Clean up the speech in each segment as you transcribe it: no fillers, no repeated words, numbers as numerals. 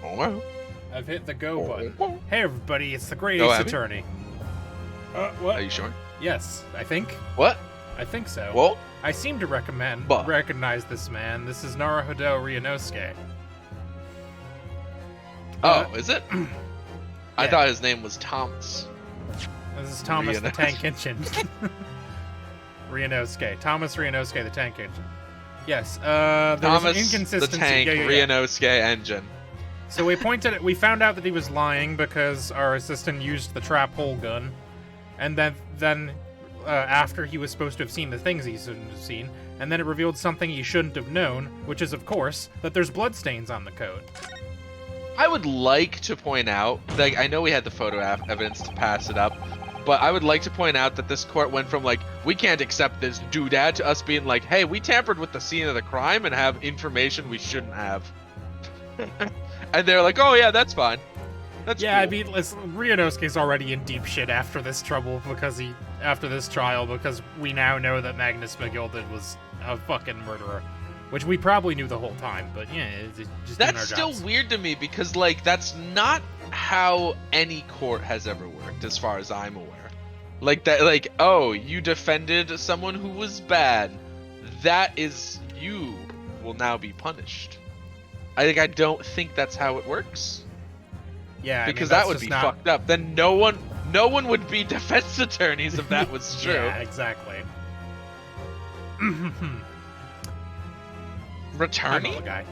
Oh, I've hit the go button. Hey everybody, it's the Great Oh, Ace have you? Attorney. What? Are you sure? Yes, I think. What? I think so. Well, I seem to Bah. recognize this man. This is Naruhodo Ryunosuke. Oh, is it? I yeah. thought his name was Thomas. This is Thomas the Ryunosuke. Tank Engine. Ryunosuke. Thomas Ryunosuke the Tank Engine. Yes, there's an Thomas the inconsistency. Tank Ryunosuke engine. So we found out that he was lying because our assistant used the trap hole gun, and then after he was supposed to have seen the things he shouldn't have seen, and then it revealed something he shouldn't have known, which is, of course, that there's bloodstains on the coat. I would like to point out, like, I know we had the photo evidence to pass it up, but I would like to point out that this court went from, like, we can't accept this doodad to us being like, hey, we tampered with the scene of the crime and have information we shouldn't have. And they're like, oh yeah, that's fine. That's Yeah, I cool. mean, Ryunosuke's already in deep shit after this trial because we now know that Magnus McGilded was a fucking murderer, which we probably knew the whole time. But yeah, it's just doing our That's still jobs. weird to me because, like, that's not how any court has ever worked, as far as I'm aware. Like that, like, oh, you defended someone who was bad. That is, you will now be punished. I don't think that's how it works. Yeah, Because I mean, that would be fucked up. Then no one would be defense attorneys if that was true. Yeah, exactly. Returning? Molo guy.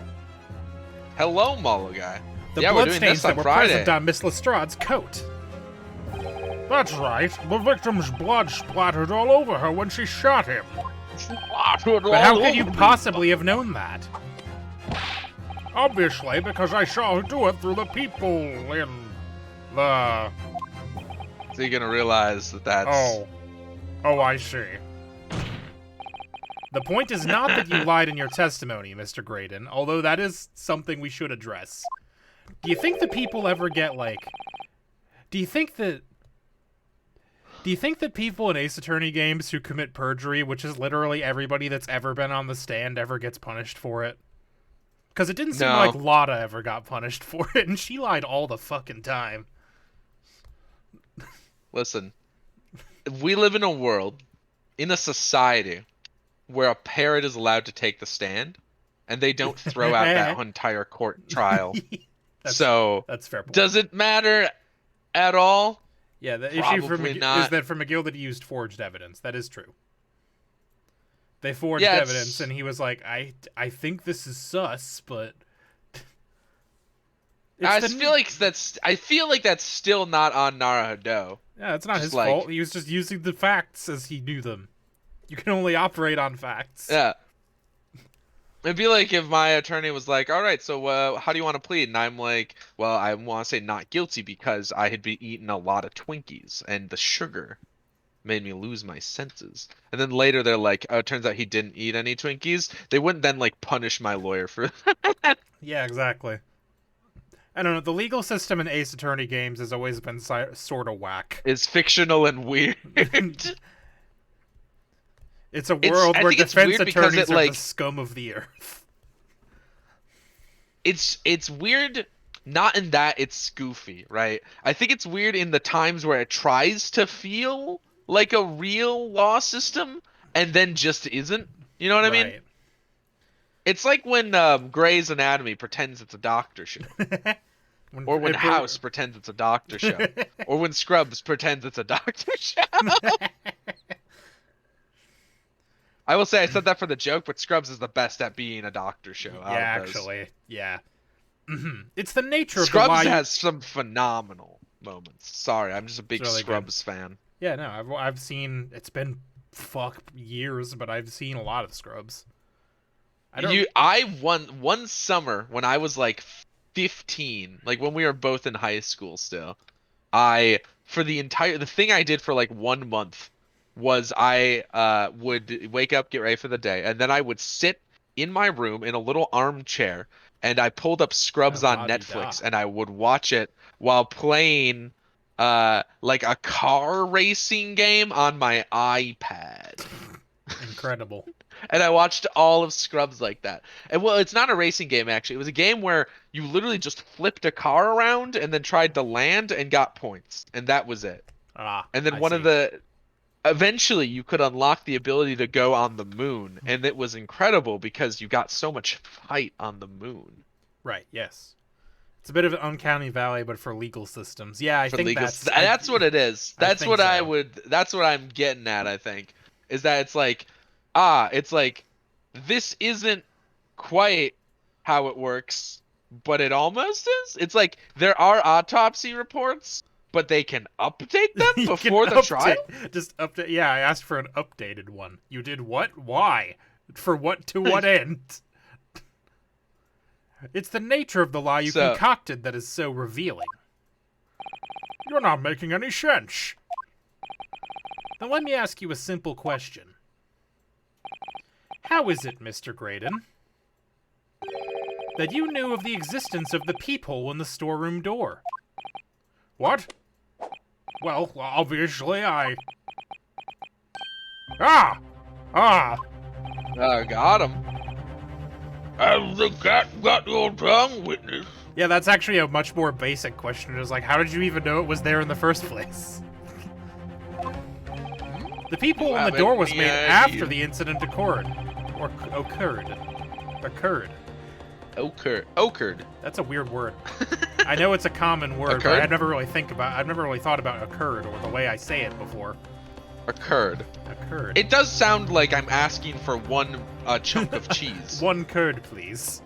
Hello, Molo guy. The Yeah, we're doing bloodstains this that on were Friday. present on Miss Lestrade's coat. That's right. The victim's blood splattered all over her when she shot him. But how could you possibly have known that? Obviously, because I saw her do it through the people in the... So you're gonna realize that that's... Oh, I see. The point is not that you lied in your testimony, Mr. Graydon, although that is something we should address. Do you think that people ever get, like... Do you think that people in Ace Attorney games who commit perjury, which is literally everybody that's ever been on the stand, ever gets punished for it? Because it didn't seem No. like Lotta ever got punished for it, and she lied all the fucking time. Listen, we live in a world, in a society, where a parrot is allowed to take the stand, and they don't throw out that entire court trial. That's fair point. Does it matter at all? Yeah, the issue for Probably is not. that for McGill that he used forged evidence. That is true. They forged Yeah, evidence, and he was like, I think this is sus, but... I feel like that's still not on Naruhodo. Yeah, it's not Just his like- fault. He was just using the facts as he knew them. You can only operate on facts. Yeah. It'd be like if my attorney was like, all right, so how do you want to plead? And I'm like, well, I want to say not guilty because I had been eating a lot of Twinkies and the sugar made me lose my senses. And then later they're like, oh, it turns out he didn't eat any Twinkies. They wouldn't then like punish my lawyer for that. Yeah, exactly. I don't know. The legal system in Ace Attorney games has always been sort of whack. It's fictional and weird. It's a world I where think it's defense weird because attorneys it, are like- the scum of the earth. It's weird, not in that it's goofy, right? I think it's weird in the times where it tries to feel like a real law system and then just isn't. You know what I mean? Right. It's like when Grey's Anatomy pretends it's a doctor show, or when House pretends it's a doctor show, or when Scrubs pretends it's a doctor show. I will say I said that for the joke, but Scrubs is the best at being a doctor show. Yeah, out of those. actually, yeah. It's the nature Scrubs of the has some phenomenal moments. Sorry, I'm just a big It's really Scrubs fan. Yeah, no, I've seen. It's been years, but I've seen a lot of Scrubs. I one summer when I was like 15, like when we were both in high school still. The thing I did for like 1 month was I would wake up, get ready for the day, and then I would sit in my room in a little armchair, and I pulled up Scrubs on Netflix, and I would watch it while playing like a car racing game on my iPad. Incredible. And I watched all of Scrubs like that. And well, it's not a racing game actually. It was a game where you literally just flipped a car around and then tried to land and got points. And that was it. Ah, And then I one of see. the eventually you could unlock the ability to go on the moon, and it was incredible because you got so much fight on the moon. Right, yes. It's a bit of an uncanny valley, but for legal systems. Yeah, I For think legal, I that's what it is. I That's think what I so. would. That's what I'm getting at. I think is that it's like this isn't quite how it works, but it almost is. It's like there are autopsy reports, but they can update them You can before the trial. just update. Yeah, I asked for an updated one. You did what? Why? For what? To what end? It's the nature of the lie you So concocted that is so revealing. You're not making any sense. Now let me ask you a simple question. How is it, Mr. Graydon, that you knew of the existence of the peephole in the storeroom door? What? Well, obviously I... Ah! Ah! got him. Has the cat got your tongue, witness? Yeah, that's actually a much more basic question. It was like, how did you even know it was there in the first place? The peephole in the door was made after the incident occurred. Or occurred. Occurred. That's a weird word. I know it's a common word, but Occurred? I've never really thought about occurred or the way I say it before. Occurred. Occurred. It does sound like I'm asking for one chunk of cheese. One curd, please.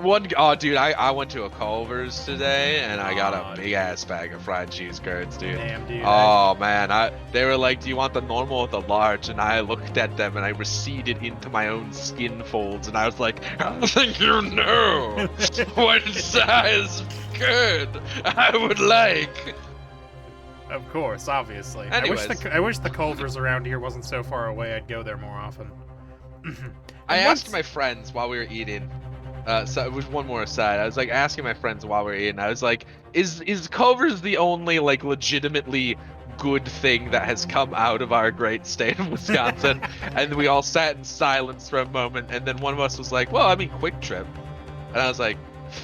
Oh, dude, I went to a Culver's today and I got Aw, a big ass bag of fried cheese curds, dude. Damn, dude. Oh man, they were like, "Do you want the normal or the large?" And I looked at them and I receded into my own skin folds and I was like, "I think you know what size curd I would like." Of course, obviously. Anyways. I wish the Culver's around here wasn't so far away. I'd go there more often. I And asked once- my friends while we were eating. So it was one more aside. I was like asking my friends while we were eating. I was like, "Is Culver's the only like legitimately good thing that has come out of our great state of Wisconsin?" And we all sat in silence for a moment, and then one of us was like, "Well, I mean, Quick Trip," and I was like,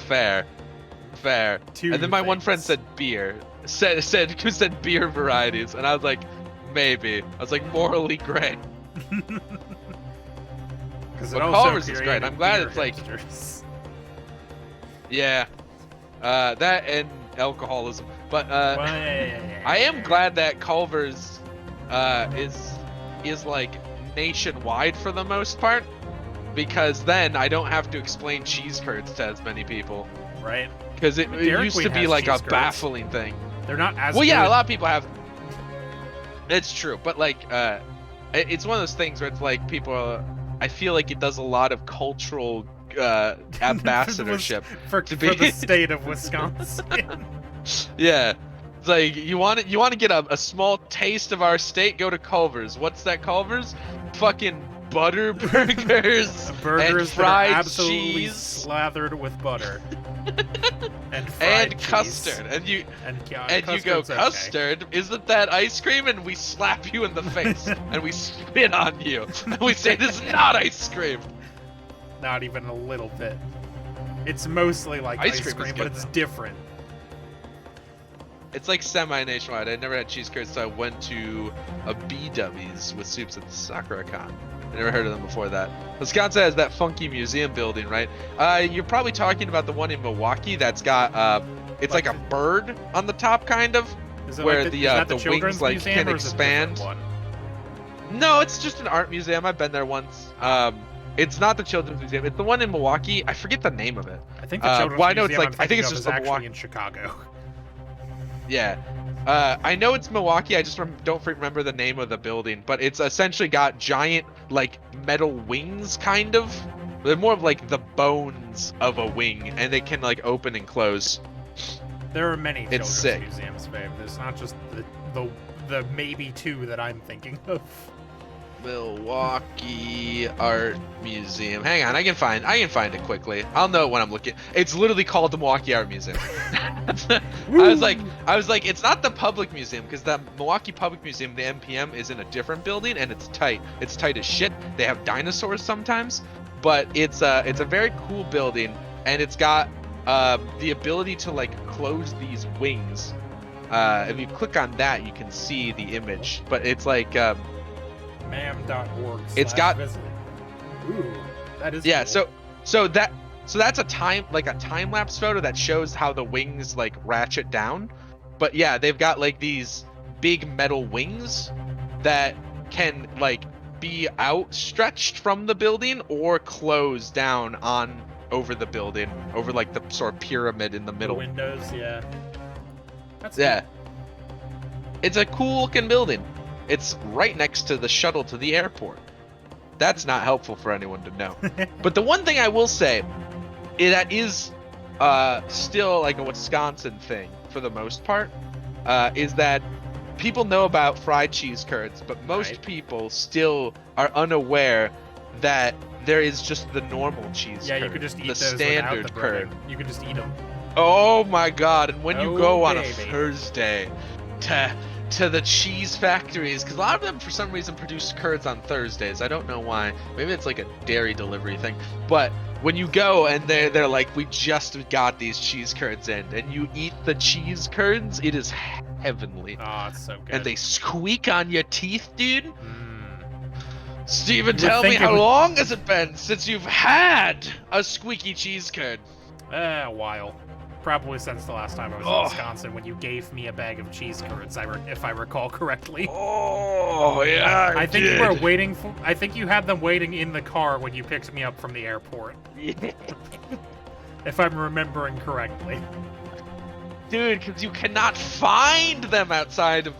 "Fair." Two And then my one friend things. said beer. Said beer varieties, and I was like, "Maybe." I was like, morally gray. Because But it also Culver's is great. created I'm glad beer it's like- hipsters. Yeah. That and alcoholism. But Well, I am glad that Culver's is like nationwide for the most part, because then I don't have to explain cheese curds to as many people. right? Because it Dairy used to Queen be has like a cheese curds. baffling thing. They're not as Well, yeah, good. a lot of people have. It's true, but like, it's one of those things where it's like people. I feel like it does a lot of cultural ambassadorship. for to be- the state of Wisconsin. Yeah. It's like you want to get a small taste of our state, go to Culver's. What's that Culver's? Fucking butter burgers, Burgers and fried that are absolutely cheese slathered with butter. And fried and cheese. custard. And you go, custard's okay. custard, isn't that ice cream? And we slap you in the face and we spit on you. And we say this is not ice cream. Not even a little bit. It's mostly like Ice ice cream cream, is but good, it's though. different. It's like semi-nationwide. I never had cheese curds, so I went to a BW's with Supes at the SakuraCon. I never heard of them before that. Wisconsin has that funky museum building, right? You're probably talking about the one in Milwaukee that's got it's like a bird on the top, kind of, Is it where like the is that wings Children's like Museum, can or is it a different expand. one? No, it's just an art museum. I've been there once. It's not the Children's Museum. It's the one in Milwaukee. I forget the name of it. I think the Children's well, I know it's Museum like I'm I think it's thinking just of the is actually Milwaukee. in Chicago. Yeah. I know it's Milwaukee. I just don't remember the name of the building, but it's essentially got giant like metal wings, kind of. They're more of like the bones of a wing, and they can like open and close. There are many It's children's sick. museums, babe. There's not just the maybe two that I'm thinking of. Milwaukee Art Museum. Hang on, I can find it quickly. I'll know when I'm looking. It's literally called the Milwaukee Art Museum. I was like, it's not the public museum because the Milwaukee Public Museum, the MPM, is in a different building and it's tight. It's tight as shit. They have dinosaurs sometimes, but it's a very cool building and it's got the ability to like close these wings. If you click on that, you can see the image, but it's like mam.org. It's got visit. Ooh, that is yeah. cool. So that's a time lapse photo that shows how the wings like ratchet down. But yeah, they've got like these big metal wings that can like be outstretched from the building or close down on over the building, over like the sort of pyramid in the middle. The windows, yeah. That's yeah. cool. It's a cool looking building. It's right next to the shuttle to the airport. That's not helpful for anyone to know. But the one thing I will say that is still like a Wisconsin thing for the most part is that people know about fried cheese curds, but most people still are unaware that there is just the normal cheese curd. You could just eat the those standard without the curd. breading. You could just eat them. Oh my god, and when you go on a baby. Thursday to the cheese factories, because a lot of them for some reason produce curds on Thursdays. I don't know why. Maybe it's like a dairy delivery thing. But when you go and they're like, we just got these cheese curds in, and you eat the cheese curds, it is heavenly. Oh, it's so good. And they squeak on your teeth, dude. Steven, You would tell me think it how would- long has it been since you've had a squeaky cheese curd? A while. Probably since the last time I was in Wisconsin when you gave me a bag of cheese curds, if I recall correctly. Oh, yeah, I think you were waiting for. I think you had them waiting in the car when you picked me up from the airport. Yeah. If I'm remembering correctly. Dude, because you cannot find them outside of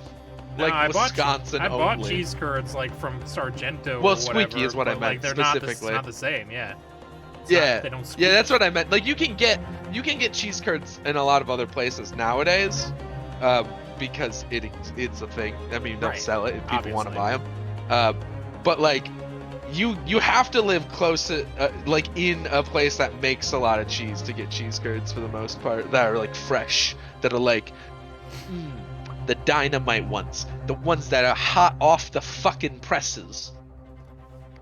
like Wisconsin I bought only. cheese curds like from Sargento. Well, or whatever, squeaky is what I but, meant like, they're specifically. Not the same, yeah. Yeah, they don't squeak. yeah, that's what I meant. Like you can get cheese curds in a lot of other places nowadays, because it's a thing. I mean, they'll sell it if people want to buy them. But like, you have to live close to like in a place that makes a lot of cheese to get cheese curds for the most part that are like fresh, that are like the dynamite ones, the ones that are hot off the fucking presses.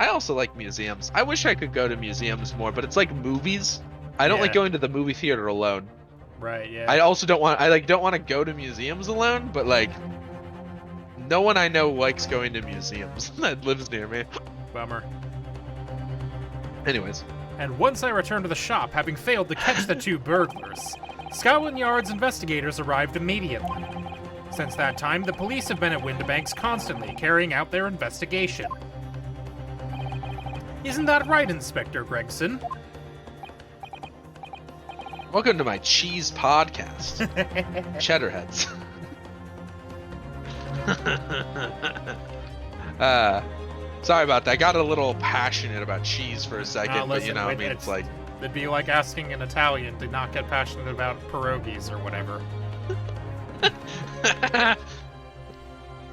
I also like museums. I wish I could go to museums more, but it's like movies. I don't like going to the movie theater alone. Right, yeah. I also don't want to go to museums alone, but like no one I know likes going to museums that lives near me. Bummer. Anyways. And once I returned to the shop, having failed to catch the two burglars, Scotland Yard's investigators arrived immediately. Since that time, the police have been at Windibanks constantly, carrying out their investigation. Isn't that right, Inspector Gregson? Welcome to my cheese podcast. Cheddarheads. Sorry about that. I got a little passionate about cheese for a second, but you know, I mean, it's like... It'd be like asking an Italian to not get passionate about pierogies or whatever.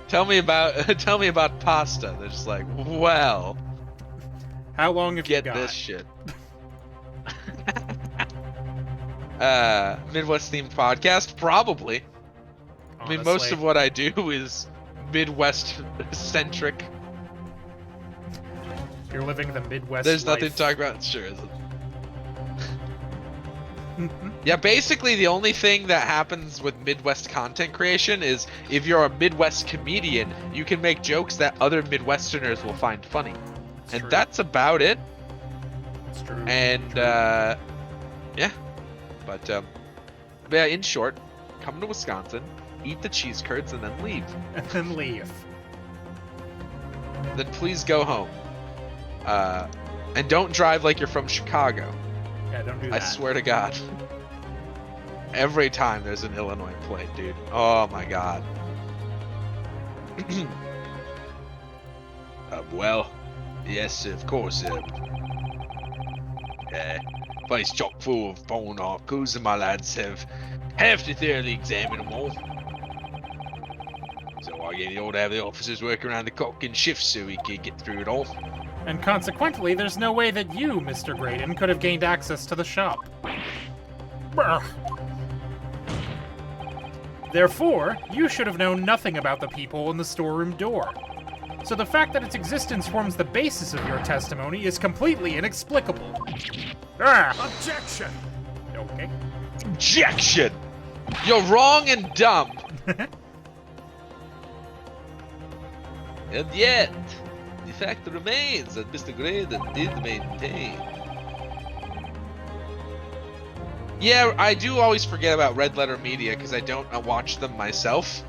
Tell me about pasta. They're just like, well... How long have you got? Get this shit. Midwest themed podcast? Probably. Honestly. I mean, most of what I do is Midwest centric. You're living the Midwest There's life. nothing to talk about. Sure isn't. Yeah, basically the only thing that happens with Midwest content creation is if you're a Midwest comedian, you can make jokes that other Midwesterners will find funny. And that's about it. It's true. And yeah. But yeah, in short, come to Wisconsin, eat the cheese curds, and then leave. And then leave. Then please go home. And don't drive like you're from Chicago. Yeah, don't do that. I swear to God. Every time there's an Illinois plate, dude. Oh my God. Well, yes, of course. Place chock full of bone articles, and my lads have to thoroughly examine them all. So I yeah, you ought to have the officers work around the clock in shifts so we can get through it all. And consequently, there's no way that you, Mr. Graydon, could have gained access to the shop. Brr. Therefore, you should have known nothing about the peephole in the storeroom door. So the fact that its existence forms the basis of your testimony is completely inexplicable. Objection! Okay. Objection! You're wrong and dumb. And yet, the fact remains that Mr. Graydon did maintain. Yeah, I do always forget about Red Letter Media because I don't watch them myself.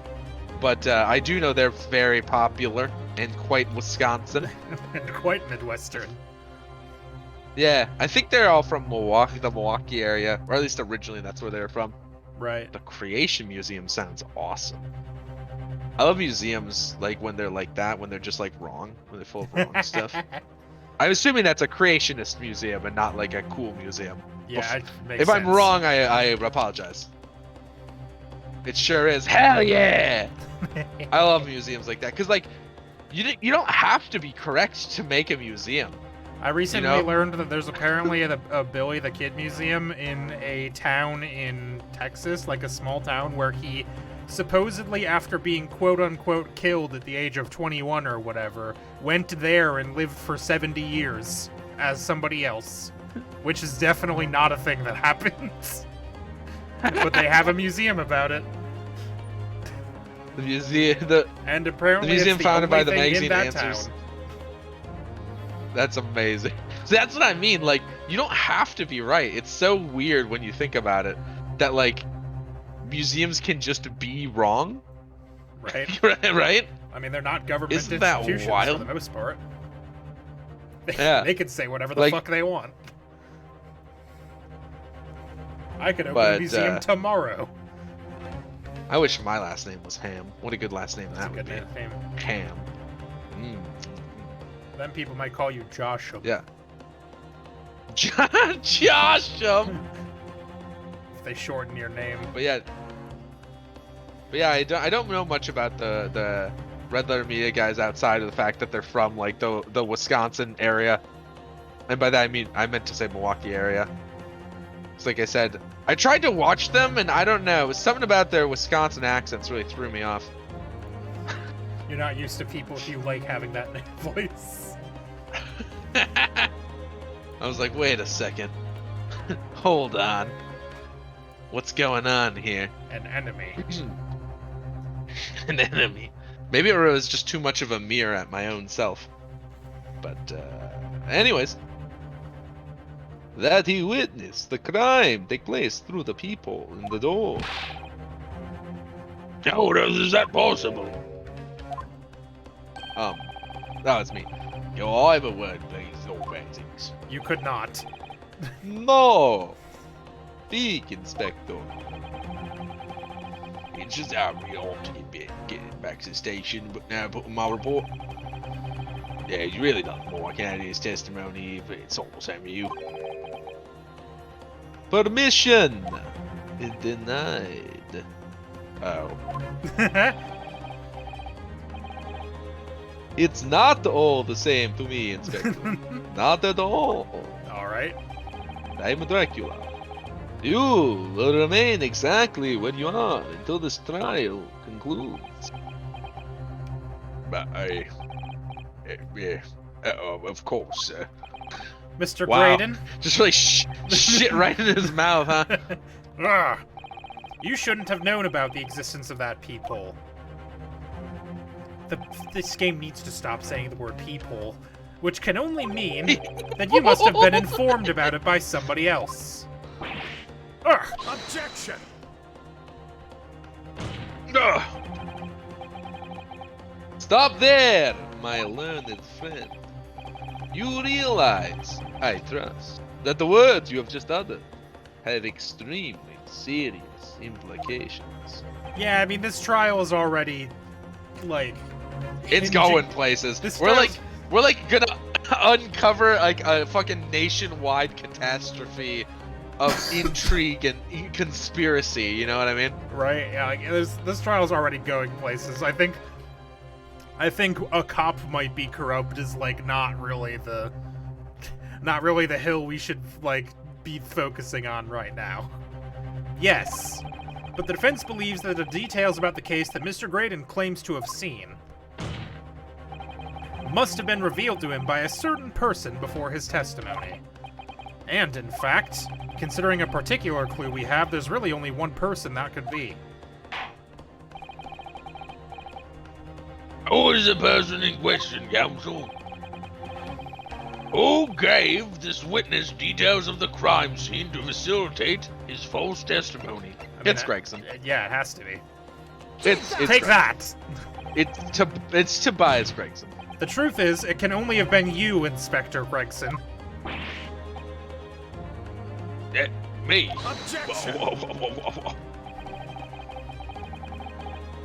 But I do know they're very popular and quite Wisconsin. And quite Midwestern. Yeah, I think they're all from Milwaukee, the Milwaukee area, or at least originally that's where they're from. Right. The Creation Museum sounds awesome. I love museums like when they're like that, when they're just like wrong, when they're full of wrong stuff. I'm assuming that's a creationist museum and not like a cool museum. Yeah, it makes If I'm sense. wrong, I apologize. It sure is. Hell yeah! I love museums like that because like you don't have to be correct to make a museum. I recently You know? learned that there's apparently a Billy the Kid museum in a town in Texas, like a small town, where he supposedly, after being quote-unquote killed at the age of 21 or whatever, went there and lived for 70 years as somebody else, which is definitely not a thing that happens. But they have a museum about it. The museum, And apparently museum it's the founded by only the thing in magazine that Answers. town. That's amazing. So that's what I mean. Like, you don't have to be right. It's so weird when you think about it that like museums can just be wrong. Right? Right? I mean, they're not government Isn't that institutions for wild? the most part. Yeah. They can say whatever the Like- fuck they want. I could open But, a museum tomorrow. I wish my last name was Ham. What a good last name That's that a would good be. name. Ham. Mm. Then people might call you Joshua. Yeah. Joshum. If they shorten your name. But yeah, I don't know much about the Red Letter Media guys outside of the fact that they're from like the Wisconsin area, and by that I meant to say Milwaukee area. It's like I said, I tried to watch them and I don't know, it was something about their Wisconsin accents really threw me off. You're not used to people if you like having that voice. I was like, wait a second, hold on, what's going on here? An enemy. An enemy. Maybe it was just too much of a mirror at my own self. But, anyways. That he witnessed the crime take place through the people in the door. How is that possible? That was me. Yo, I have a word for these old paintings. You could not. No! Speak, Inspector. It's just how we ought to get back to the station, but now put in my report. Yeah, he's really not more. I can add his testimony, but it's all the same to you. Permission is denied. Oh. It's not all the same to me, Inspector. Not at all. Alright. I'm Dracula. You will remain exactly where you are until this trial concludes. But yeah, of course. Mr. Wow. Graydon? Just really shit right in his mouth, huh? Ugh. You shouldn't have known about the existence of that peephole. This game needs to stop saying the word peephole, which can only mean that you must have been informed about it by somebody else. Ugh. Objection! Ugh. Stop there, my learned friend. You realize, I trust, that the words you have just uttered have extremely serious implications. Yeah, I mean, this trial is already, like... It's hinging- going places. This We're trial's- like gonna uncover like a fucking nationwide catastrophe of intrigue and conspiracy. You know what I mean? Right, yeah, like, this trial's already going places. I think I think a cop might be corrupt is, like, not really the hill we should, like, be focusing on right now. Yes, but the defense believes that the details about the case that Mr. Graydon claims to have seen must have been revealed to him by a certain person before his testimony. And, in fact, considering a particular clue we have, there's really only one person that could be. Who is the person in question, counsel? Who gave this witness details of the crime scene to facilitate his false testimony? I mean, It's Gregson. Yeah, it has to be. It's Take that! It's Tobias Gregson. The truth is, it can only have been you, Inspector Gregson. Me? Objection! Whoa, whoa, whoa, whoa, whoa.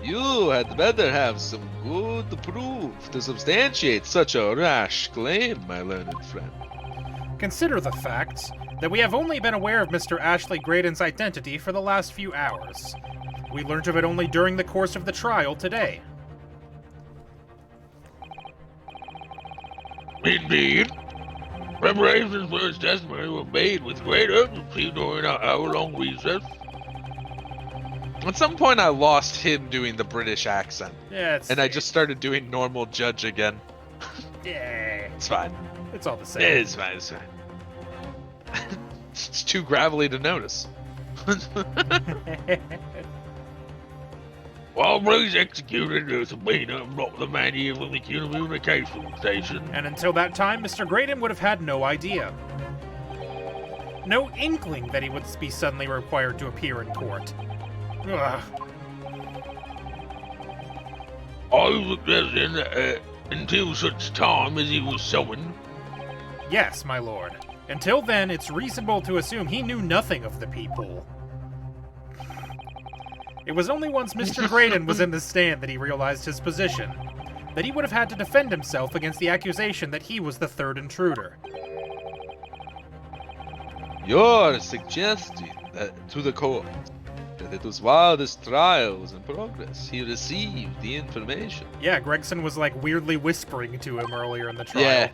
You had better have some good proof to substantiate such a rash claim, my learned friend. Consider the fact that we have only been aware of Mr. Ashley Graydon's identity for the last few hours. We learned of it only during the course of the trial today. Indeed. Preparations for his testimony were made with great urgency during our hour-long recess. At some point, I lost him doing the British accent, Yeah, and I just started doing normal judge again. Yeah, It's fine. it's all the same. It's fine. It's fine. It's too gravelly to notice. While Briggs executed the subpoena and brought the man here from the communication station. And until that time, Mr. Graydon would have had no idea. No inkling that he would be suddenly required to appear in court. Ugh. I was suggesting until such time as he was summoned. Yes, my lord. Until then, it's reasonable to assume he knew nothing of the people. It was only once Mr. Graydon was in the stand that he realized his position, that he would have had to defend himself against the accusation that he was the third intruder. You're suggesting that to the court that it was while this trial was in progress he received the information. Yeah, Gregson was like weirdly whispering to him earlier in the trial. Yeah.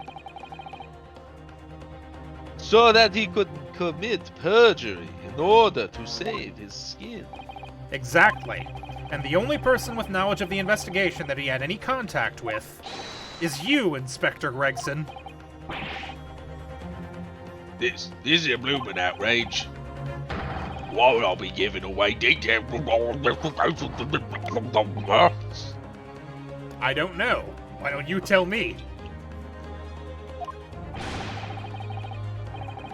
So that he could commit perjury in order to save his skin. Exactly. And the only person with knowledge of the investigation that he had any contact with is you, Inspector Gregson. This is a blooming outrage. Why would I be giving away details? I don't know. Why don't you tell me?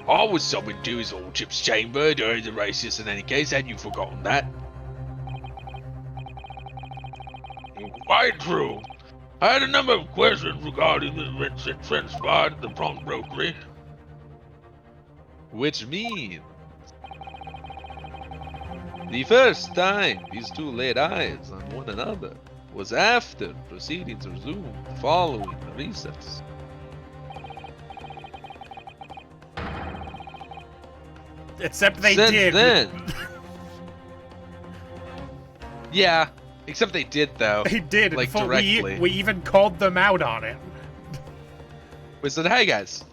I was summoned to his lordship's chamber during the races in any case, had you forgotten that? Quite true. I had a number of questions regarding the events that transpired at the pawnbrokery. Which means the first time these two laid eyes on one another was after proceedings resumed following the recess. Except they Since did. then, yeah, except they did though. They did. Like, In fact, directly. we even called them out on it. We said, "Hey guys,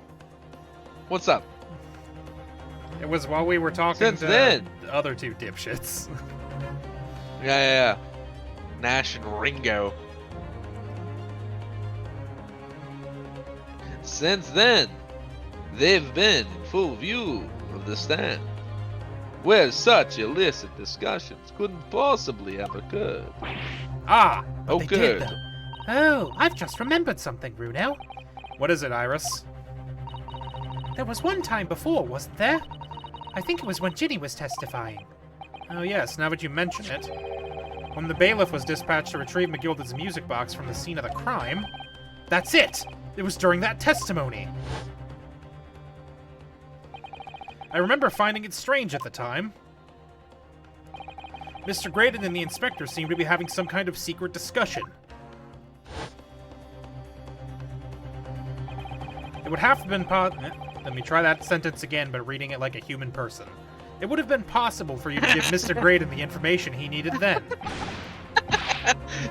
what's up?" It was while we were talking Since to then. the other two dipshits. Yeah. Nash and Ringo. Since then, they've been in full view of the stand, where such illicit discussions couldn't possibly have occurred. Ah, but they did, Occurred. though. Oh, I've just remembered something, Brunel. What is it, Iris? There was one time before, wasn't there? I think it was when Ginny was testifying. Oh yes, now that you mention it. When the bailiff was dispatched to retrieve McGilded's music box from the scene of the crime. That's it! It was during that testimony. I remember finding it strange at the time. Mr. Graydon and the inspector seemed to be having some kind of secret discussion. It would have been let me try that sentence again, but reading it like a human person. It would have been possible for you to give Mr. Graydon the information he needed then.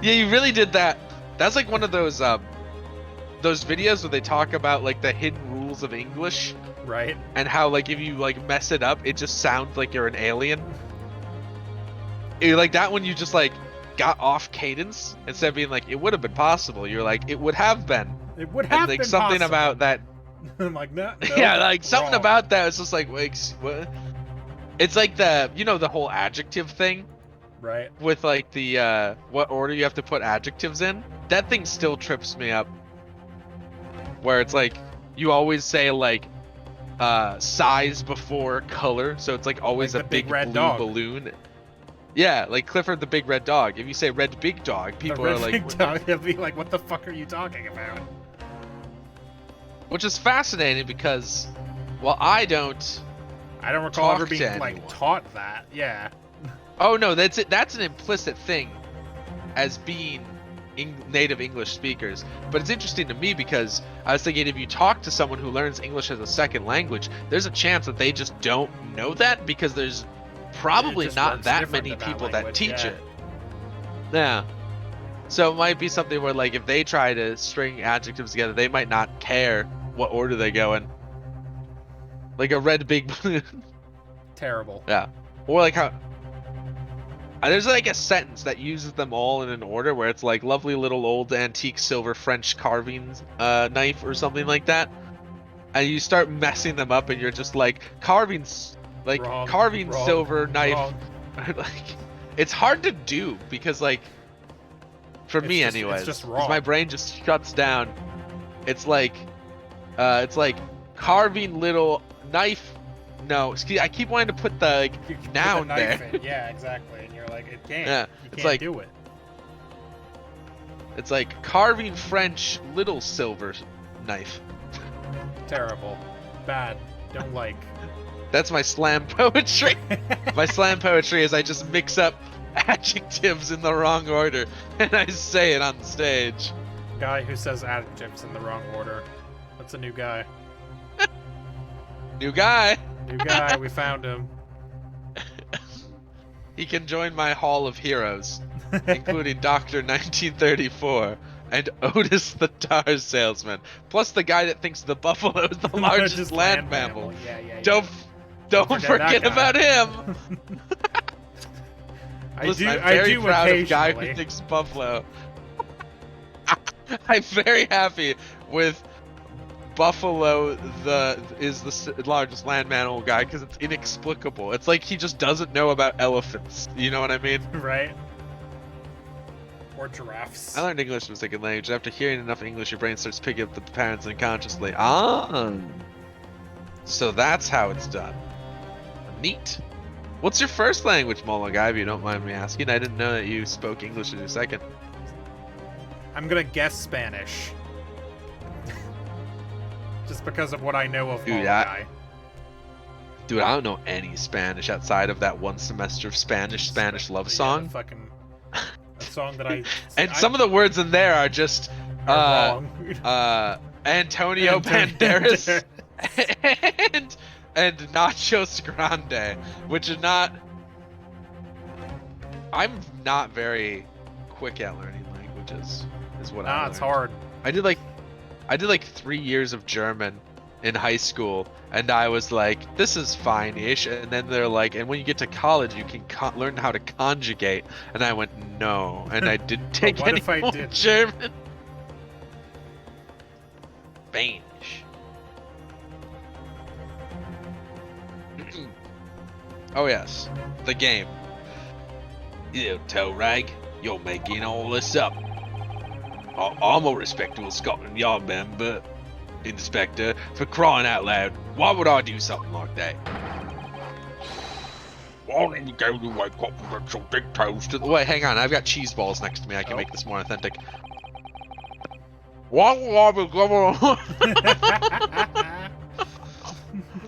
Yeah, you really did that That's like one of those videos where they talk about like the hidden rules of English Right? and how like if you like mess it up, it just sounds like you're an alien. Like that one, you just like got off cadence instead of being like it would have been possible. You're like it would have been. It would And have like been something possible. about that. I'm like, no, Yeah, like something wrong. about that is just like what? It's like the whole adjective thing Right. with like the what order you have to put adjectives in. That thing still trips me up. Where it's like you always say like size before color, so it's like always Like a the big big red blue dog. balloon. Yeah, like Clifford the Big Red Dog. If you say red big dog, people the are red like, big dog, they'll be like, what the fuck are you talking about? which is fascinating because, well, I don't. I don't recall ever Talk to being like anyone. taught that. Yeah. Oh no, that's it. That's an implicit thing, as being native English speakers. But it's interesting to me because I was thinking if you talk to someone who learns English as a second language, there's a chance that they just don't know that because there's probably just not works that different many in that people that language, teach yeah. it. Yeah. So it might be something where like if they try to string adjectives together, they might not care what order they go in. Like a red big balloon. Terrible. Yeah. Or like how there's like a sentence that uses them all in an order where it's like lovely little old antique silver French carving knife or something like that. And you start messing them up and you're just like carving Wrong, silver knife. wrong. Like it's hard to do because like for me It's anyways, just 'cause wrong. my brain just shuts down. It's like carving little knife. No, excuse, I keep wanting to put the like You can put noun the knife there. in. Yeah, exactly. And you're like, it can't. Yeah, You it's can't like- do it. It's like carving French little silver knife. Terrible. Bad. Don't like. That's my slam poetry. My slam poetry is I just mix up adjectives in the wrong order and I say it on the stage. Guy who says adjectives in the wrong order. That's a new guy. New guy. New guy. We found him. He can join my hall of heroes, including Dr. 1934 and Otis the tar salesman, plus the guy that thinks the buffalo is the largest Just land mammal. Yeah. Don't forget forget that about guy. him. Listen, I'm very proud of guy who occasionally. thinks buffalo. I'm very happy with buffalo is the largest land mammal guy because it's inexplicable. It's like he just doesn't know about elephants. You know what I mean? Right? Or giraffes. I learned English as a second language. After hearing enough English, your brain starts picking up the patterns unconsciously. Ah, so that's how it's done. Neat. What's your first language, Molo guy? If you don't mind me asking, I didn't know that you spoke English as your second. I'm gonna guess Spanish. Just because of what I know of Dude, Molo I- Guy. Dude, I don't know any Spanish outside of that one semester of Spanish love Yeah, song. fucking a song that I And some of the words in there are just are wrong. Antonio Banderas and Nachos Grande, which is not. I'm not very quick at learning languages, is what I Nah, learned. it's hard. I did like 3 years of German in high school, and I was like, this is fine-ish. And then they're like, and when you get to college, you can learn how to conjugate. And I went, no, and I didn't take what any if I more didn't? German. Spanish. Oh yes, the game. You toe rag, you're making all this up. I'm a respectable Scotland Yard member, Inspector. For crying out loud, why would I do something like that? Why don't you go to wake up and some big toast to the... Wait, hang on, I've got cheese balls next to me. I can Oh. make this more authentic. Why will I be going on?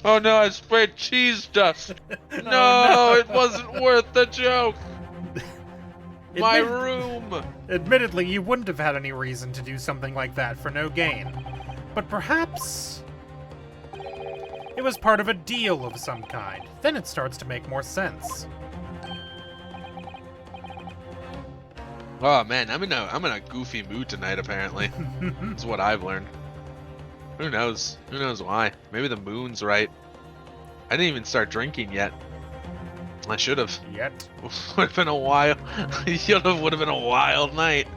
Oh no, I sprayed cheese dust. No, no. it wasn't worth the joke. My Admit- room. Admittedly, you wouldn't have had any reason to do something like that for no gain. But perhaps it was part of a deal of some kind. Then it starts to make more sense. Oh man, I'm in a goofy mood tonight. Apparently, is what I've learned. Who knows? Who knows why? Maybe the moon's right. I didn't even start drinking yet. I should have. Yet. Would have been a wild. Would have been a wild night.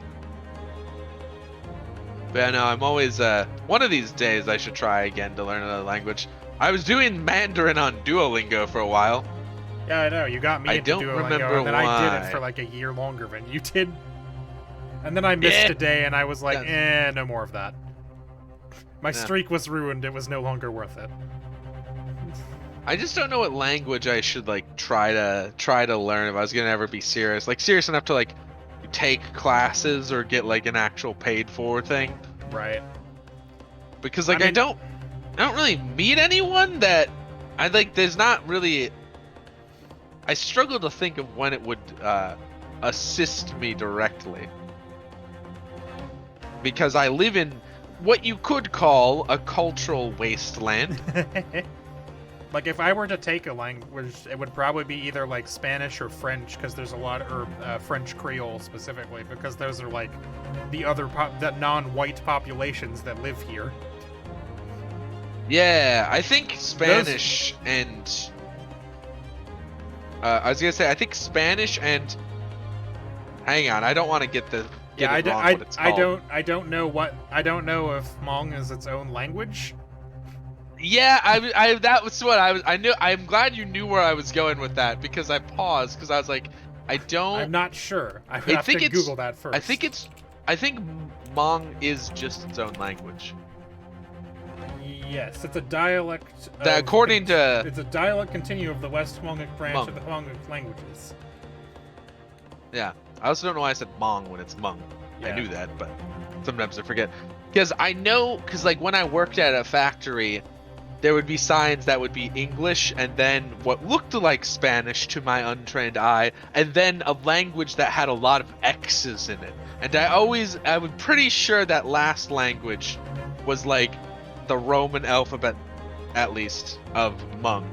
But yeah, no, I'm always. One of these days, I should try again to learn another language. I was doing Mandarin on Duolingo for a while. Yeah, I know. You got me I into don't Duolingo, remember and then I did it why. for like a year longer than you did. And then I missed Yeah. a day, and I was like, no more of that. My Yeah. streak was ruined. It was no longer worth it. I just don't know what language I should like try to learn if I was gonna ever be serious. Like serious enough to like take classes or get like an actual paid for thing. Right. Because like I I mean- don't really meet anyone that I like. There's not really. I struggle to think of when it would assist me directly. Because I live in what you could call a cultural wasteland. Like, if I were to take a language, it would probably be either, like, Spanish or French, because there's a lot, or French Creole specifically, because those are, like, the other, the non-white populations that live here. Yeah, I think Spanish and... I was gonna say, I think Spanish and... Hang on, I don't want to get it wrong what it's called. I don't know if Hmong is its own language. Yeah, that was what I knew. I'm glad you knew where I was going with that because I paused because I was like, I'm not sure. I would have to Google that first. I think Hmong is just its own language. Yes, it's a dialect. According to it's a dialect continuum of the West Hmong branch Hmong. of the Hmong languages. Yeah, I also don't know why I said Hmong when it's Hmong. I Yeah. knew that, but sometimes I forget. Because I know, because like when I worked at a factory, there would be signs that would be English and then what looked like Spanish to my untrained eye, and then a language that had a lot of X's in it. And I was pretty sure that last language was like the Roman alphabet, at least, of Hmong.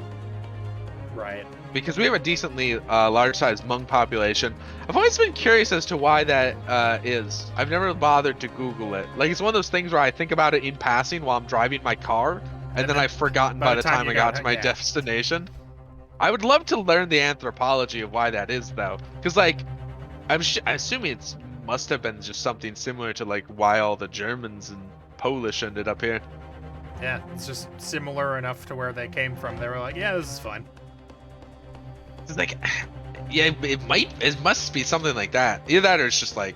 Right. Because we have a decently large-sized Hmong population. I've always been curious as to why that is. I've never bothered to Google it. Like, it's one of those things where I think about it in passing while I'm driving my car, and then I've forgotten by the time I got to my destination. I would love to learn the anthropology of why that is, though. Because, like, I'm assuming it must have been just something similar to, like, why all the Germans and Polish ended up here. Yeah, it's just similar enough to where they came from. They were like, yeah, this is fine. It's like, yeah, it must be something like that. Either that or it's just, like,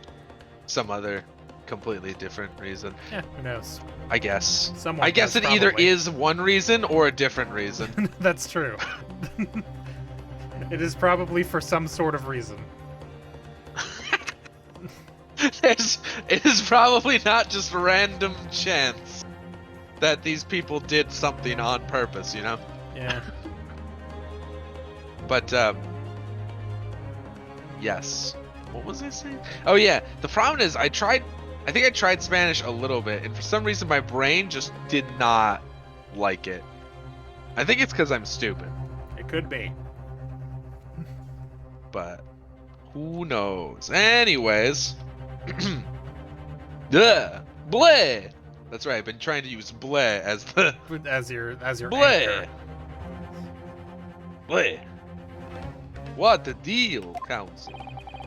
some other completely different reason. Yeah, who knows? I guess. Someone I guess does, it either probably. is one reason or a different reason. That's true. It is probably for some sort of reason. It is probably not just random chance that these people did something on purpose, you know? Yeah. But, yes. What was I saying? Oh yeah, the problem is I think I tried Spanish a little bit, and for some reason my brain just did not like it. I think it's because I'm stupid, It could be. but who knows? Anyways, duh, bleh. That's right. I've been trying to use bleh as the As your bleh. anchor. Bleh. What the deal, Council?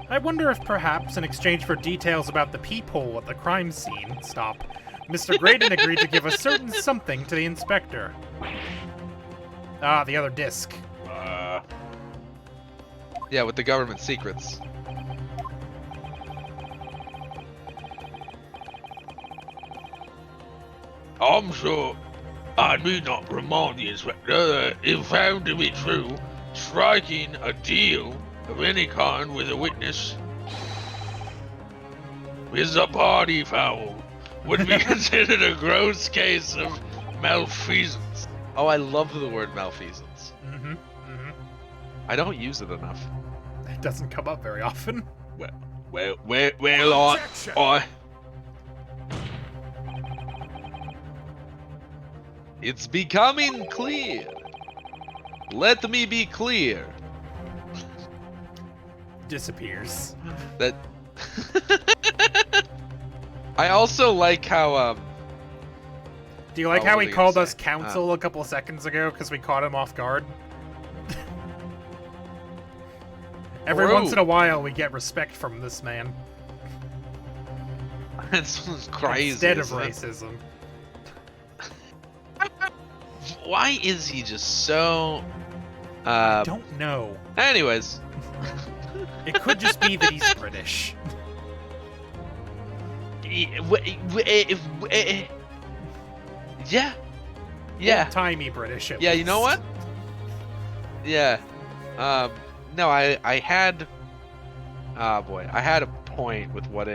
I wonder if perhaps in exchange for details about the peephole at the crime scene, Mr. Graydon agreed to give a certain something to the inspector. Ah, the other disc. Yeah, with the government secrets. I'm sure I need not remind the inspector that if found to be true, striking a deal of any kind with a witness is a party foul would be considered a gross case of malfeasance. Oh, I love the word malfeasance. Mm-hmm. Mm-hmm. I don't use it enough. It doesn't come up very often. Well, Objection! It's becoming clear. Let me be clear Disappears. that I also like how Do you like Oh, how what he was I gonna called us say? counsel a couple seconds ago because we caught him off guard? Every True. once in a while, we get respect from this man it's crazy. instead of isn't it? racism. Why is he just so? I don't know. Anyways, It could just be that he's British. yeah, yeah. Old-timey British. At Yeah, you know least. what? Yeah. No, I had oh boy, I had a point with what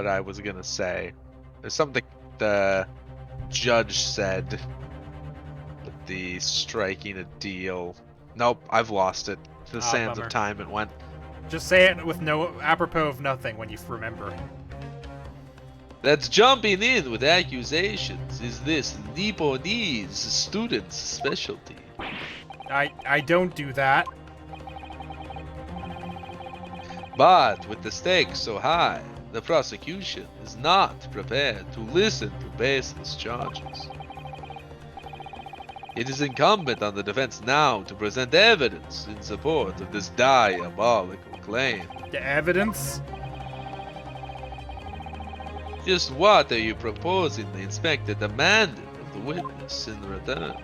I was gonna say. There's something the judge said with the striking a deal. Nope, I've lost it. To the sands Bummer. of time it went. Just say it with no apropos of nothing when you remember. That's jumping in with accusations. Is this Nipponese student's specialty? I don't do that. But with the stakes so high, the prosecution is not prepared to listen to baseless charges. It is incumbent on the defense now to present evidence in support of this diabolical claim. The evidence? Just what are you proposing the inspector demanded of the witness in return?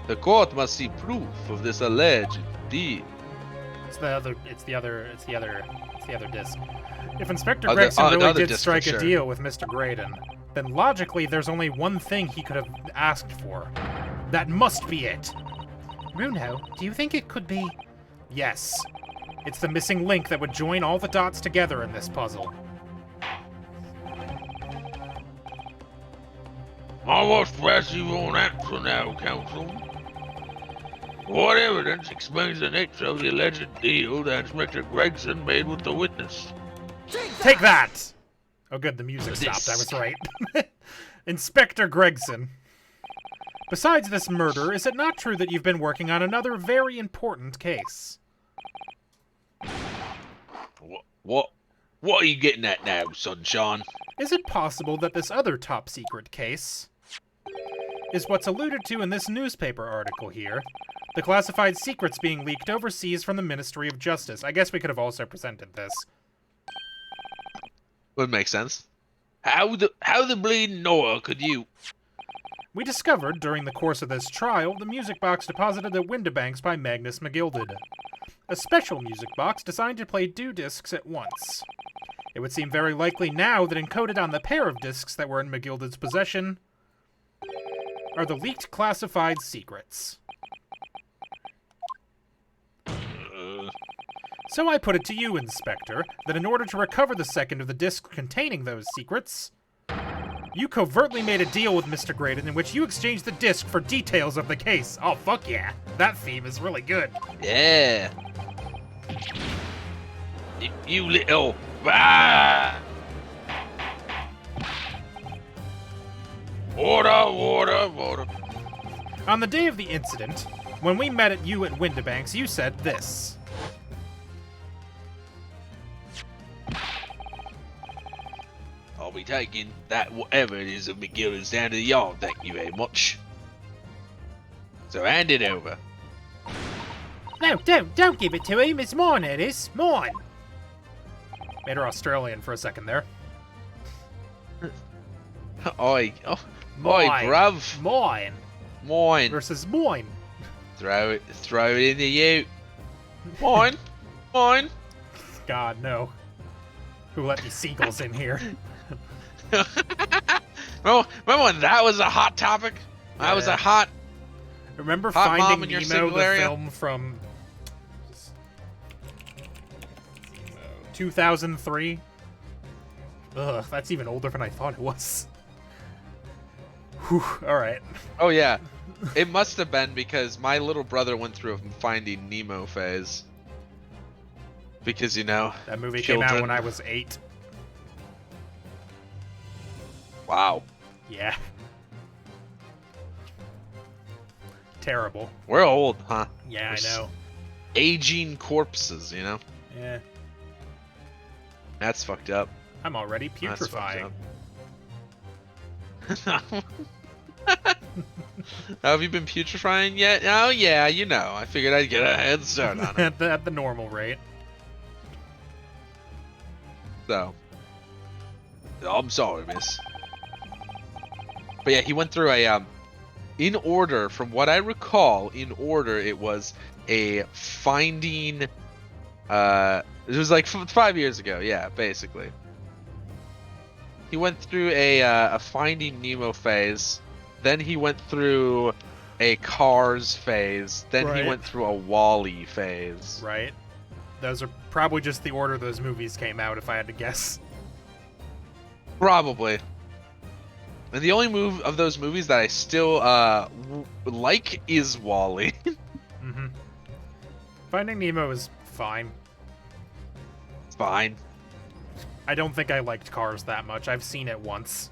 The court must see proof of this alleged deal. It's the other disc. If Inspector The Gregson really other did disc, strike for a sure. deal with Mr. Graydon, then logically there's only one thing he could have asked for. That must be it. Bruno, do you think it could be? Yes. It's the missing link that would join all the dots together in this puzzle. I was passive on that for now, counsel. What evidence explains the nature of the alleged deal that Inspector Gregson made with the witness? Take that! Oh good, the music stopped, I was Disc. right. Inspector Gregson. Besides this murder, is it not true that you've been working on another very important case? What are you getting at now, Sunshine? Is it possible that this other top-secret case is what's alluded to in this newspaper article here? The classified secrets being leaked overseas from the Ministry of Justice. I guess we could have also presented this. Would make sense. How the bleeding Noah could you? We discovered, during the course of this trial, the music box deposited at Windibanks by Magnus McGilded. A special music box designed to play 2 discs at once. It would seem very likely now that encoded on the pair of discs that were in McGilded's possession are the leaked classified secrets. So I put it to you, Inspector, that in order to recover the second of the discs containing those secrets, you covertly made a deal with Mr. Graydon in which you exchanged the disc for details of the case. Oh, fuck yeah. That theme is really good. Yeah. You little... Ah! Water. On the day of the incident, when we met at you at Windibanks, you said this. I'll be taking that whatever it is of McGillen's down to the yard, thank you very much. So hand it over. No, don't give it to him. It's mine, it is. Mine. Made her Australian for a second there. Oi, Mine. bruv. Mine. Mine. Versus mine. Throw it into you. Mine. Mine. God, no. Who let these seagulls in here? Oh, remember when that was a hot topic? That was Yeah. a hot. Remember Hot Mom Finding in your Nemo, single the area? film from 2003? Ugh, that's even older than I thought it was. Whew, alright. Oh yeah, it must have been because my little brother went through a Finding Nemo phase. Because That movie came out children. when I was 8. Wow, Yeah. Terrible. we're old, huh? Yeah, We're I know. Aging corpses, Yeah. That's fucked up. I'm already That's putrefying. fucked up. Have you been putrefying yet? Oh yeah, you know. I figured I'd get a head start on it. at the normal rate. So, I'm sorry, miss. But yeah, he went through a in order, from what I recall, in order it was a finding. It was like 5 years ago. Yeah, basically. He went through a Finding Nemo phase, then he went through a Cars phase, then Right. he went through a Wall-E phase. Right. Those are probably just the order those movies came out, if I had to guess. Probably. And the only move of those movies that I still like is Wall-E. Mm-hmm. Finding Nemo is fine. It's fine. I don't think I liked Cars that much. I've seen it once.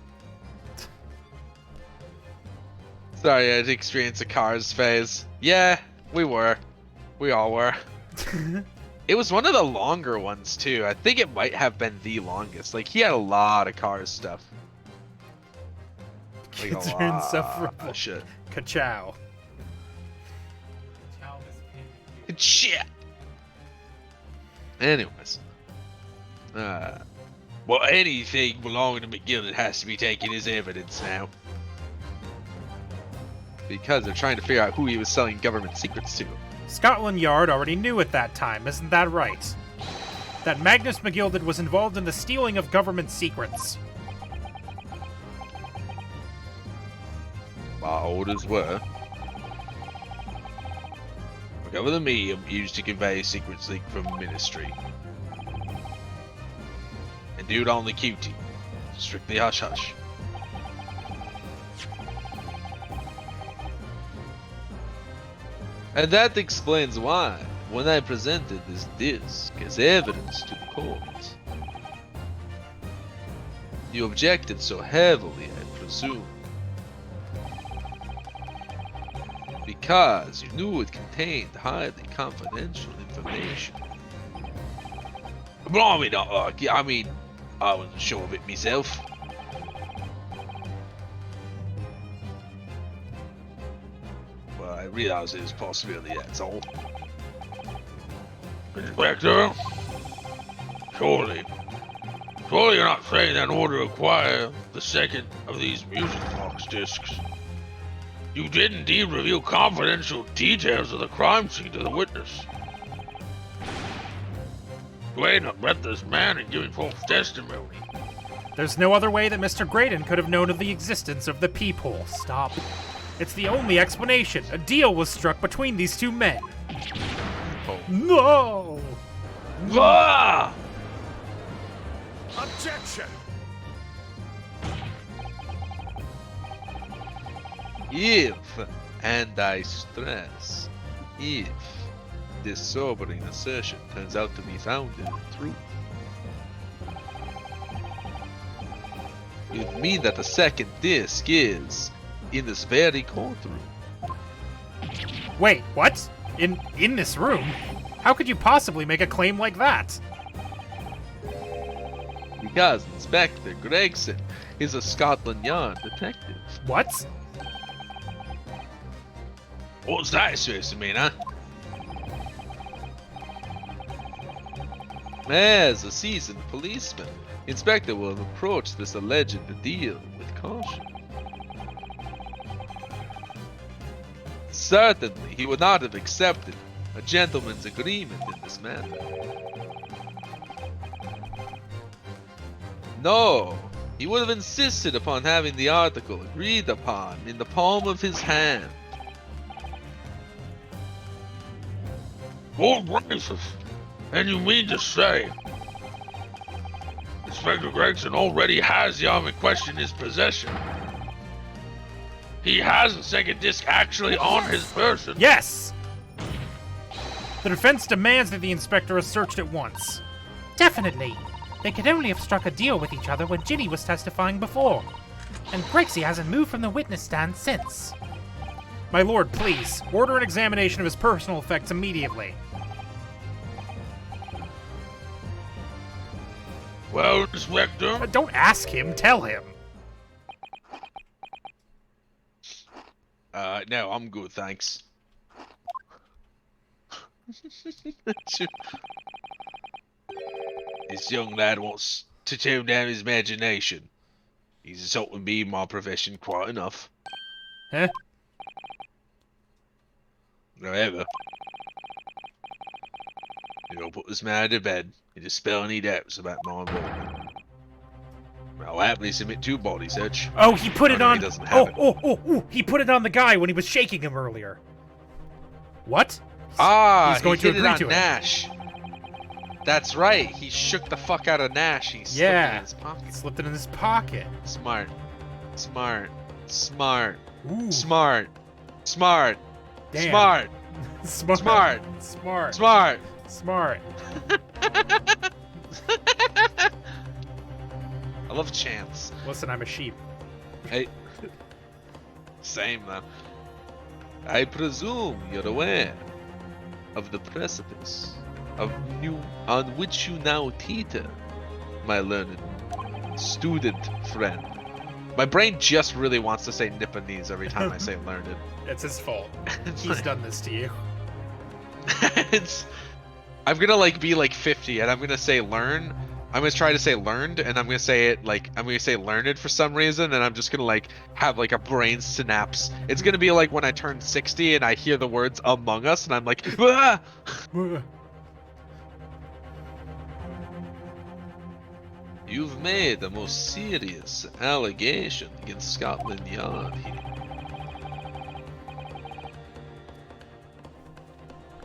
Sorry, I had to experience a Cars phase. Yeah, we were. We all were. It was one of the longer ones, too. I think it might have been the longest. Like, he had a lot of Cars stuff. Like, Kids a are lot insufferable. of shit. Ka-chow. Shit! Anyways. Well, anything belonging to McGillen has to be taken as evidence now. Because they're trying to figure out who he was selling government secrets to. Scotland Yard already knew at that time, isn't that right? That Magnus McGilded was involved in the stealing of government secrets. My orders were: recover the medium used to convey secrets leaked from ministry. And do it on the QT. Strictly hush hush. And that explains why, when I presented this disc as evidence to the court, you objected so heavily, I presume. Because you knew it contained highly confidential information. Blimey, I mean, I wasn't sure of it myself. Well, I realized it was a possibility, that's all. Inspector? Surely you're not saying that in order to acquire the second of these music box discs, you did indeed reveal confidential details of the crime scene to the witness. You ain't abet this man in giving false testimony. There's no other way that Mr. Graydon could have known of the existence of the peephole. Stop. It's the only explanation. A deal was struck between these two men. Oh. No! Ah! Objection! If, and I stress, if this sobering assertion turns out to be founded in truth, it would mean that the second disc is in this very courtroom. Wait, what? In this room? How could you possibly make a claim like that? Because Inspector Gregson is a Scotland Yard detective. What? What's that supposed to mean, huh? As a seasoned policeman, Inspector will approach this alleged deal with caution. Certainly, he would not have accepted a gentleman's agreement in this manner. No, he would have insisted upon having the article agreed upon in the palm of his hand. Lord gracious! And you mean to say Inspector Gregson already has the arm in question in his possession? He has a second disc actually on his person. Yes! The defense demands that the inspector is searched at once. Definitely. They could only have struck a deal with each other when Ginny was testifying before. And Grexy hasn't moved from the witness stand since. My lord, please, order an examination of his personal effects immediately. Well, Inspector, Don't ask him, tell him. No, I'm good, thanks. This young lad wants to tone down his imagination. He's insulting me in my profession quite enough. Huh? However, you'll put this man to bed and dispel any doubts about my involvement. I'll happily submit to a body search. Oh, he put it no, on. he doesn't have it. He put it on the guy when he was shaking him earlier. What? He's going to hit it agree on to it. Nash. That's right. He shook the fuck out of Nash. He slipped it in his He pocket. slipped it in his pocket. Smart. Smart. Smart. Ooh. Smart. Smart. Damn. Smart. Smart. Smart. Smart. Smart. Smart. I love chance. Listen, I'm a sheep. Hey. Same though. I presume you're aware of the precipice on which you now teeter, my learned student friend. My brain just really wants to say Nipponese every time I say learned. It's his fault. He's done this to you. I'm gonna be 50 and I'm gonna say learn. I'm gonna try to say learned and I'm gonna say it I'm gonna say learned for some reason and I'm just gonna have a brain synapse. It's gonna be like when I turn 60 and I hear the words Among Us and I'm like, ah! You've made the most serious allegation against Scotland Yard here.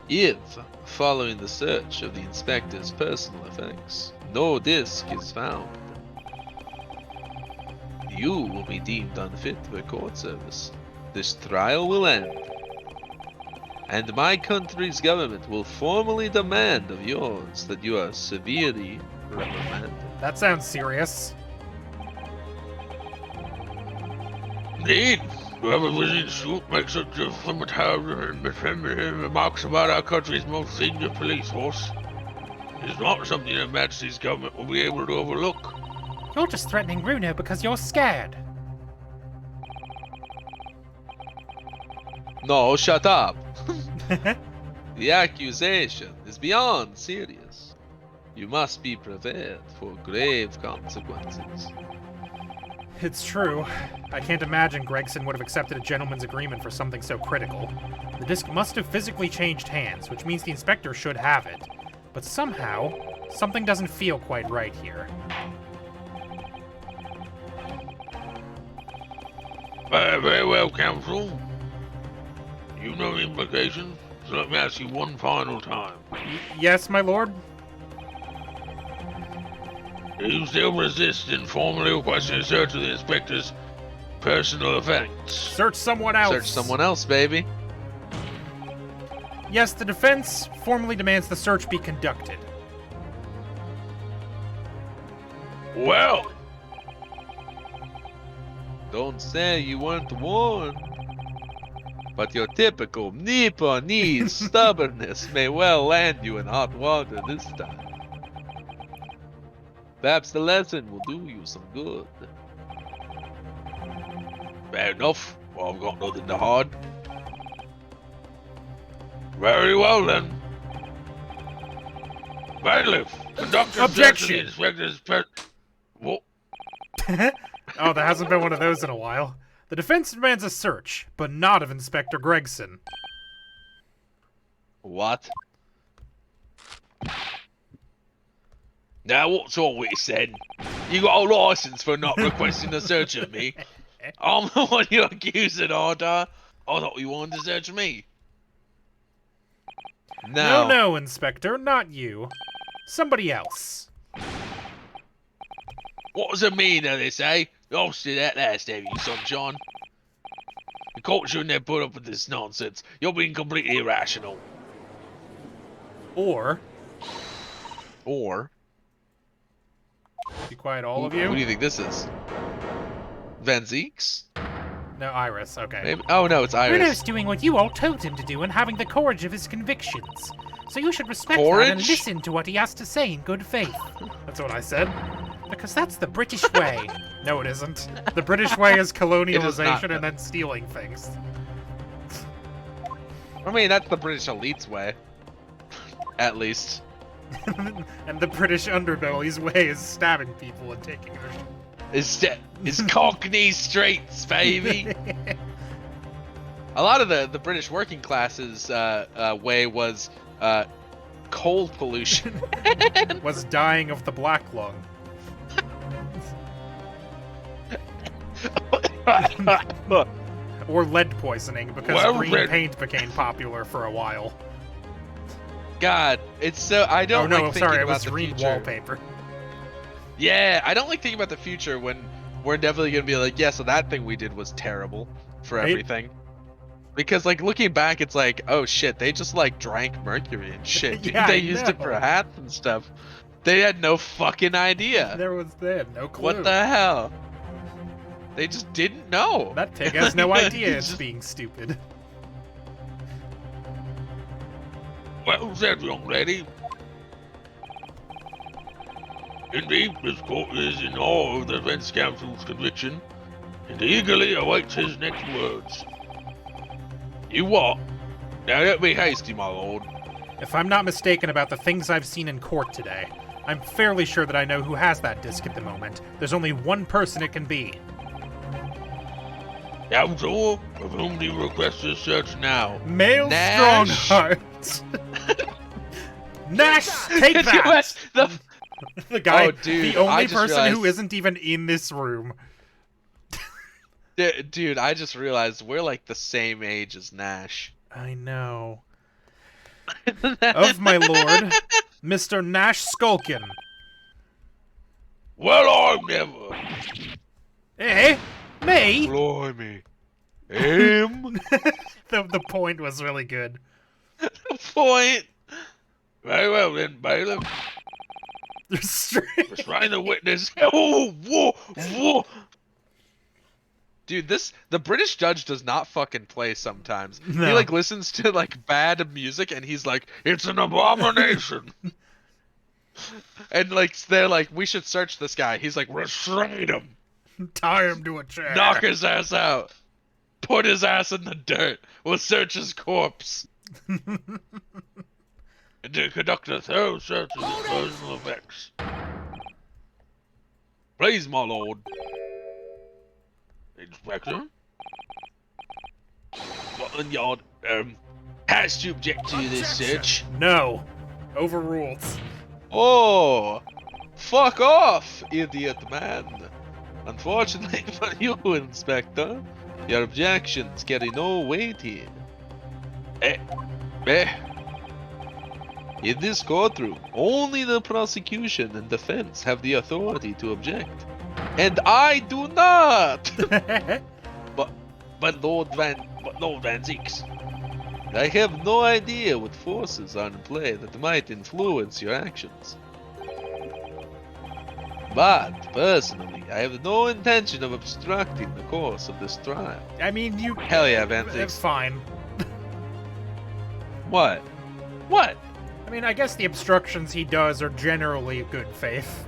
If, following the search of the inspector's personal effects, no disc is found, you will be deemed unfit for court service. This trial will end, and my country's government will formally demand of yours that you are severely reprimanded. That sounds serious. indeed, whoever visiting Supe makes such inflammatory and defamatory remarks about our country's most senior police force is not something Her Majesty's government will be able to overlook. You're just threatening Bruno because you're scared. No, shut up. The accusation is beyond serious. You must be prepared for grave consequences. It's true. I can't imagine Gregson would have accepted a gentleman's agreement for something so critical. The disc must have physically changed hands, which means the inspector should have it. But somehow, something doesn't feel quite right here. Very well, Counsel. You know the implications, so let me ask you one final time. Yes, my lord? Do you still resist in formally requesting a search of the inspector's personal effects? Search someone else. Search someone else, baby. Yes, the defense formally demands the search be conducted. Well, Don't say you weren't warned. But your typical Nipponese stubbornness may well land you in hot water this time. Perhaps the lesson will do you some good. fair enough. Well, I've got nothing to hide. Very well then. Bailiff, conduct a search of Objection. the inspector's What? Oh, there hasn't been one of those in a while. The defense demands a search, but not of Inspector Gregson. What? Now, what's all we said? You got a license for not requesting a search of me. I'm the one you're accusing, aren't I? I thought you wanted to search me. No, no, Inspector, not you. Somebody else. What does it mean, they say? I'll see that last of you, sunshine. The court shouldn't have put up with this nonsense. You're being completely irrational. Or, be quiet, all of Who do you. you think this is? Van Zeeks? No, Iris, okay. Maybe. Oh no, it's Iris. Bruno's doing what you all told him to do and having the courage of his convictions. So you should respect that and Courage? listen to what he has to say in good faith. That's what I said. Because that's the British way. No, it isn't. The British way is colonialization not. and then stealing things. I mean, that's the British elite's way. At least. And the British underbelly's way is stabbing people and taking their It's Cockney streets, baby. A lot of the British working classes way was coal pollution. was dying of the black lung. Or lead poisoning, because Well, green then- paint became popular for a while. God, it's so I Oh don't no, like thinking sorry, it about was the green future. wallpaper. Yeah, I don't like thinking about the future when we're definitely gonna be like, yeah, so that thing we did was terrible for Right. everything. Because like looking back, it's like, oh shit, they just like drank mercury and shit. Dude. Yeah, They I used it for know. hats and stuff. They had no fucking idea. They had no clue. What the hell? They just didn't know. That pig has no idea It's it's just- being stupid. Well said, young lady. Indeed, this court is in awe of the defense counsel's conviction and eagerly awaits his next words. You what? Now don't be hasty, my lord. If I'm not mistaken about the things I've seen in court today, I'm fairly sure that I know who has that disc at the moment. There's only one person it can be. Counsel, of whom do you request this search now? Male Nash. Strongheart. Nash, take Could you that! imagine The guy, Oh, dude, the only I just person who realized- isn't even in this room. Dude, I just realized we're like the same age as Nash. I know. Of my lord, Mr. Nash Skulkin. Well, I'm never. Eh? Me? Blimey. Him? The point was really good. Point. Very well then, bailiff. Straight- Restrain the witness. Oh, whoa, whoa. Dude, the British judge does not fucking play sometimes. He No. like listens to like bad music and he's like, It's an abomination. and like they're like, we should search this guy. He's like, Restrain him. Tie him to a chair. knock his ass out. Put his ass in the dirt. We'll search his corpse. And to conduct a thorough search of his personal effects. Please, my lord. Inspector? Scotland Yard, has to object to this search. No. Overruled. Oh, fuck off, idiot man. Unfortunately for you, Inspector, your objections carry no weight here. Eh. In this courtroom, only the prosecution and defense have the authority to object. And I do not! But Lord Van Zix, I have no idea what forces are in play that might influence your actions. But, personally, I have no intention of obstructing the course of this trial. I mean, you... Hell yeah, Van Zix. Fine. What? What? I mean, I guess the obstructions he does are generally good faith.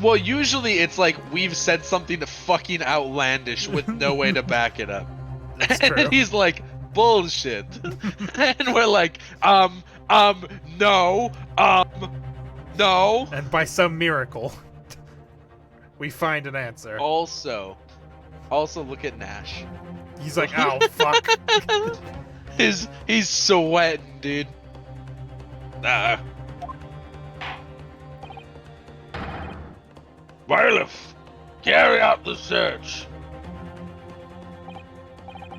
Well, usually it's like we've said something fucking outlandish with no way to back it up. That's And true. then he's like, bullshit. And we're like, no, no. And by some miracle, we find an answer. Also look at Nash. He's like, oh, fuck. He's sweating, dude. Bailiff, carry out the search.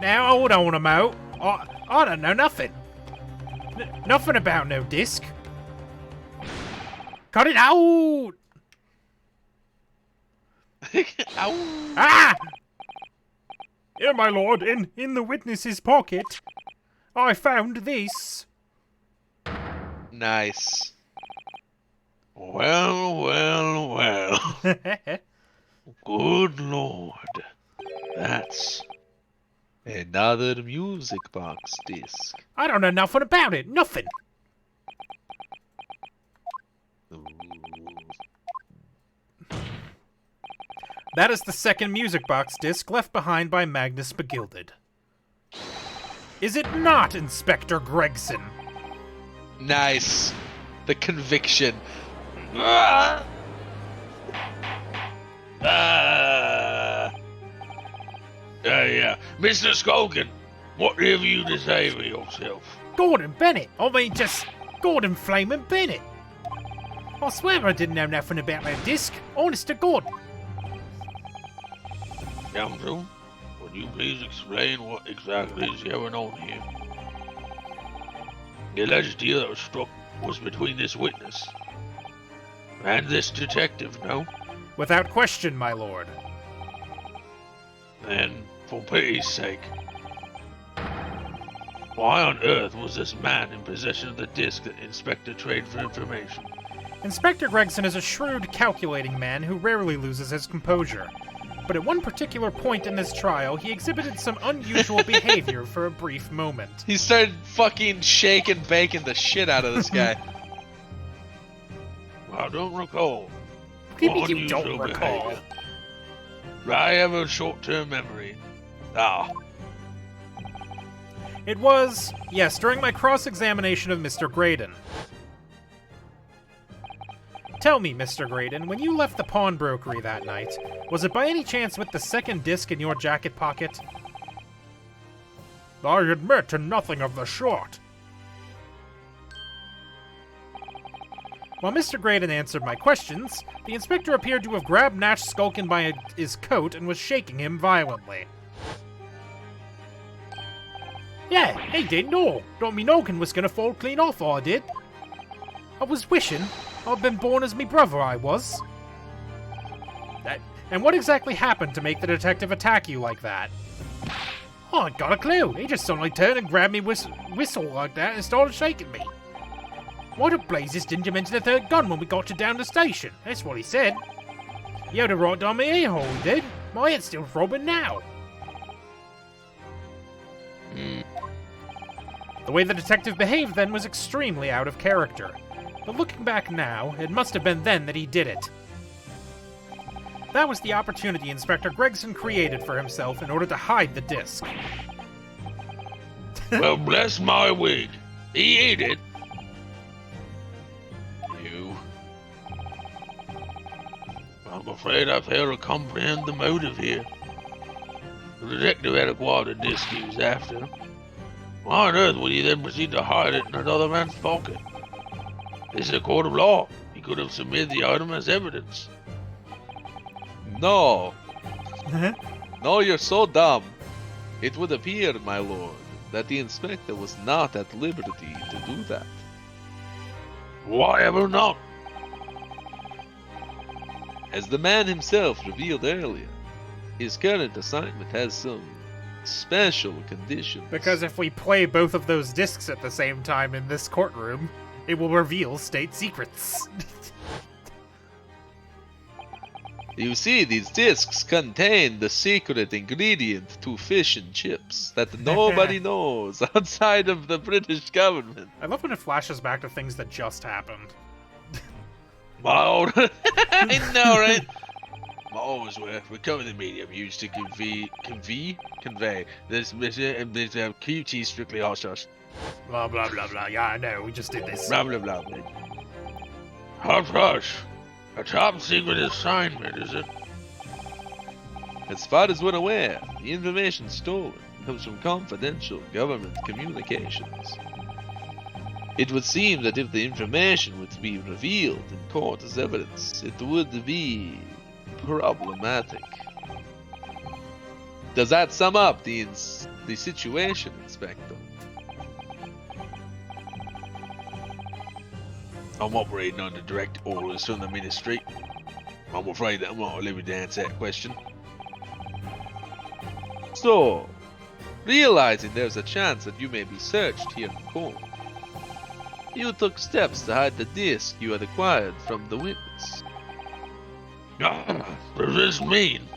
Now hold on a mo. I don't know nothing. Nothing about no disc. Cut it out! Ow. Ah! Here, my lord, in the witness's pocket, I found this. Nice. Well, well, well. Good lord. That's Another music box disc. I don't know nothing about it. Nothing. Ooh. That is the second music box disc left behind by Magnus Begilded. Is it not, Inspector Gregson? Nice. The conviction. Yeah. Mr. Skulkin, what have you to say for yourself? Gordon Bennett. I mean, just Gordon Flamin' Bennett. I swear I didn't know nothing about that disc. Honest to God. Counsel, would you please explain what exactly is going on here? The alleged deal that was struck was between this witness and this detective, no? Without question, my lord. Then, for pity's sake, why on earth was this man in possession of the disc that Inspector traded for information? Inspector Gregson is a shrewd, calculating man who rarely loses his composure. But at one particular point in this trial, he exhibited some unusual behavior for a brief moment. He started fucking shaking, baking the shit out of this guy. I don't recall. What do you mean you Unusual don't recall? behavior. I have a short-term memory. It was, yes, during my cross-examination of Mr. Graydon. Tell me, Mr. Graydon, when you left the pawnbrokery that night, was it by any chance with the second disc in your jacket pocket? I admit to nothing of the sort. While Mr. Graydon answered my questions, the inspector appeared to have grabbed Natch Skulkin by his coat and was shaking him violently. Yeah, he did know. Thought me noggin was gonna fall clean off, I did. I was wishing I'd been born as me brother, I was. And what exactly happened to make the detective attack you like that? I ain't got a clue. He just suddenly turned and grabbed me whistle like that and started shaking me. Why the blazes didn't you mention the third gun when we got you down the station? That's what he said. He had it right down my ear hole, he did. My head's still throbbing now. The way the detective behaved then was extremely out of character. But looking back now, it must have been then that he did it. That was the opportunity Inspector Gregson created for himself in order to hide the disc. Well, bless my wig. He ate it. You. I'm afraid I fail to comprehend the motive here. The detective had acquired a disc he was after. Why on earth would he then proceed to hide it in another man's pocket? This is a court of law. He could have submitted the item as evidence. No. No, you're so dumb. It would appear, my lord, that the inspector was not at liberty to do that. Why ever not? As the man himself revealed earlier, his current assignment has some special conditions. Because if we play both of those discs at the same time in this courtroom, it will reveal state secrets. You see, these discs contain the secret ingredient to fish and chips that nobody knows outside of the British government. I love when it flashes back to things that just happened. Well, I know, right? always were recover the medium used to convey this QT strictly hush hush. Blah, blah, blah, blah. Yeah, I know. We just did this. Blah blah blah. Hush hush. A top secret assignment, is it? As far as we're aware, the information stolen comes from confidential government communications. It would seem that if the information were to be revealed in court as evidence, it would be problematic. Does that sum up the situation, Inspector? I'm operating under direct orders from the ministry. I'm afraid that I'm not at liberty to answer that question. So, realizing there's a chance that you may be searched here in court, you took steps to hide the disc you had acquired from the witness. What does this mean?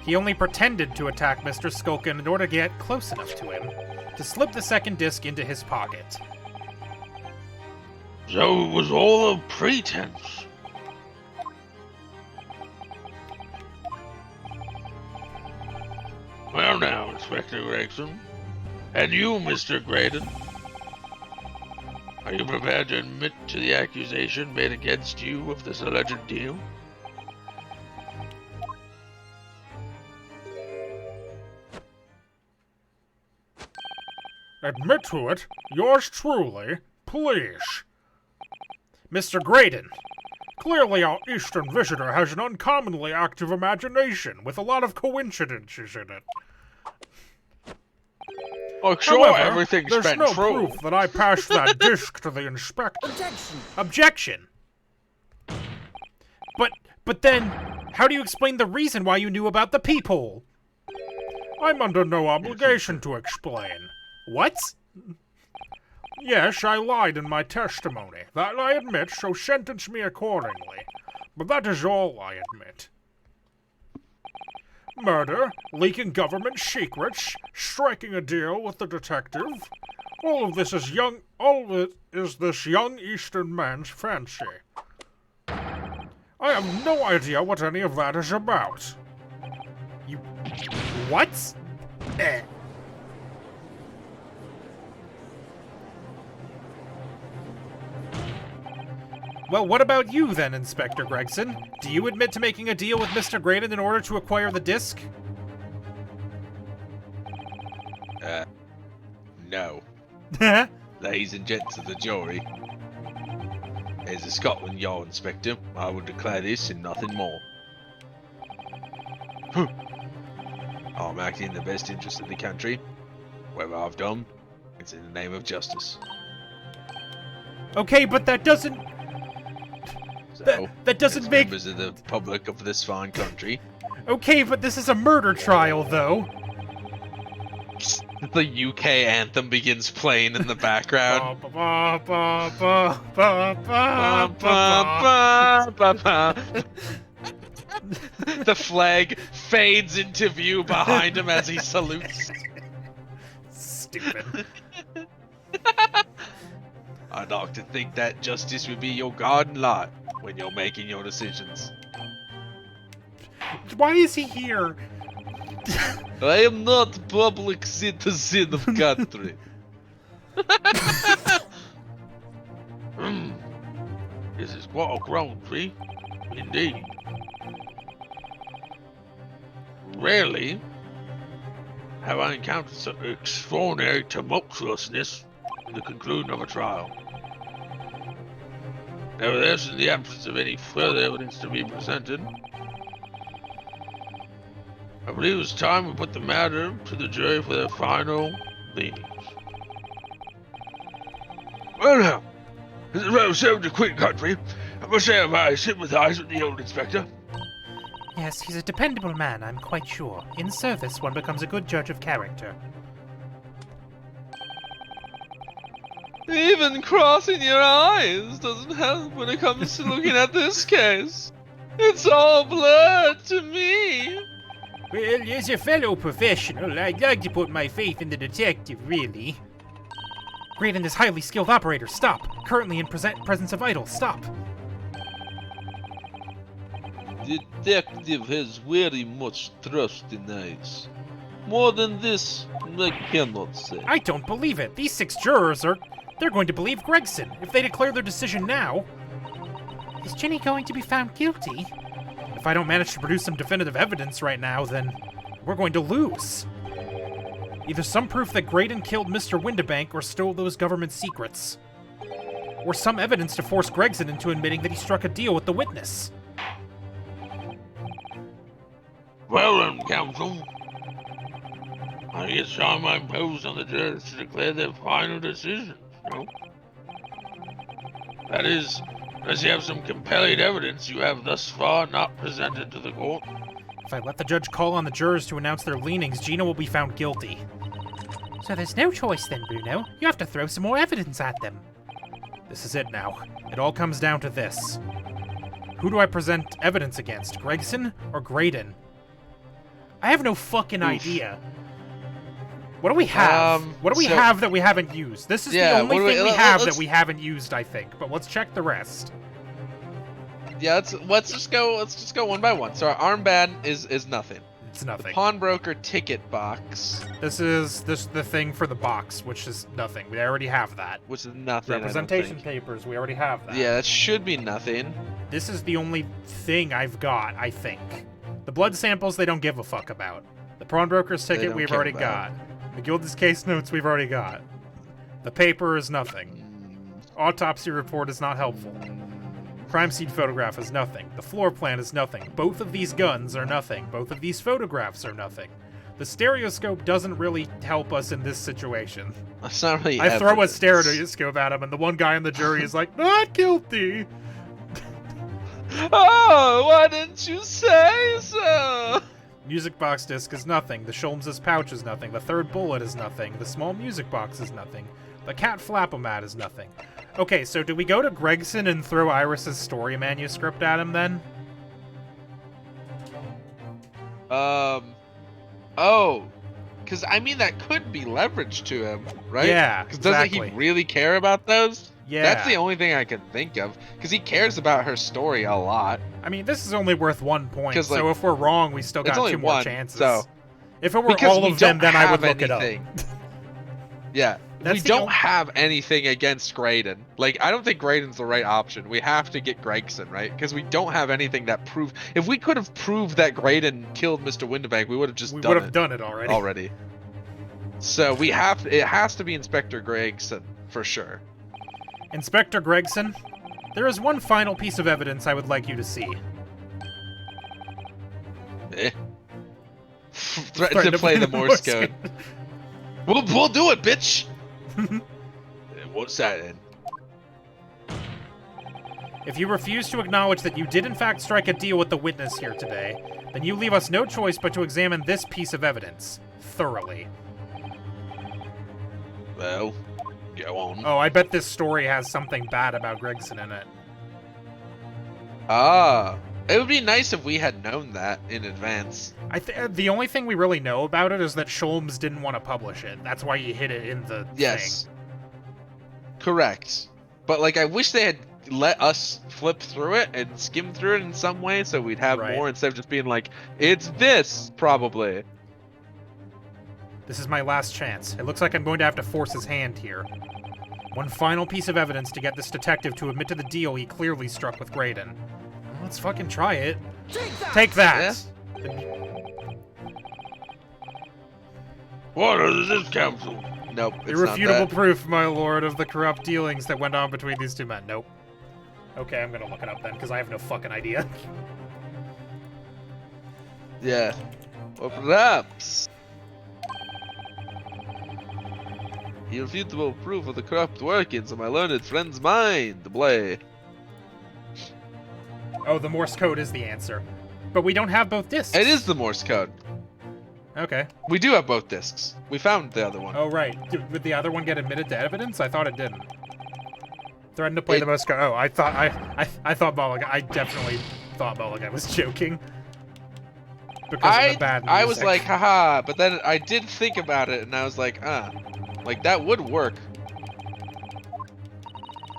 He only pretended to attack Mr. Skulkin in order to get close enough to him to slip the second disc into his pocket. So it was all a pretense. Inspector Gregson. And you, Mr. Graydon. Are you prepared to admit to the accusation made against you of this alleged deal? Admit to it. Yours truly, please. Mr. Graydon, Clearly, our Eastern visitor has an uncommonly active imagination with a lot of coincidences in it. Oh, sure, However, everything's there's been no true. proof that I passed that disc to the inspector. objection. But then, how do you explain the reason why you knew about the peephole? I'm under no obligation to explain. What? Yes, I lied in my testimony. That I admit, so sentence me accordingly. But that is all I admit. Murder, leaking government secrets, striking a deal with the detective. All of this is this young Eastern man's fancy. I have no idea what any of that is about. What? Eh. Well, what about you then, Inspector Gregson? Do you admit to making a deal with Mr. Graydon in order to acquire the disc? No. Ladies and gents of the jury, as a Scotland Yard Inspector, I would declare this and nothing more. I'm acting in the best interest of the country. Whatever I've done, it's in the name of justice. Okay, but that doesn't... So, that doesn't as make... members of the public of this fine country, Okay, but this is a murder trial, though. the UK anthem begins playing in the background. The flag fades into view behind him as he salutes. Stupid. I'd like to think that justice would be your guiding light when you're making your decisions. Why is he here? I am not public citizen of country. This is quite a grown tree, indeed. Rarely have I encountered such extraordinary tumultuousness in the conclusion of a trial. Nevertheless, in the absence of any further evidence to be presented, I believe it's time we put the matter to the jury for their final leanings. Well now, as a well-served and quick country, I must say I sympathize with the old inspector. Yes, he's a dependable man, I'm quite sure. In service, one becomes a good judge of character. Even crossing your eyes doesn't help when it comes to looking at this case. It's all blurred to me. Well, as a fellow professional, I'd like to put my faith in the detective, really. Graydon is highly skilled operator. Stop. Currently in presence of idol. Stop. Detective has very much trust in us. More than this, I cannot say. I don't believe it. These 6 jurors they're going to believe Gregson. If they declare their decision now... Is Ginny going to be found guilty? If I don't manage to produce some definitive evidence right now, then we're going to lose. Either some proof that Graydon killed Mr. Windibank or stole those government secrets. Or some evidence to force Gregson into admitting that he struck a deal with the witness. Well then, counsel, I guess time I impose on the judge to declare their final decisions, no? That is, unless you have some compelling evidence you have thus far not presented to the court. If I let the judge call on the jurors to announce their leanings, Gina will be found guilty. So there's no choice then, Bruno. You have to throw some more evidence at them. This is it now. It all comes down to this. Who do I present evidence against, Gregson or Graydon? I have no fucking idea. What do we have? What do we have that we haven't used? This is the only thing we have that we haven't used, I think. But let's check the rest. Yeah, let's just go one by one. So our armband is nothing. It's nothing. Pawnbroker ticket box, This is the thing for the box, which is nothing. We already have that. which is nothing. Representation I don't think. papers, we already have that. Yeah, that should be nothing. This is the only thing I've got, I think. The blood samples, they don't give a fuck about. The pawnbroker's ticket, don't we've care already about. got. The Gilded's case notes, we've already got. The paper is nothing. Autopsy report is not helpful. Crime scene photograph is nothing. The floor plan is nothing. Both of these guns are nothing. Both of these photographs are nothing. The stereoscope doesn't really help us in this situation. That's not really. I throw a evidence. stereoscope at him, and the one guy in the jury is like, "Not guilty." Oh, why didn't you say so? Music box disc is nothing. The Sholmes' pouch is nothing. The third bullet is nothing. The small music box is nothing. The cat flapomat is nothing. Okay, so do we go to Gregson and throw Iris's story manuscript at him then? Oh, because I mean that could be leverage to him, right? Yeah, Because doesn't exactly. he really care about those? Yeah. That's the only thing I can think of. Because he cares about her story a lot. I mean, this is only worth 1 point, 'Cause, so like, if we're wrong, we still it's got only 2 more one, chances. so- If it were Because all we of them, don't then I would have look it up. anything. Yeah. That's we the don't only- have anything against Graydon. Like, I don't think Graydon's the right option. We have to get Gregson, right? Because we don't have anything that proves. If we could have proved that Graydon killed Mr. Windibank, we would have just We done would it have done it already. already. So we have. It has to be Inspector Gregson for sure. Inspector Gregson, there is one final piece of evidence I would like you to see. Threaten to play the Morse code. We'll do it, bitch. What's that then? If you refuse to acknowledge that you did in fact strike a deal with the witness here today, then you leave us no choice but to examine this piece of evidence thoroughly. Well, go on. Oh, I bet this story has something bad about Gregson in it. Ah, it would be nice if we had known that in advance. The only thing we really know about it is that Sholmes didn't want to publish it. That's why he hid it in the Yes. thing. Correct. But like, I wish they had let us flip through it and skim through it in some way, so we'd have Right. more instead of just being like, "It's this probably." This is my last chance. It looks like I'm going to have to force his hand here. One final piece of evidence to get this detective to admit to the deal he clearly struck with Graydon. Well, let's fucking try it. Take that! What is this, counsel? Nope. It's Irrefutable not that. proof, my lord, of the corrupt dealings that went on between these two men. Nope. Okay, I'm gonna look it up then, because I have no fucking idea. Yeah. Well, perhaps. Irrefutable proof of the corrupt workings of my learned friend's mind, Blay. Oh, the Morse code is the answer. But we don't have both discs. It is the Morse code. Okay. We do have both discs. We found the other one. Oh, right. Would the other one get admitted to evidence? I thought it didn't. Threatened to play the Morse code. Oh, I thought I definitely thought Mulligan was joking. Because of the bad music. I was like, haha, but then I did think about it, and I was like, like that would work.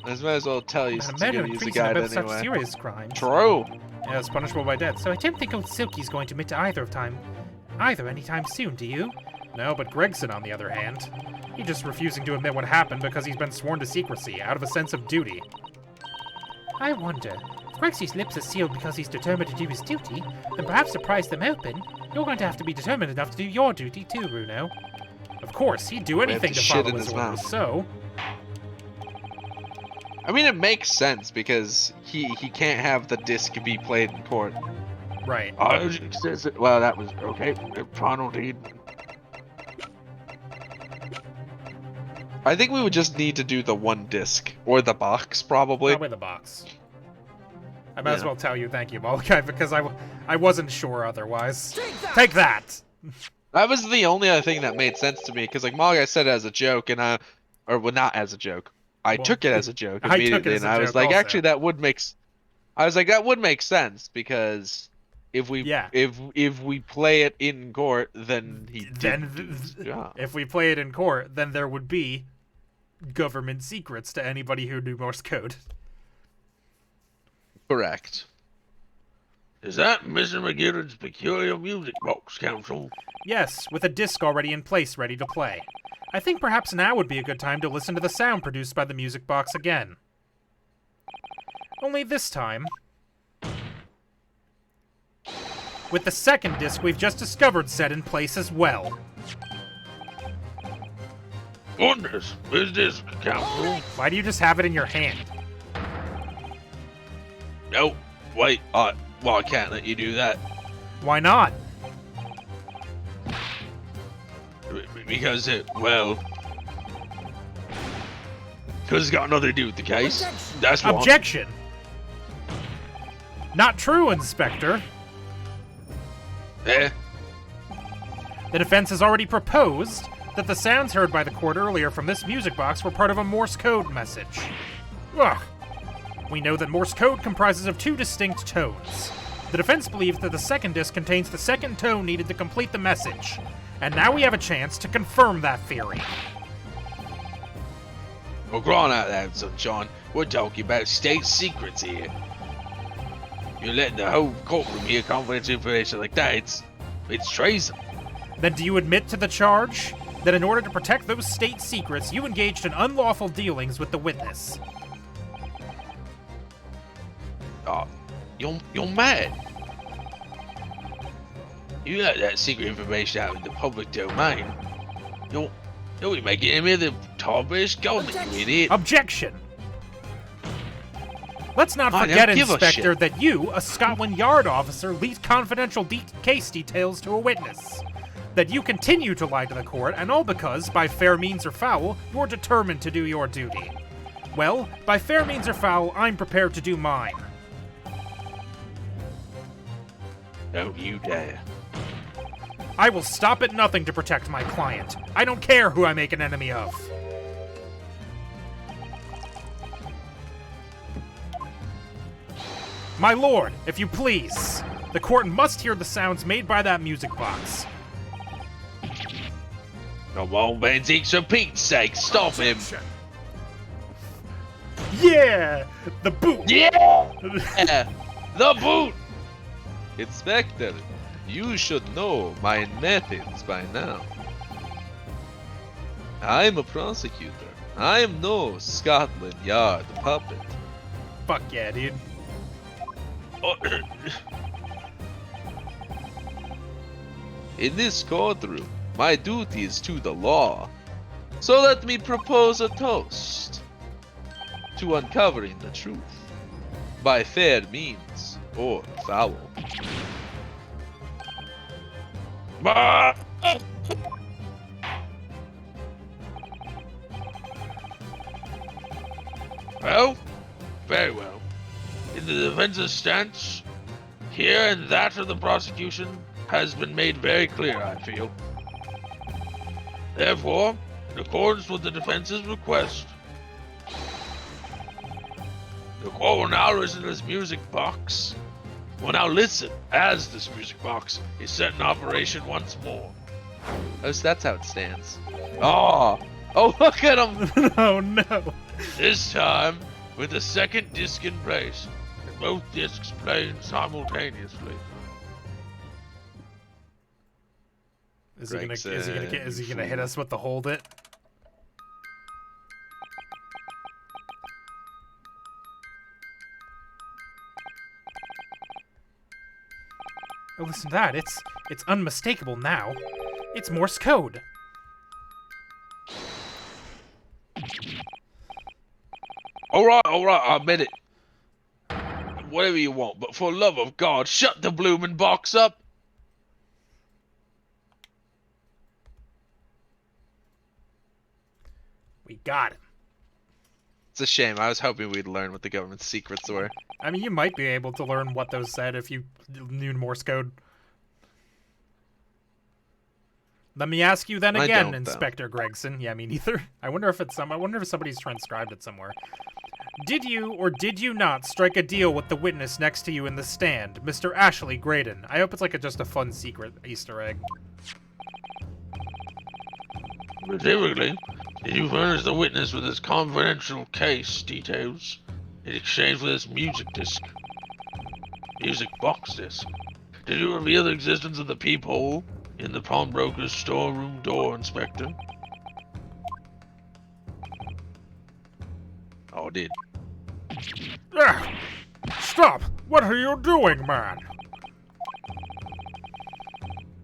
I might as well tell you a since man you're who gonna use a increases guide above such anyway. serious crimes. True. Yeah, it's punishable by death. So I don't think old Silky's going to admit to either anytime soon, do you? No, but Gregson, on the other hand, he's just refusing to admit what happened because he's been sworn to secrecy out of a sense of duty. I wonder, if Gregsy's lips are sealed because he's determined to do his duty, then perhaps to prise them open, you're going to have to be determined enough to do your duty too, Bruno. Of course, he'd do anything to to shit follow in his his orders, mouth. so... I mean, it makes sense because he can't have the disc be played in court. Right. Well, that was okay. Final deed. I think we would just need to do the one disc or the box, probably. Probably the box. I might as Yeah. well tell you thank you, Molokai, because I wasn't sure otherwise. Take that! That was the only other thing that made sense to me because, like, Malagai said it as a joke, and not as a joke. I Well, took it as a joke I took it immediately, as a and I was joke like, also. actually, that would make. I was like, that would make sense because if we Yeah. if we play it in court, then he Then didn't do his job. if we play it in court, then there would be government secrets to anybody who knew Morse code. Correct. Is that Mr. McGillen's peculiar music box, Counsel? Yes, with a disc already in place ready to play. I think perhaps now would be a good time to listen to the sound produced by the music box again. Only this time, with the second disc we've just discovered set in place as well. Goodness, where's this, Counsel? Why do you just have it in your hand? No, wait. Well, I can't let you do that Why not? because because it's got nothing to do with the case. That's why. Objection! Not true, Inspector. Eh? The defense has already proposed that the sounds heard by the court earlier from this music box were part of a Morse code message. Ugh. We know that Morse code comprises of 2 distinct tones. The defense believes that the second disc contains the second tone needed to complete the message. And now we have a chance to confirm that theory. Well, go on out there, Sunshine. We're talking about state secrets here. You're letting the whole courtroom hear confidential information like that. It's treason. Then do you admit to the charge that in order to protect those state secrets, you engaged in unlawful dealings with the witness? Oh, you're mad. You let that secret information out in the public domain. You'll be making him the top-ish government, you idiot. Objection! Let's not I don't forget, give a Inspector, shit. that you, a Scotland Yard officer, leaked confidential case details to a witness. That you continue to lie to the court, and all because, by fair means or foul, you're determined to do your duty. Well, by fair means or foul, I'm prepared to do mine. Don't you dare. I will stop at nothing to protect my client. I don't care who I make an enemy of. My lord, if you please, the court must hear the sounds made by that music box. Come on, Benzik, for Pete's sake, stop him. Yeah! The boot! Yeah! The boot! Inspector, you should know my methods by now. I'm a prosecutor. I am no Scotland Yard puppet. Fuck yeah, dude. In this courtroom, my duty is to the law. So let me propose a toast to uncovering the truth by fair means or foul. Bah! Well, very well. In the defense's stance, here and that of the prosecution has been made very clear, I feel. Therefore, in accordance with the defense's request, the court will now listen to this music box. Will now listen as this music box is set in operation once more. Oh, so that's how it stands. Oh, look at him! Oh no. This time, with the second disc in place, and both discs playing simultaneously. Is he gonna hit us with the hold it? Oh, listen to that. It's unmistakable now. It's Morse code. Alright, I admit it. Whatever you want, but for love of God, shut the bloomin' box up. We got him. It's a shame. I was hoping we'd learn what the government's secrets were. I mean, you might be able to learn what those said if you knew Morse code. Let me ask you then I again, don't, though. Inspector Gregson. Yeah, me neither. I wonder if somebody's transcribed it somewhere. Did you or did you not strike a deal with the witness next to you in the stand, Mr. Ashley Graydon? I hope it's like just a fun secret Easter egg. Specifically, did you furnish the witness with his confidential case details in exchange for this music disc? music box disc. Did you reveal the existence of the peephole in the pawnbroker's storeroom door, Inspector? Oh, I did. Ah! Stop! What are you doing, man?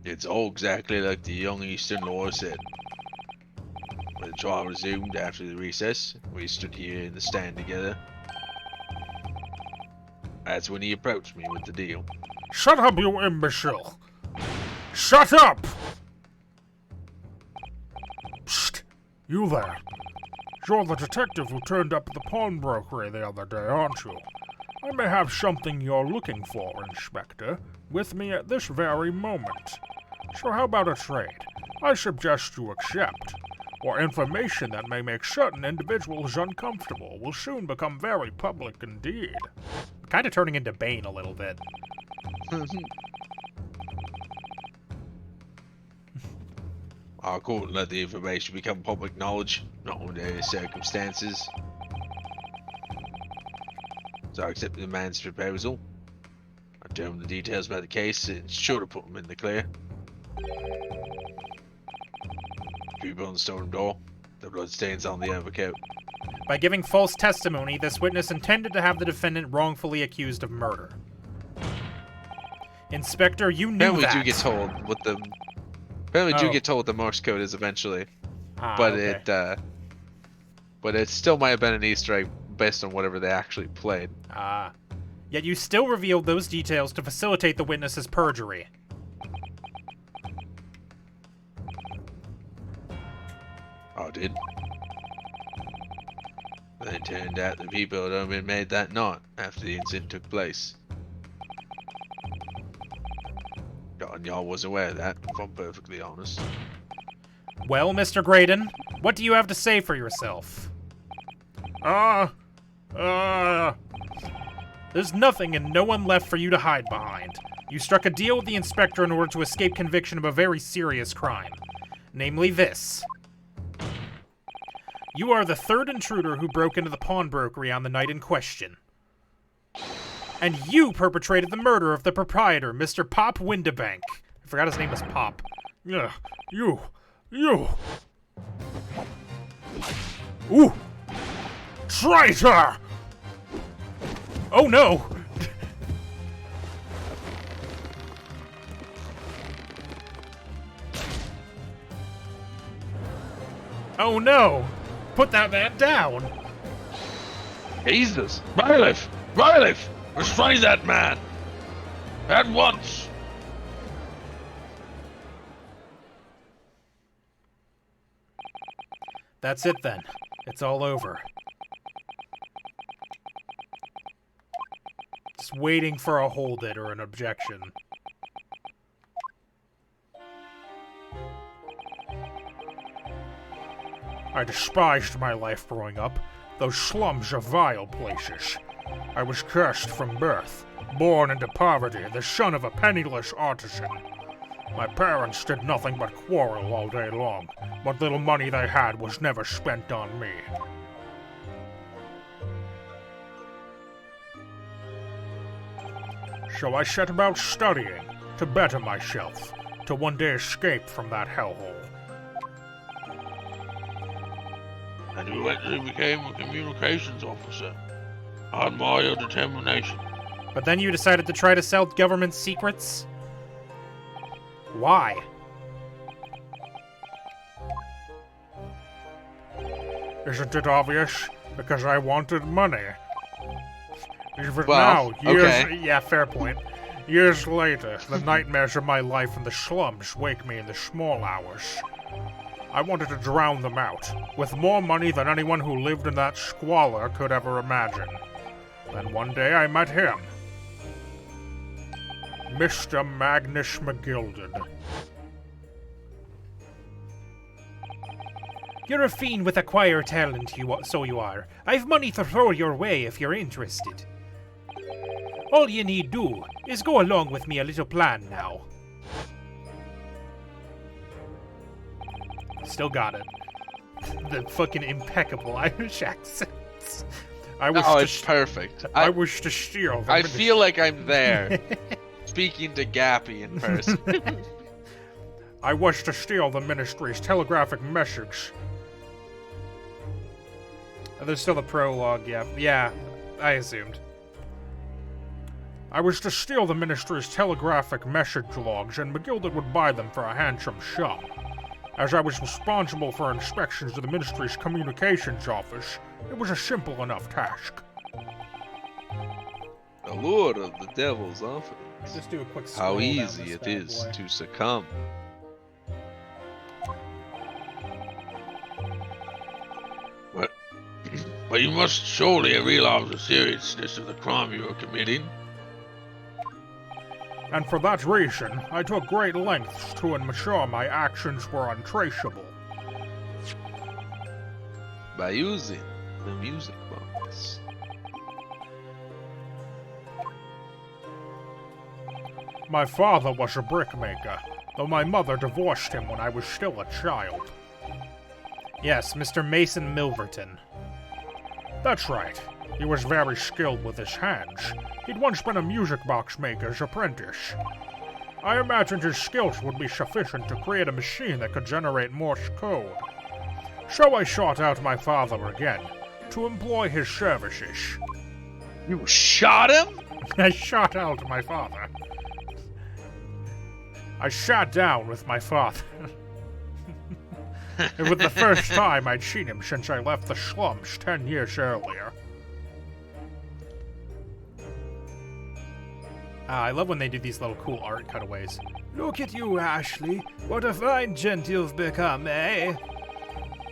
It's all exactly like the young Eastern lore said. When the trial resumed after the recess, we stood here in the stand together. That's when he approached me with the deal. Shut up, you imbecile! Shut up! Psst! You there. You're the detective who turned up at the pawnbrokery the other day, aren't you? I may have something you're looking for, Inspector, with me at this very moment. So how about a trade? I suggest you accept. Or information that may make certain individuals uncomfortable will soon become very public indeed. Kind of turning into Bane a little bit. I couldn't let the information become public knowledge, not under any circumstances. So I accepted the man's proposal. I told him the details about the case and sure to put him in the clear. People on the storeroom door, the bloodstains on the overcoat. By giving false testimony, this witness intended to have the defendant wrongfully accused of murder. Inspector, you knew Apparently that. we do get told what the... Apparently we do get told what the Morse code is eventually. But okay. But it still might have been an Easter egg based on whatever they actually played. Yet you still revealed those details to facilitate the witness's perjury. I did. Then it turned out the people had only been made that night after the incident took place. And y'all was aware of that, if I'm perfectly honest. Well, Mr. Graydon, what do you have to say for yourself? There's nothing and no one left for you to hide behind. You struck a deal with the inspector in order to escape conviction of a very serious crime. Namely this. You are the third intruder who broke into the pawnbrokery on the night in question. And you perpetrated the murder of the proprietor, Mr. Pop Windabank. I forgot his name was Pop. Yeah, you. Ooh! Traitor! Oh no! Oh no! Put that man down! Jesus! Bailiff! Bailiff! Restrain that man! At once! That's it then. It's all over. Just waiting for a hold it or an objection. I despised my life growing up. Those slums are vile places. I was cursed from birth, born into poverty, the son of a penniless artisan. My parents did nothing but quarrel all day long. What little money they had was never spent on me. So I set about studying, to better myself, to one day escape from that hellhole. And you eventually became a communications officer. I admire your determination. But then you decided to try to sell government secrets? Why? Isn't it obvious? Because I wanted money. Even Well, now, years... okay. Yeah, fair point. Years later, the nightmares of my life in the slums wake me in the small hours. I wanted to drown them out, with more money than anyone who lived in that squalor could ever imagine. Then one day I met him. Mr. Magnus McGilded. You're a fiend with acquired talent, so you are. I've money to throw your way if you're interested. All you need do is go along with me a little plan now. Still got it. The fucking impeccable Irish accents. I wish Oh, to it's perfect. I wish to steal the I feel like I'm there, speaking to Gappy in person. I wish to steal the Ministry's telegraphic message. There's still the prologue, yeah. Yeah, I assumed. I was to steal the Ministry's telegraphic message logs, and McGilded would buy them for a handsome sum. As I was responsible for inspections of the Ministry's communications office, it was a simple enough task. The lord of the devil's office. Just do a quick scroll How down easy this it bad is boy. to succumb. But you must surely realize the seriousness of the crime you are committing. And for that reason, I took great lengths to ensure my actions were untraceable. By using the music box. My father was a brickmaker, though my mother divorced him when I was still a child. Yes, Mr. Mason Milverton. That's right. He was very skilled with his hands. He'd once been a music box maker's apprentice. I imagined his skills would be sufficient to create a machine that could generate Morse code. So I sought out my father again, to employ his services. You shot him? I sought out my father. I sat down with my father. It was the first time I'd seen him since I left the slums 10 years earlier. I love when they do these little cool art cutaways. Look at you, Ashley. What a fine gent you've become, eh?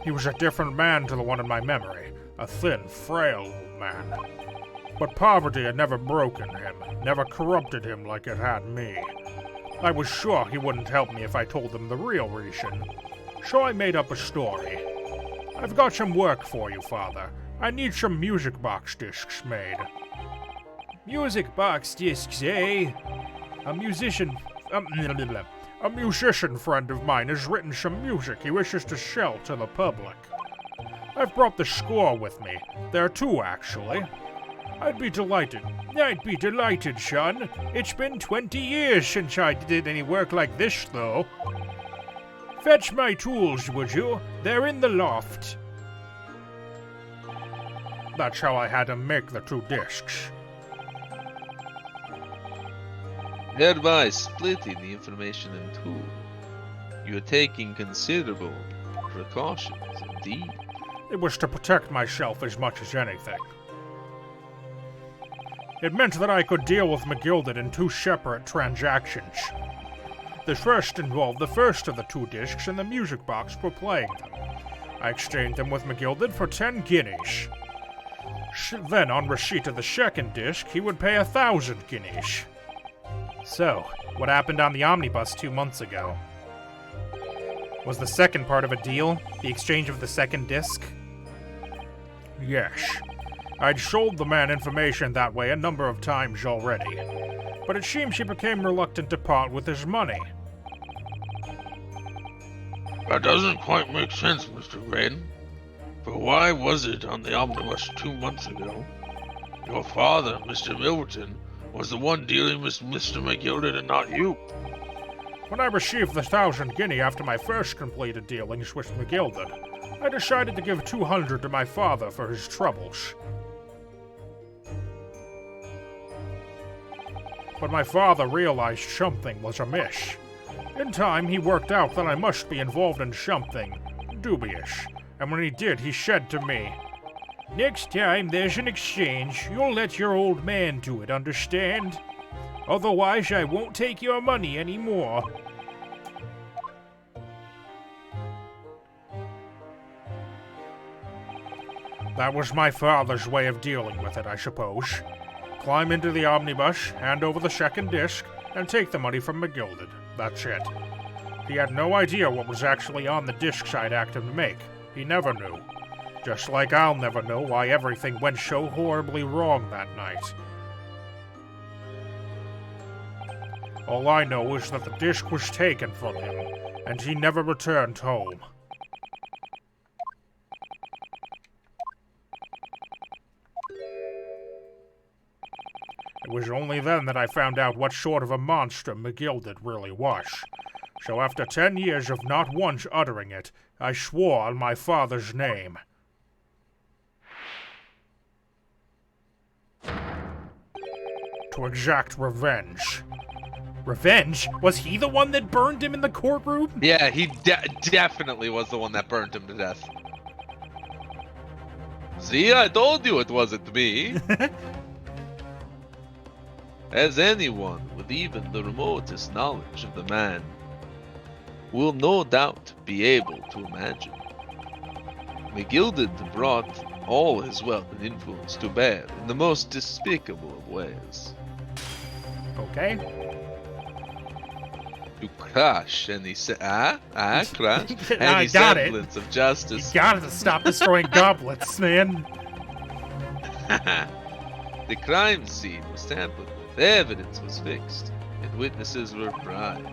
He was a different man to the one in my memory, a thin, frail old man. But poverty had never broken him, never corrupted him like it had me. I was sure he wouldn't help me if I told him the real reason. So I made up a story. I've got some work for you, Father. I need some music box discs made. Music box discs, eh? A musician friend of mine has written some music he wishes to sell to the public. I've brought the score with me. There are two, actually. I'd be delighted, son. It's been 20 years since I did any work like this, though. Fetch my tools, would you? They're in the loft. That's how I had to make the two discs. Thereby splitting the information in two. You are taking considerable precautions indeed. It was to protect myself as much as anything. It meant that I could deal with McGilded in two separate transactions. The first involved the first of the two discs and the music box for playing them. I exchanged them with McGilded for 10 guineas. Then, on receipt of the second disc, he would pay 1,000 guineas. So, what happened on the omnibus 2 months ago? Was the second part of a deal the exchange of the second disc? Yes. I'd sold the man information that way a number of times already. But it seems he became reluctant to part with his money. That doesn't quite make sense, Mr. Graydon. For why was it on the omnibus 2 months ago? Your father, Mr. Milverton, was the one dealing with Mr. McGilded and not you. When I received the 1,000 guinea after my first completed dealings with McGilded, I decided to give 200 to my father for his troubles. But my father realized something was amiss. In time, he worked out that I must be involved in something dubious, and when he did, he said to me, "Next time there's an exchange, you'll let your old man do it, understand? Otherwise, I won't take your money anymore." That was my father's way of dealing with it, I suppose. Climb into the omnibus, hand over the second disc, and take the money from McGilded. That's it. He had no idea what was actually on the discs I'd act him to make. He never knew. Just like I'll never know why everything went so horribly wrong that night. All I know is that the disc was taken from him, and he never returned home. It was only then that I found out what sort of a monster McGilded really was. So after 10 years of not once uttering it, I swore on my father's name. To exact revenge. Revenge? Was he the one that burned him in the courtroom? Yeah, he definitely was the one that burned him to death. See, I told you it wasn't me. As anyone with even the remotest knowledge of the man will no doubt be able to imagine, McGilded brought all his wealth and influence to bear in the most despicable of ways. Okay. To crush any crush I any got it. semblance of justice. You gotta stop destroying goblets, man. The crime scene was tampered with, evidence was fixed, and witnesses were bribed.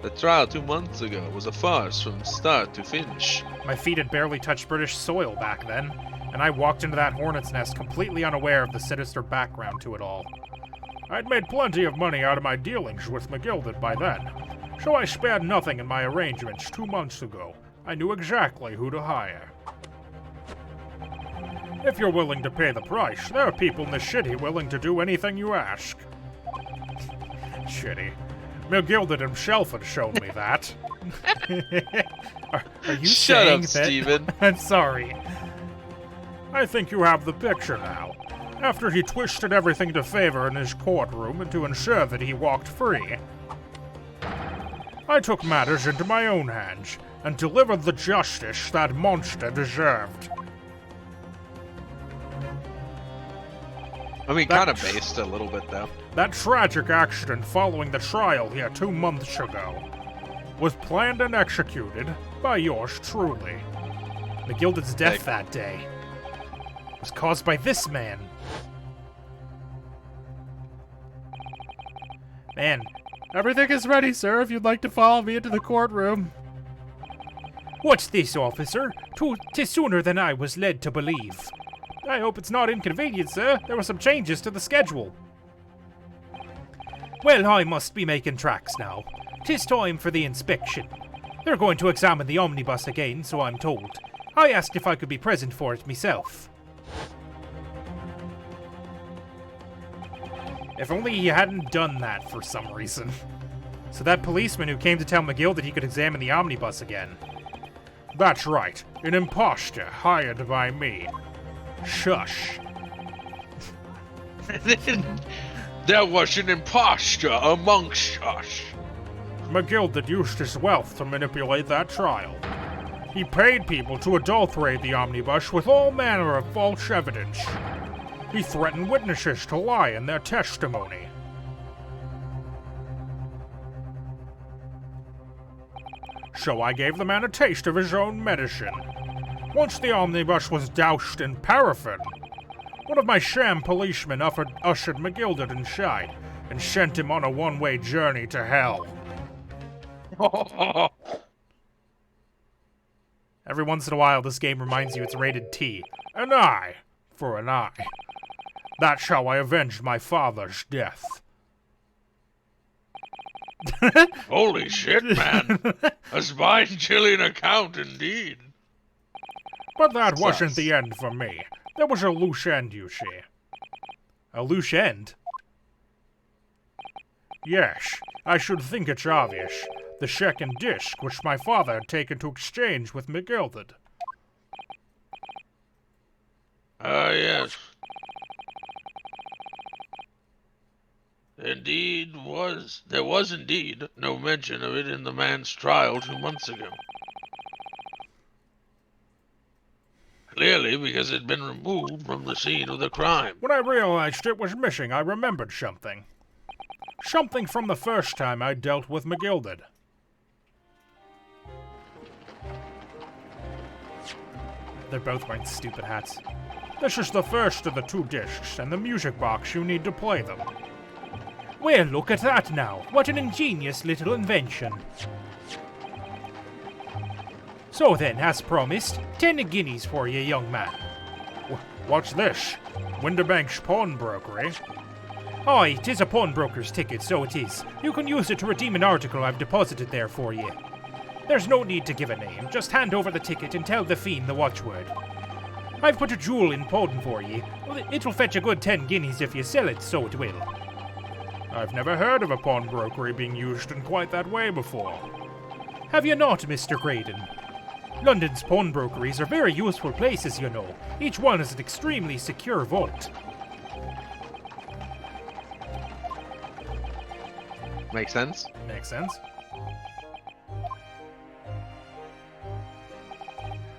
The trial 2 months ago was a farce from start to finish. My feet had barely touched British soil back then, and I walked into that hornet's nest completely unaware of the sinister background to it all. I'd made plenty of money out of my dealings with McGilded by then, so I spared nothing in my arrangements 2 months ago. I knew exactly who to hire. If you're willing to pay the price, there are people in the city willing to do anything you ask. Shitty. McGilded himself had shown me that. Are you Shut saying up, that? Steven. I'm sorry. I think you have the picture now. After he twisted everything to favor in his courtroom and to ensure that he walked free, I took matters into my own hands and delivered the justice that monster deserved. I mean, kind of based a little bit, though. That tragic accident following the trial here 2 months ago was planned and executed by yours truly. McGilded's death that day was caused by this man. Man, everything is ready, sir, if you'd like to follow me into the courtroom. What's this, officer? 'Tis sooner than I was led to believe. I hope it's not inconvenient, sir. There were some changes to the schedule. Well, I must be making tracks now. 'Tis time for the inspection. They're going to examine the omnibus again, so I'm told. I asked if I could be present for it myself. If only he hadn't done that for some reason. So that policeman who came to tell McGill that he could examine the omnibus again. That's right, an imposter hired by me. Shush. There was an impostor amongst us. McGilded used his wealth to manipulate that trial. He paid people to adulterate the omnibus with all manner of false evidence. He threatened witnesses to lie in their testimony. So I gave the man a taste of his own medicine. Once the omnibus was doused in paraffin, one of my sham policemen ushered McGilded inside and sent him on a one-way journey to hell. Every once in a while, this game reminds you it's rated T. An eye for an eye. That's how I avenged my father's death. Holy shit, man. A spine-chilling account indeed. But that wasn't the end for me. There was a loose end, you see. A loose end? Yes, I should think it's obvious. The second disc, which my father had taken to exchange with McGilded. Ah, yes. There was indeed no mention of it in the man's trial 2 months ago. Clearly because it had been removed from the scene of the crime. When I realized it was missing, I remembered something. Something from the first time I dealt with McGilded. They're both wearing stupid hats. This is the first of the 2 discs, and the music box you need to play them. Well, look at that now. What an ingenious little invention. So then, as promised, 10 guineas for you, young man. What's this? Winterbank's pawnbrokery? Aye, 'tis a pawnbroker's ticket, so it is. You can use it to redeem an article I've deposited there for you. There's no need to give a name, just hand over the ticket and tell the fiend the watchword. I've put a jewel in pawn for ye. Well, it'll fetch a good 10 guineas if you sell it, so it will. I've never heard of a pawnbrokery being used in quite that way before. Have you not, Mr. Graydon? London's pawnbrokeries are very useful places, you know. Each one is an extremely secure vault. Makes sense. Makes sense.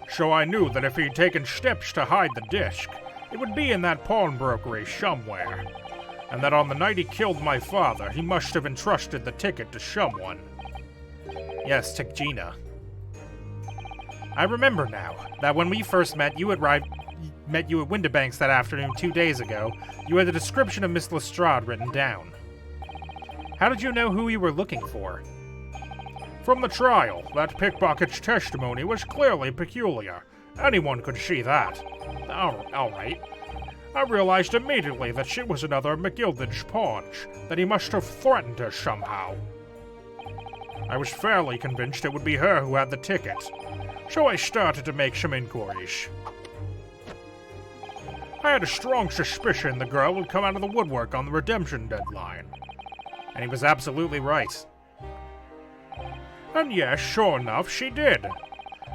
So I knew that if he'd taken steps to hide the disc, it would be in that pawnbrokery somewhere. And that on the night he killed my father, he must have entrusted the ticket to someone. Yes, to Gina. I remember now that when we first met you at Winterbanks that afternoon 2 days ago, you had the description of Miss Lestrade written down. How did you know who you were looking for? From the trial, that pickpocket's testimony was clearly peculiar. Anyone could see that. All right. I realized immediately that she was another McGilded's paunch, that he must have threatened her somehow. I was fairly convinced it would be her who had the ticket, so I started to make some inquiries. I had a strong suspicion the girl would come out of the woodwork on the redemption deadline. And he was absolutely right. And yes, sure enough, she did.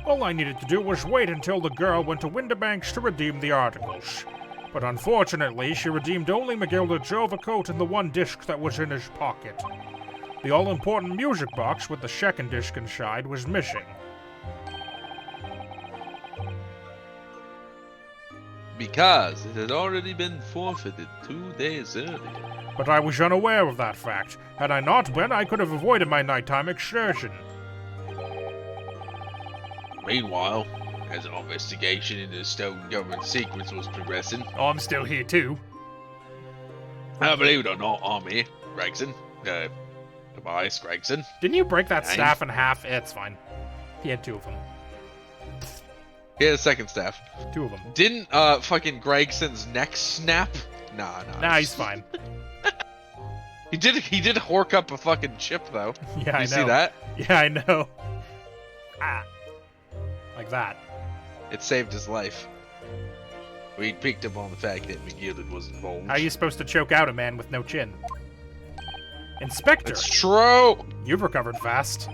All I needed to do was wait until the girl went to Winterbanks to redeem the articles. But unfortunately, she redeemed only McGilded's overcoat and the one disc that was in his pocket. The all-important music box with the second disc inside was missing. Because it had already been forfeited 2 days earlier. But I was unaware of that fact. Had I not been, I could have avoided my nighttime excursion. Meanwhile, as an investigation into stolen government secrets was progressing, Oh, I'm still here too. believe it or not, I'm here, Gregson. Tobias Gregson. Didn't you break that Dang. staff in half? It's fine. He had 2 of them. Here's the second staff. 2 of them. Didn't fucking Gregson's neck snap? Nah. Nah, he's fine. He did hork up a fucking chip though. Yeah, I know. You see that? Yeah, I know. Ah. Like that. It saved his life. We picked up on the fact that McGilded was involved. How are you supposed to choke out a man with no chin? Inspector, It's true! you've recovered fast.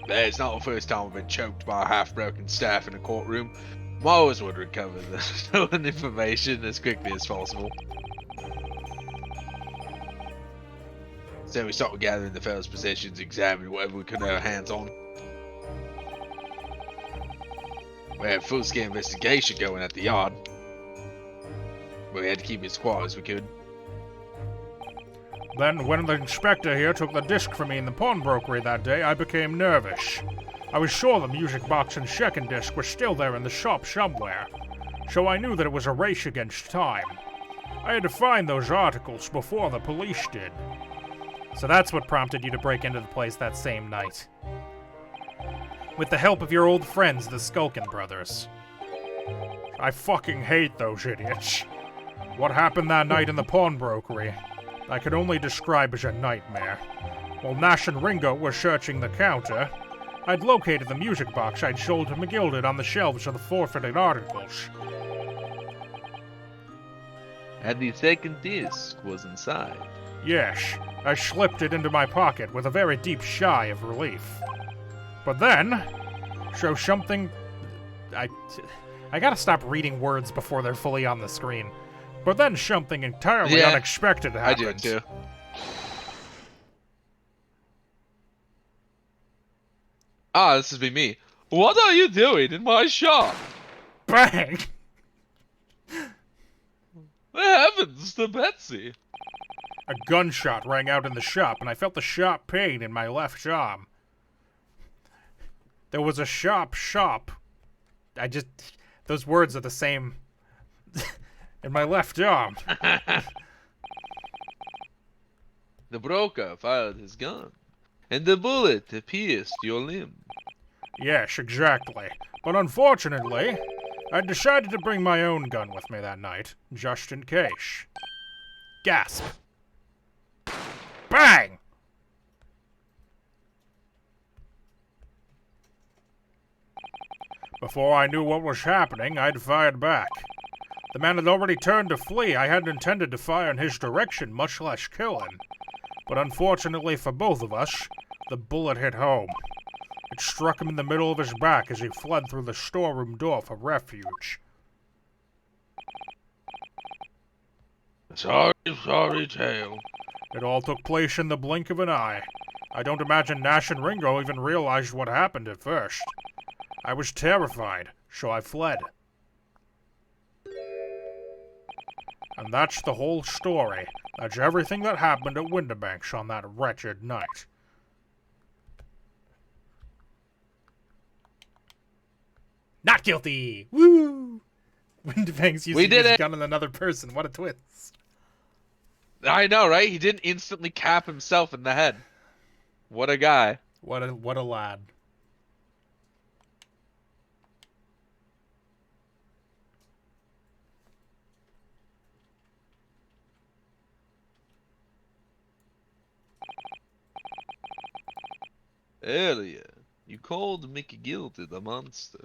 It's not the first time I've been choked by a half-broken staff in a courtroom. I always would recover the stolen information as quickly as possible. So we started gathering the fellow's possessions, examining whatever we could lay our hands on. We had a full-scale investigation going at the yard. But we had to keep it as quiet as we could. Then, when the inspector here took the disc from me in the pawnbrokery that day, I became nervous. I was sure the music box and second disc were still there in the shop somewhere, so I knew that it was a race against time. I had to find those articles before the police did. So that's what prompted you to break into the place that same night. With the help of your old friends, the Skulkin brothers. I fucking hate those idiots. What happened that night in the pawnbrokery, I could only describe as a nightmare. While Nash and Ringo were searching the counter, I'd located the music box I'd sold to McGilded on the shelves of the forfeited articles. And the second disc was inside. Yes, I slipped it into my pocket with a very deep sigh of relief. But then, so something... I gotta stop reading words before they're fully on the screen. But then something entirely Yeah, unexpected I happened. do too. Ah, this would be me. What are you doing in my shop? Bang! What happens to Betsy? A gunshot rang out in the shop, and I felt the sharp pain in my left arm. There was a sharp. Those words are the same. In my left arm. The broker fired his gun, and the bullet pierced your limb. Yes, exactly. But unfortunately, I decided to bring my own gun with me that night, just in case. Gasp. Bang! Before I knew what was happening, I'd fired back. The man had already turned to flee. I hadn't intended to fire in his direction, much less kill him. But unfortunately for both of us, the bullet hit home. It struck him in the middle of his back as he fled through the storeroom door for refuge. Sorry, sorry tale. It all took place in the blink of an eye. I don't imagine Nash and Ringo even realized what happened at first. I was terrified, so I fled. And that's the whole story. That's everything that happened at Winterbanks on that wretched night. Not guilty! Woo! Winterbanks We using did his it! gun on another person. What a twist. I know, right? He didn't instantly cap himself in the head. What a guy. What a lad. Earlier, you called Mickey Gildy the monster.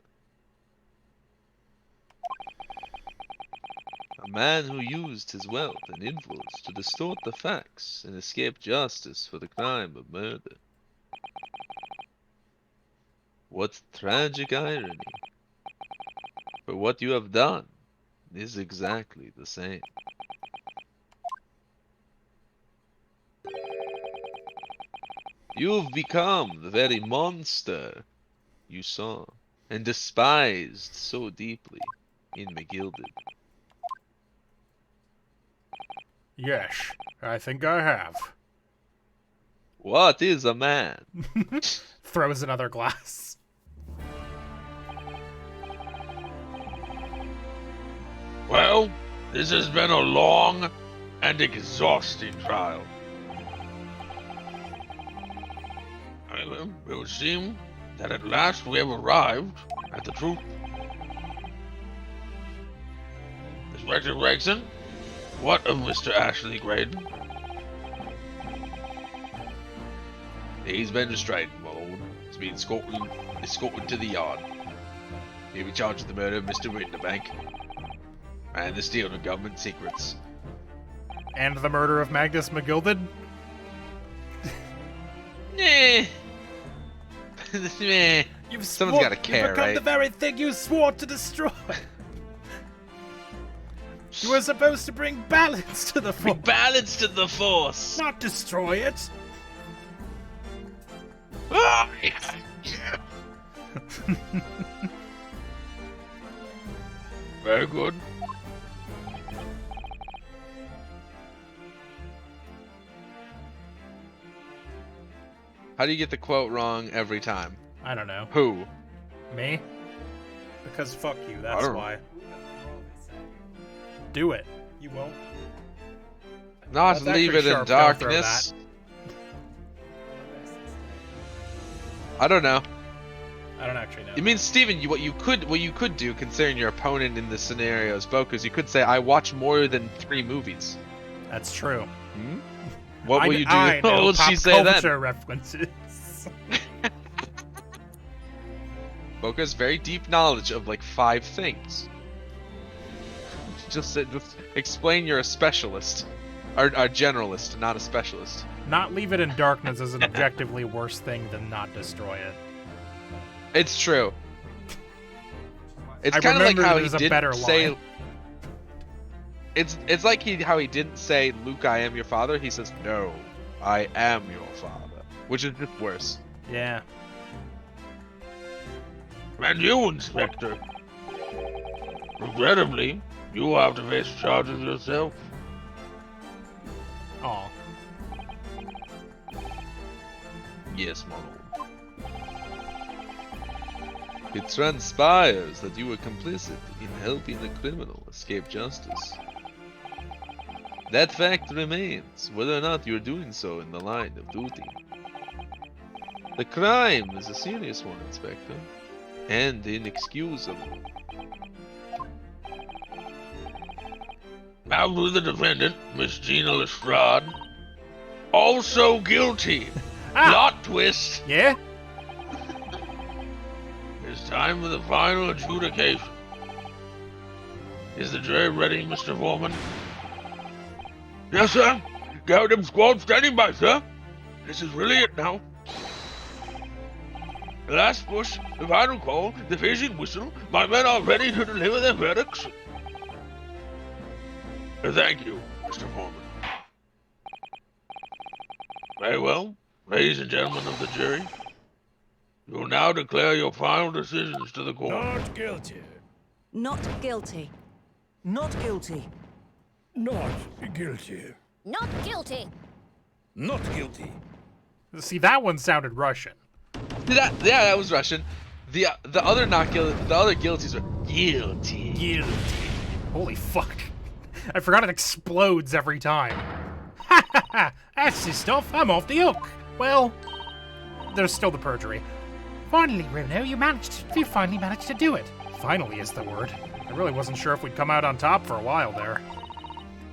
A man who used his wealth and influence to distort the facts and escape justice for the crime of murder. What tragic irony. For what you have done is exactly the same. You've become the very monster you saw and despised so deeply in McGilded. Yes, I think I have. What is a man? Throws another glass. Well, this has been a long and exhausting trial. It would seem that at last we have arrived at the truth. Inspector Gregson, what of Mr. Ashley Graydon? He's been restrained, my lord. He's been escorted to the yard. He'll be charged with the murder of Mr. Winterbank and the stealing of government secrets. And the murder of Magnus McGilded? Nah. Meh. Someone's gotta care, become right? the very thing you swore to destroy. You were supposed to bring balance to the Bring force, balance to the force. not destroy it. Ah! Very good. How do you get the quote wrong every time? I don't know. Who? Me? Because fuck you, I that's don't- why. Do it. You won't. Not That's leave actually it in sharp, don't throw darkness. I don't know. I don't actually know. You mean, Steven, what you could do, considering your opponent in this scenario is Bokus, you could say, I watch more than 3 movies. That's true. Hmm? What will you do? I What know will pop she say then? culture references. Bokus has very deep knowledge of like 5 things. Just explain you're a specialist. Or a generalist, not a specialist. Not leave it in darkness is an objectively worse thing than not destroy it. It's true. It's I kind of like remember how he there's a didn't better say. line. It's like how he didn't say, "Luke, I am your father." He says, "No, I am your father," which is just worse. Yeah. And you, Inspector. Regrettably, you will have to face charges yourself. Aw. Yes, my lord. It transpires that you were complicit in helping a criminal escape justice. That fact remains, whether or not you're doing so in the line of duty. The crime is a serious one, Inspector, and inexcusable. Now to the defendant, Miss Gina Lestrade. Also guilty. Ah. Plot twist. Yeah? It's time for the final adjudication. Is the jury ready, Mr. Foreman? Yes, sir. Goddamn squad standing by, sir. This is really it now. The last push, the final call, the finishing whistle. My men are ready to deliver their verdicts. Thank you, Mr. Foreman. Very well, ladies and gentlemen of the jury. You will now declare your final decisions to the court. Not guilty. Not guilty. Not guilty. Not guilty. Not guilty. Not guilty. See, that one sounded Russian. Yeah, that was Russian. The other not guilty. The other guilties were guilty. Guilty. Holy fuck. I forgot it explodes every time. Ha ha ha! That's the stuff. I'm off the hook. Well, there's still the perjury. Finally, Bruno, you finally managed to do it. Finally is the word. I really wasn't sure if we'd come out on top for a while there.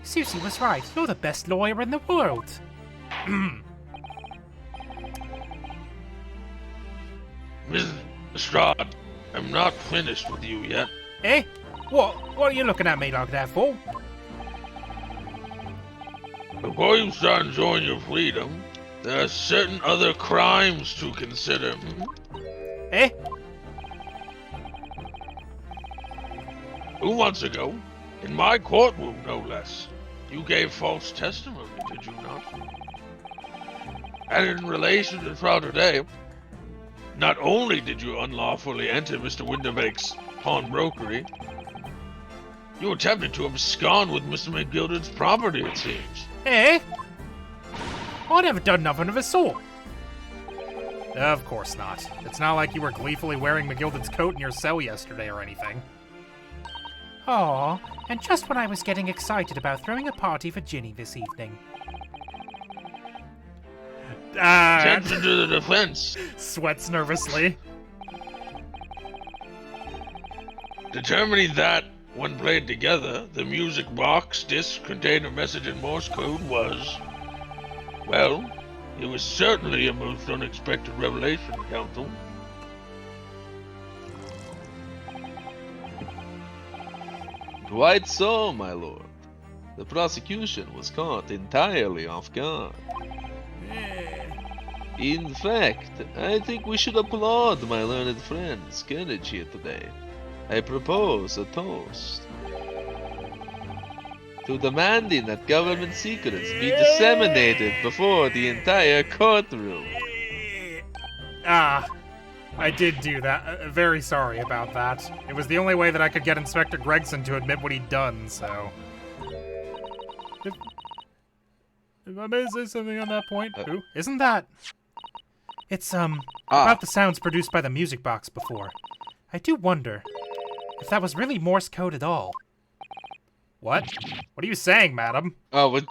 Susie was right. You're the best lawyer in the world. Ms. Lestrade, I'm not finished with you yet. Eh? What are you looking at me like that for? Before you start enjoying your freedom, there are certain other crimes to consider. Eh? 2 months ago, in my courtroom no less, you gave false testimony, did you not? And in relation to the trial today, not only did you unlawfully enter Mr. Winderbeck's pawnbrokery, you attempted to abscond with Mr. McGilded's property, it seems. Eh? I never done nothing of the sort. Of course not. It's not like you were gleefully wearing McGilded's coat in your cell yesterday or anything. Aw, and just when I was getting excited about throwing a party for Ginny this evening. Attention to the defense. Sweats nervously. Determining that, when played together, the music box disc contained a message in Morse code was... Well, it was certainly a most unexpected revelation, counsel. Quite so, my lord. The prosecution was caught entirely off guard. In fact, I think we should applaud my learned friend's courage here today. I propose a toast to demanding that government secrets be disseminated before the entire courtroom. I did do that. Very sorry about that. It was the only way that I could get Inspector Gregson to admit what he'd done, so... If I may say something on that point... Ooh, isn't that... It's, about the sounds produced by the music box before. I do wonder if that was really Morse code at all. What? What are you saying, madam? Oh, what?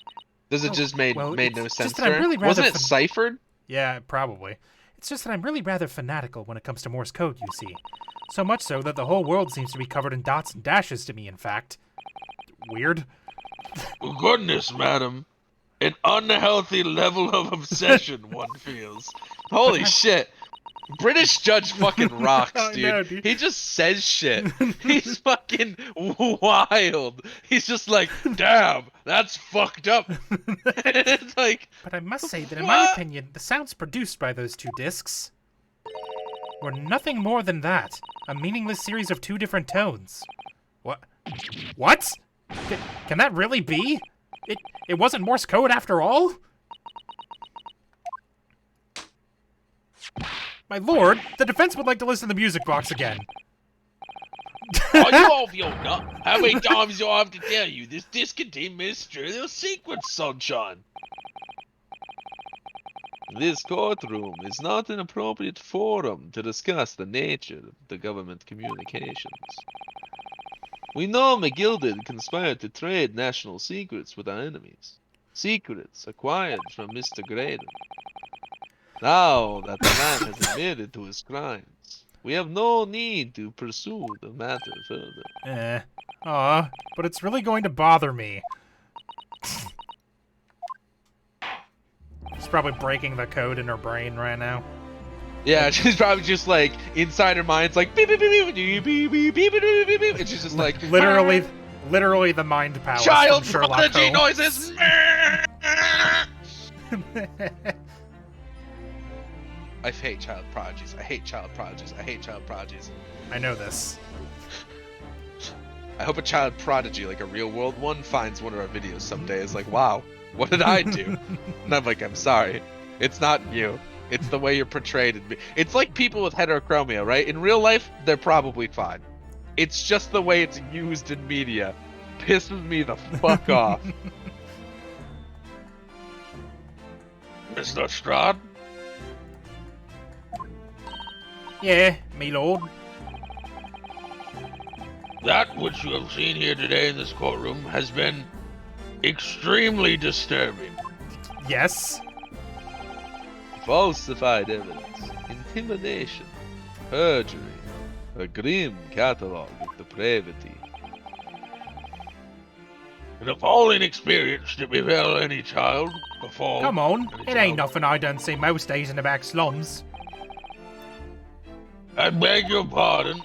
Does it just made well, no it's sense just that I'm there? really rather Wasn't it ciphered? Yeah, probably. It's just that I'm really rather fanatical when it comes to Morse code, you see. So much so that the whole world seems to be covered in dots and dashes to me, in fact. Weird. Goodness, madam. An unhealthy level of obsession, one feels. Holy shit. British judge fucking rocks, I dude. know, dude. He just says shit. He's fucking wild. He's just like, damn, that's fucked up. It's like, But I must say that in my opinion, the sounds produced by those two discs were nothing more than that. A meaningless series of two different tones. What? What? Can that really be? It wasn't Morse code after all? My lord, the defense would like to listen to the music box again. Are you off your nut? How many times do I have to tell you? This discontinued ministerial secret, sunshine. this courtroom is not an appropriate forum to discuss the nature of the government communications. We know McGilded conspired to trade national secrets with our enemies. Secrets acquired from Mr. Graydon. Now that the man has admitted to his crimes, we have no need to pursue the matter further. Aw, but it's really going to bother me. She's probably breaking the code in her brain right now. Yeah, she's probably just like inside her mind's like beep beep beep beep beep beep beep beep beep beep beep, and she's just like Literally the mind palace child from Sherlock prodigy Holmes. noises. I hate child prodigies. I hate child prodigies. I hate child prodigies. I know this. I hope a child prodigy, like a real world one, finds one of our videos someday. Is like, wow, what did I do? And I'm like, I'm sorry, it's not you. It's the way you're portrayed. It's like people with heterochromia, right? In real life, they're probably fine. It's just the way it's used in media pisses me the fuck off. Mr. Strahd? Yeah, me lord. That which you have seen here today in this courtroom has been extremely disturbing. Yes. Falsified evidence, intimidation, perjury, a grim catalog of depravity. An appalling experience to befell any child before. Come on, any it child. ain't nothing I don't see most days in the back slums. I beg your pardon.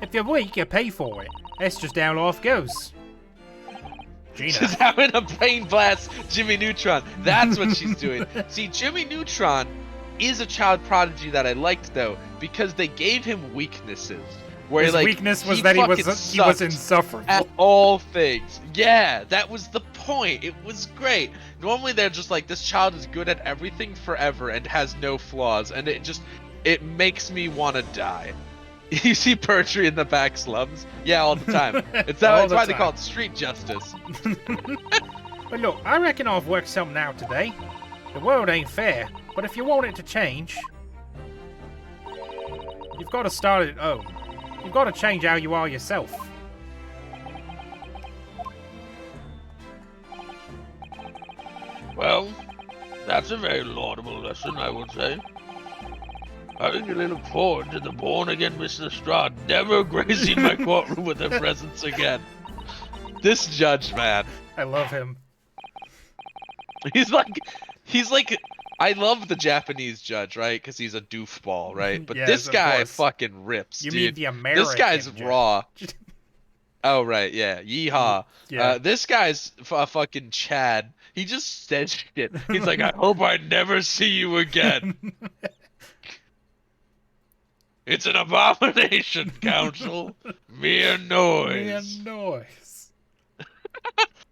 If you're weak, you pay for it. That's just how life goes. She's Gina. having a brain blast, Jimmy Neutron. That's what she's doing. See, Jimmy Neutron is a child prodigy that I liked though, because they gave him weaknesses. Where His like weakness was he that he fucking was sucked insufferable. at all things. Yeah, that was the point. It was great. Normally they're just like, this child is good at everything forever and has no flaws, and it makes me want to die. You see perjury in the back slums? Yeah, all the time. It's All the why they time. call it street justice. But look, I reckon I've worked something out today. The world ain't fair, but if you want it to change, you've got to start at home. You've got to change how you are yourself. Well, that's a very laudable lesson, I would say. I really look forward to the born-again Mr. Strahd never gracing my courtroom with their presence again. This judge, man. I love him. He's like, I love the Japanese judge, right? Because he's a doofball, right? But Yes, this of guy course. fucking rips, You dude. mean the American This guy's judge. raw. Oh, right, yeah. Yeehaw. Yeah. This guy's a fucking Chad. He just said shit. He's like, I hope I never see you again. It's an abomination, counsel. Mere noise. Man, noise.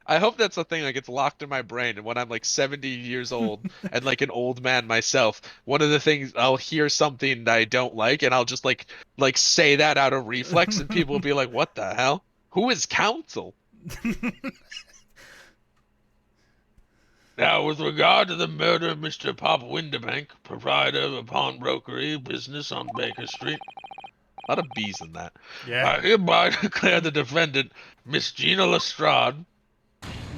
I hope that's a thing that gets locked in my brain. And when I'm like 70 years old and like an old man myself, one of the things I'll hear something that I don't like, and I'll just like say that out of reflex, and people will be like, "What the hell? Who is counsel?" Now, with regard to the murder of Mr. Pop Winderbank, proprietor of a pawnbrokery business on Baker Street, A lot of B's in that. Yeah. I hereby declare the defendant, Miss Gina Lestrade,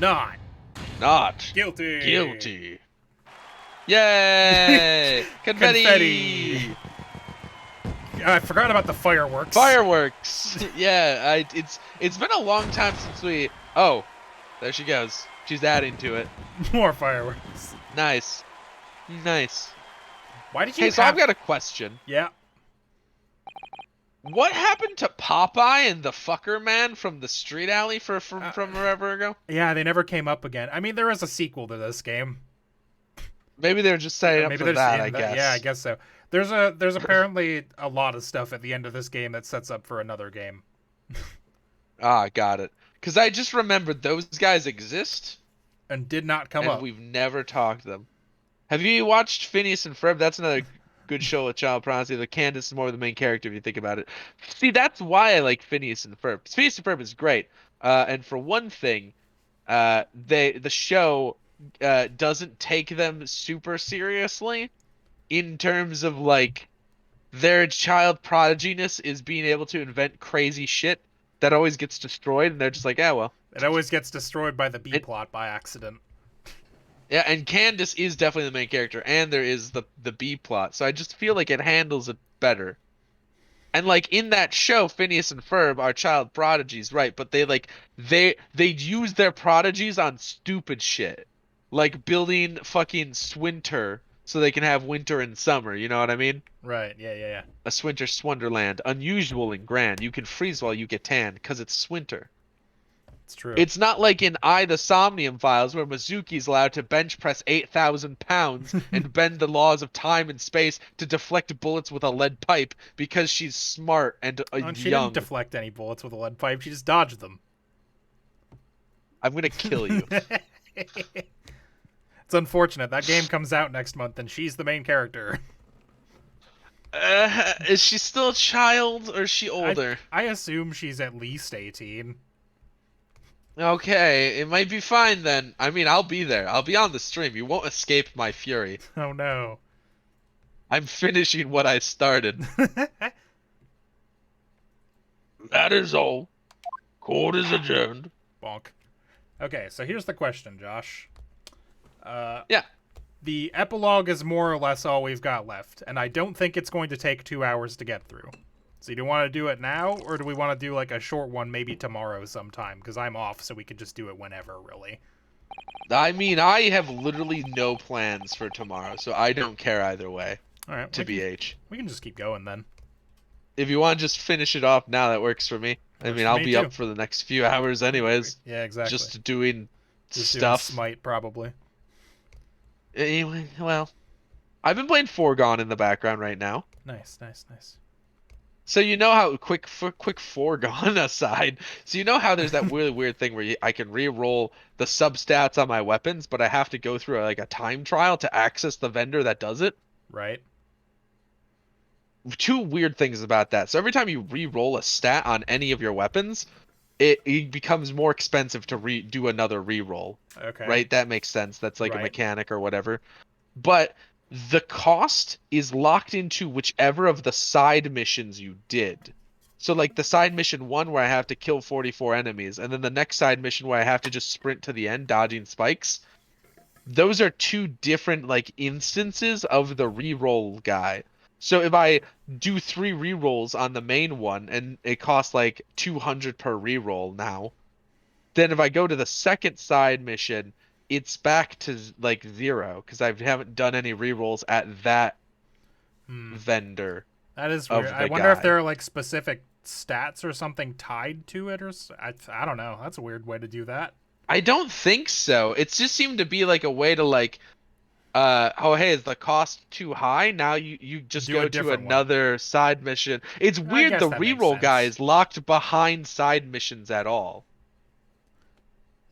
Not Not guilty. guilty. Yay! Confetti! Confetti. I forgot about the fireworks. Fireworks. Yeah, it's been a long time since we. Oh, there she goes. She's adding to it. More fireworks. Nice. Nice. Why did you Hey, so have... I've got a question. Yeah. What happened to Popeye and the fucker man from the street alley from forever ago? Yeah, they never came up again. I mean, there is a sequel to this game. Maybe they're just setting up Maybe for there's that, in I the- guess. Yeah, I guess so. There's apparently a lot of stuff at the end of this game that sets up for another game. Ah, got it. Because I just remembered those guys exist, And did not come and up. we've never talked to them. Have you watched Phineas and Ferb? That's another good show with child pornography. The Candace is more the main character if you think about it. See, that's why I like Phineas and Ferb. Phineas and Ferb is great. And for one thing, the show doesn't take them super seriously in terms of like their child prodigyness is being able to invent crazy shit that always gets destroyed, and they're just like, yeah, well. It always gets destroyed by the B plot by accident. Yeah, and Candace is definitely the main character, and there is the B plot, so I just feel like it handles it better. And like in that show, Phineas and Ferb are child prodigies, right? But they use their prodigies on stupid shit, like building fucking Swinter so they can have winter and summer. You know what I mean? Right. Yeah. Yeah. Yeah. A Swinter Swonderland, unusual and grand. You can freeze while you get tan, 'cause it's Swinter. It's true. It's not like in I, the Somnium Files, where Mizuki's allowed to bench press 8,000 pounds and bend the laws of time and space to deflect bullets with a lead pipe because she's smart and And she didn't young. deflect any bullets with a lead pipe. She just dodged them. I'm gonna kill you. It's unfortunate. That game comes out next month, and she's the main character. Is she still a child or is she older? I assume she's at least 18. Okay, it might be fine then. I mean, I'll be there. I'll be on the stream. You won't escape my fury. Oh no. I'm finishing what I started. That is all. Court is adjourned. Bonk. Okay, so here's the question, Josh. Yeah. The epilogue is more or less all we've got left, and I don't think it's going to take 2 hours to get through. So do you want to do it now, or do we want to do like a short one maybe tomorrow sometime? Because I'm off, so we could just do it whenever, really. I mean, I have literally no plans for tomorrow, so I don't care either way. All right, To BH. we can just keep going then. If you want to just finish it off now, that works for me. I Works mean, for I'll me be too. up for the next few hours anyways. Yeah, exactly. Just doing Just doing stuff. Smite, probably. Anyway, well, I've been playing Foregone in the background right now. Nice, nice, nice. So you know how quick Foregone aside. So you know how there's that really weird thing where I can re-roll the substats on my weapons, but I have to go through like a time trial to access the vendor that does it. Right. Two weird things about that. So every time you re-roll a stat on any of your weapons, it becomes more expensive to do another re-roll. Okay. Right? That makes sense. That's like a Right. mechanic or whatever. But the cost is locked into whichever of the side missions you did. So like the side mission 1 where I have to kill 44 enemies, and then the next side mission where I have to just sprint to the end dodging spikes. Those are two different like instances of the re-roll guy. So if I do 3 re-rolls on the main one and it costs like 200 per re-roll now, then if I go to the second side mission, it's back to like 0 because I haven't done any re-rolls at that vendor. That is of weird. the I wonder if guy. there are like specific stats or something tied to it, or I don't know. That's a weird way to do that. I don't think so. It just seemed to be like a way to like, oh hey, is the cost too high? Now you just Do go a to different one. another side mission. It's weird guess the that makes re-roll guy sense. is locked behind side missions at all.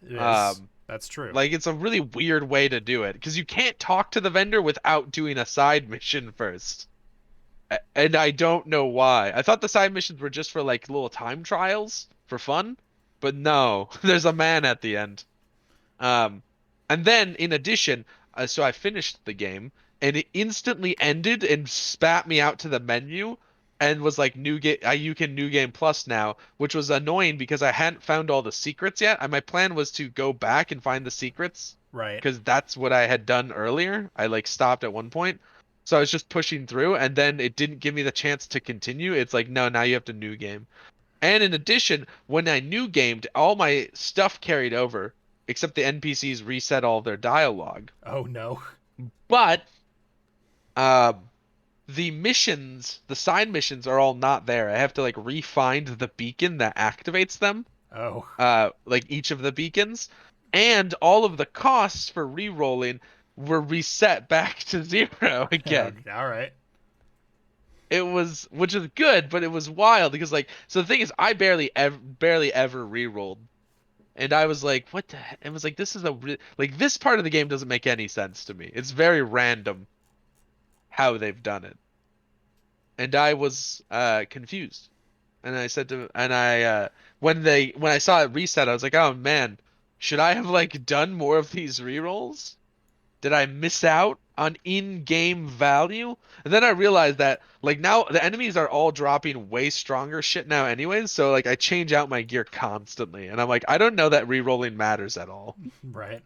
Yes, that's true. Like it's a really weird way to do it because you can't talk to the vendor without doing a side mission first. And I don't know why. I thought the side missions were just for like little time trials for fun, but no, there's a man at the end. And then in addition, so I finished the game and it instantly ended and spat me out to the menu and was like new game, you can new game plus now, which was annoying because I hadn't found all the secrets yet. And my plan was to go back and find the secrets right. because that's what I had done earlier. I like stopped at one point. So I was just pushing through and then it didn't give me the chance to continue. It's like, no, now you have to new game. And in addition, when I new gamed, all my stuff carried over, except the NPCs reset all their dialogue. Oh no. But the missions, the side missions are all not there. I have to like re-find the beacon that activates them. Oh. Like each of the beacons. And all of the costs for re-rolling were reset back to 0 again. All right. It was, which is good, but it was wild because like, so the thing is, I barely ever re-rolled, and I was like, what the heck? It was like, this is like this part of the game doesn't make any sense to me. It's very random how they've done it, and I was confused, and I said to, and I when I saw it reset, I was like, oh man, should I have like done more of these re-rolls? Did I miss out on in-game value? And then I realized that like now the enemies are all dropping way stronger shit now anyways, so like I change out my gear constantly and I'm like, I don't know that re-rolling matters at all. Right.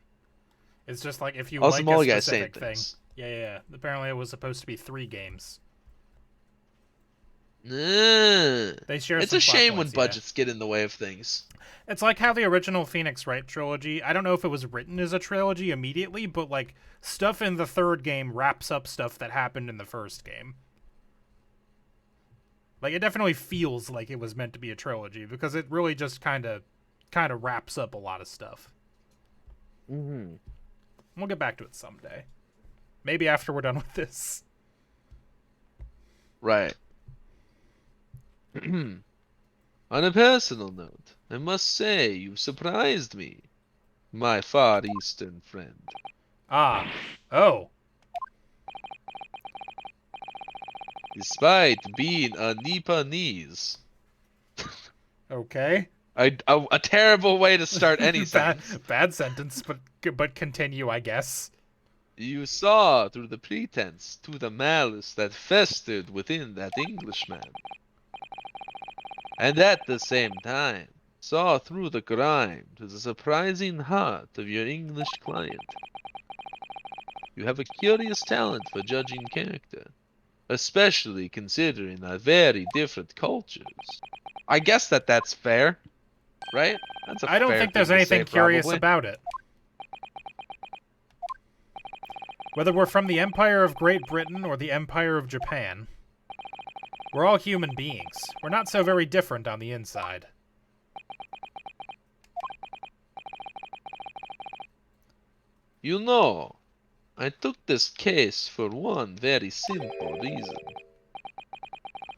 It's just like if you Also, like Molly a guy's saying specific thing. things. Yeah. Apparently it was supposed to be 3 games. They share It's some a plot shame when points, yeah. budgets get in the way of things. It's like how the original Phoenix Wright trilogy, I don't know if it was written as a trilogy immediately, but like stuff in the third game wraps up stuff that happened in the first game. Like it definitely feels like it was meant to be a trilogy because it really just kind of wraps up a lot of stuff. Mm-hmm. We'll get back to it someday. Maybe after we're done with this. Right. On a personal note, I must say you've surprised me, my Far Eastern friend. Ah. Oh. Despite being a Nipponese. Okay. A terrible way to start any sentence. Bad sentence, but continue, I guess. You saw through the pretense to the malice that festered within that Englishman. And at the same time, saw through the grime to the surprising heart of your English client. You have a curious talent for judging character, especially considering our very different cultures. I guess that's fair, right? That's a I don't fair think there's thing to say, anything curious probably. about it. Whether we're from the Empire of Great Britain or the Empire of Japan, we're all human beings. We're not so very different on the inside. You know, I took this case for one very simple reason.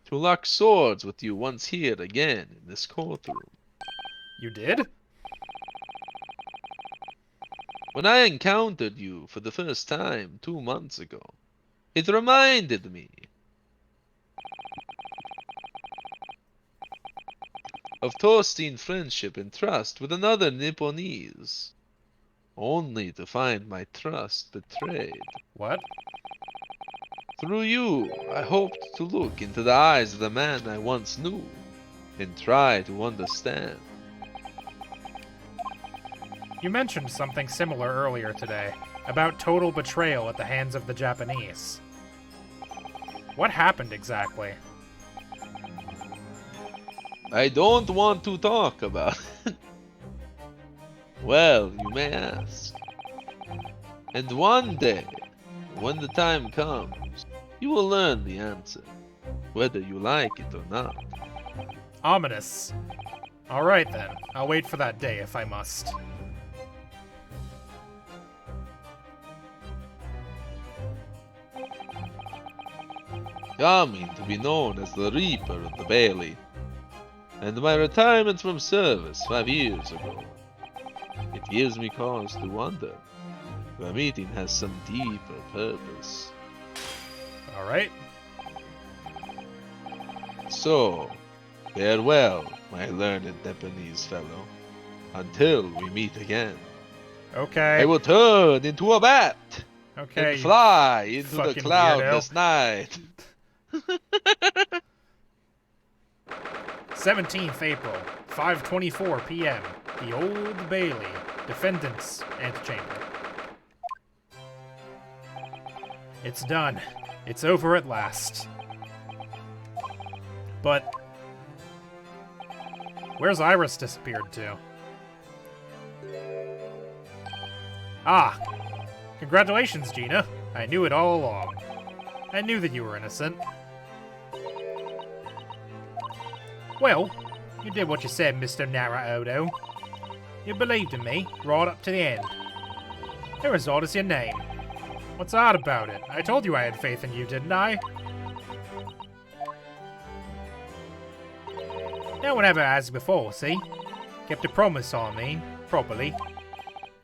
To lock swords with you once here again in this courtroom. You did? When I encountered you for the first time 2 months ago, it reminded me of toasting friendship and trust with another Nipponese, only to find my trust betrayed. What? Through you, I hoped to look into the eyes of the man I once knew and try to understand. You mentioned something similar earlier today, about total betrayal at the hands of the Japanese. What happened exactly? I don't want to talk about it. Well, you may ask. And one day, when the time comes, you will learn the answer, whether you like it or not. Ominous. Alright then, I'll wait for that day if I must. Coming to be known as the Reaper of the Bailey, and my retirement from service 5 years ago. It gives me cause to wonder if our meeting has some deeper purpose. Alright. So, farewell, my learned Japanese fellow, until we meet again. Okay. I will turn into a bat Okay. and fly into the fucking cloudless night. 17th April, 5:24 p.m. The Old Bailey, Defendant's Antechamber. It's done. It's over at last. But where's Iris disappeared to? Ah! Congratulations, Gina. I knew it all along. I knew that you were innocent. Well, you did what you said, Mr. Naruto. You believed in me, right up to the end. The result is your name. What's odd about it? I told you I had faith in you, didn't I? No one ever has before, see? Kept a promise on me, properly.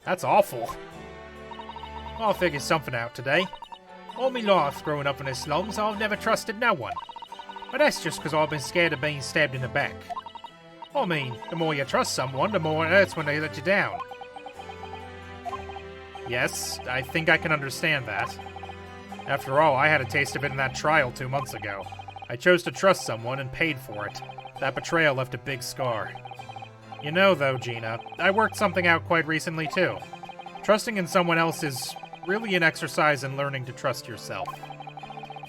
That's awful. I'll figure something out today. All me life growing up in the slums, I've never trusted no one. But that's just because I've been scared of being stabbed in the back. I mean, the more you trust someone, the more it hurts when they let you down. Yes, I think I can understand that. After all, I had a taste of it in that trial 2 months ago. I chose to trust someone and paid for it. That betrayal left a big scar. You know, though, Gina, I worked something out quite recently, too. Trusting in someone else is really an exercise in learning to trust yourself.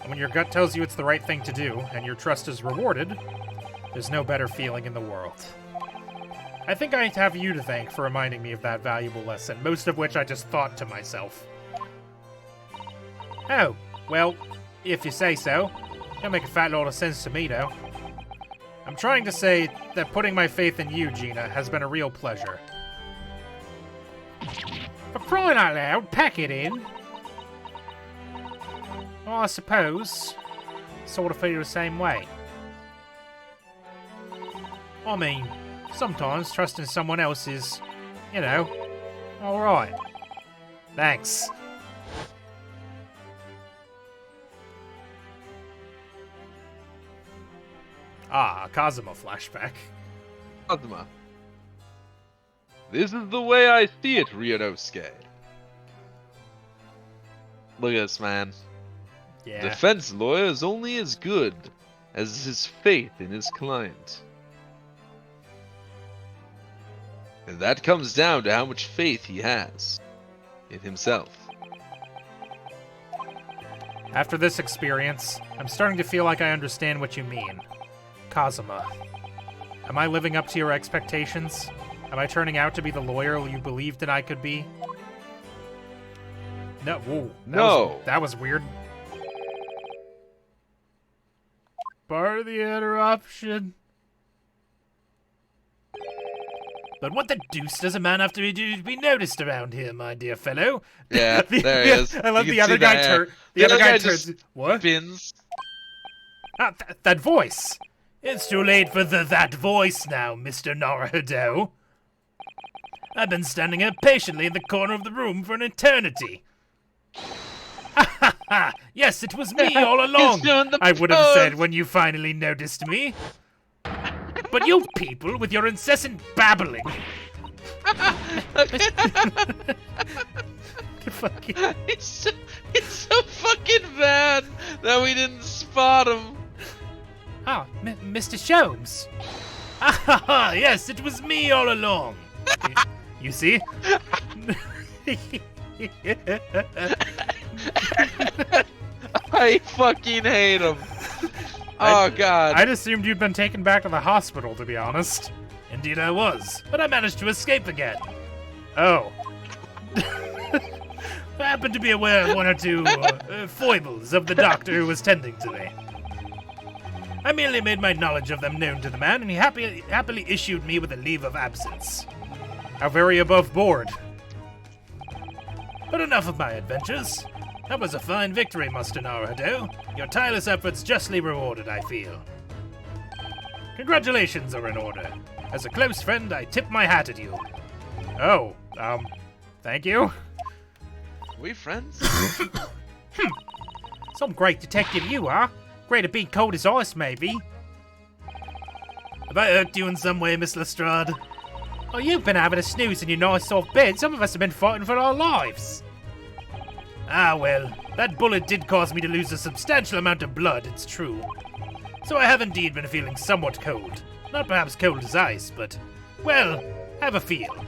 When your gut tells you it's the right thing to do, and your trust is rewarded, there's no better feeling in the world. I think I have you to thank for reminding me of that valuable lesson, most of which I just thought to myself. Oh, well, if you say so. Don't make a fat lot of sense to me, though. I'm trying to say that putting my faith in you, Gina, has been a real pleasure. For crying out loud, pack it in. Well, I suppose. Sort of feel the same way. I mean, sometimes trusting someone else is, you know, alright. Thanks. Ah, a Kazuma flashback. Kazuma. This is the way I see it, Ryunosuke. Look at this man. Yeah. Defense lawyer is only as good as his faith in his client. And that comes down to how much faith he has in himself. After this experience, I'm starting to feel like I understand what you mean. Kazuma. Am I living up to your expectations? Am I turning out to be the lawyer you believed that I could be? No. Whoa. That was weird. Part of the interruption. But what the deuce does a man have to do to be noticed around here, my dear fellow? Yeah, there he is. I love You the can other see guy that, turn. The other guy turns. just What? spins. Ah, that voice. It's too late for that voice now, Mr. Naruhodo. I've been standing here patiently in the corner of the room for an eternity. Ha ha ha! Yes, it was me all along, doing the I would have said pose. when you finally noticed me. But you people, with your incessant babbling... It's so fucking bad that we didn't spot him. Ah, Mr. Sholmes. Ah, yes, it was me all along. You see? I fucking hate him. Oh god. I'd assumed you'd been taken back to the hospital, to be honest. Indeed I was, but I managed to escape again. Oh. I happened to be aware of one or two foibles of the doctor who was tending to me. I merely made my knowledge of them known to the man, and he happily issued me with a leave of absence. How very above board. But enough of my adventures. That was a fine victory, Master Naruhodo. Your tireless efforts justly rewarded, I feel. Congratulations are in order. As a close friend, I tip my hat at you. Oh, thank you. We friends? Some great detective you are. Great at being cold as ice, maybe. Have I irked you in some way, Miss Lestrade? Oh, you've been having a snooze in your nice soft bed. Some of us have been fighting for our lives. Ah, well, that bullet did cause me to lose a substantial amount of blood, it's true. So I have indeed been feeling somewhat cold. Not perhaps cold as ice, but, well, have a feel.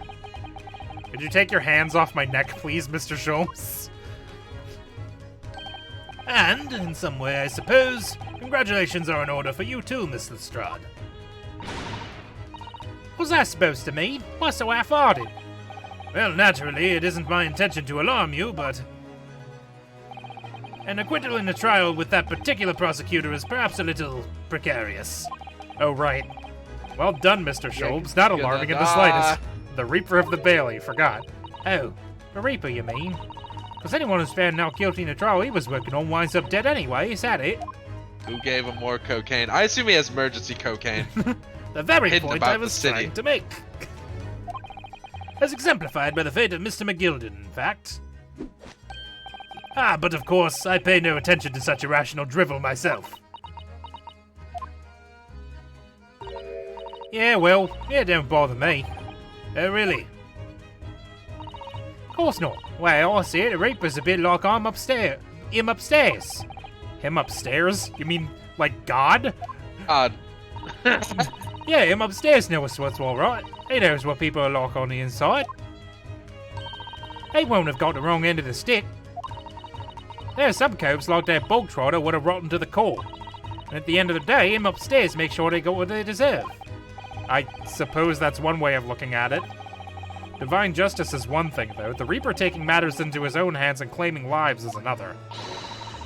Could you take your hands off my neck, please, Mr. Sholmes? And, in some way, I suppose, congratulations are in order for you too, Miss Lestrade. What's that supposed to mean? Why so half-hearted? Well, naturally, it isn't my intention to alarm you, but... an acquittal in a trial with that particular prosecutor is perhaps a little precarious. Oh, right. Well done, Mr. Sholmes. Not you're alarming in gonna the die. slightest. The Reaper of the Bailey, forgot. Oh, The Reaper, you mean? Because anyone who's found not guilty in a trial he was working on winds up dead anyway, is that it? Who gave him more cocaine? I assume he has emergency cocaine. the very Hidden point about I the was city. trying to make. As exemplified by the fate of Mr. McGilden, in fact. Ah, but of course, I pay no attention to such irrational drivel myself. Yeah, well, it don't bother me. Oh, really? Of course not. Well, I see it. The Reaper's a bit like I'm upstairs. Him upstairs. Him upstairs? You mean like God? God. Yeah, him upstairs knows what's all right. He knows what people are like on the inside. He won't have got the wrong end of the stick. There are some cops like their bog trotter would have rotten to the core. And at the end of the day, him upstairs make sure they got what they deserve. I suppose that's one way of looking at it. Divine justice is one thing, though. The Reaper taking matters into his own hands and claiming lives is another.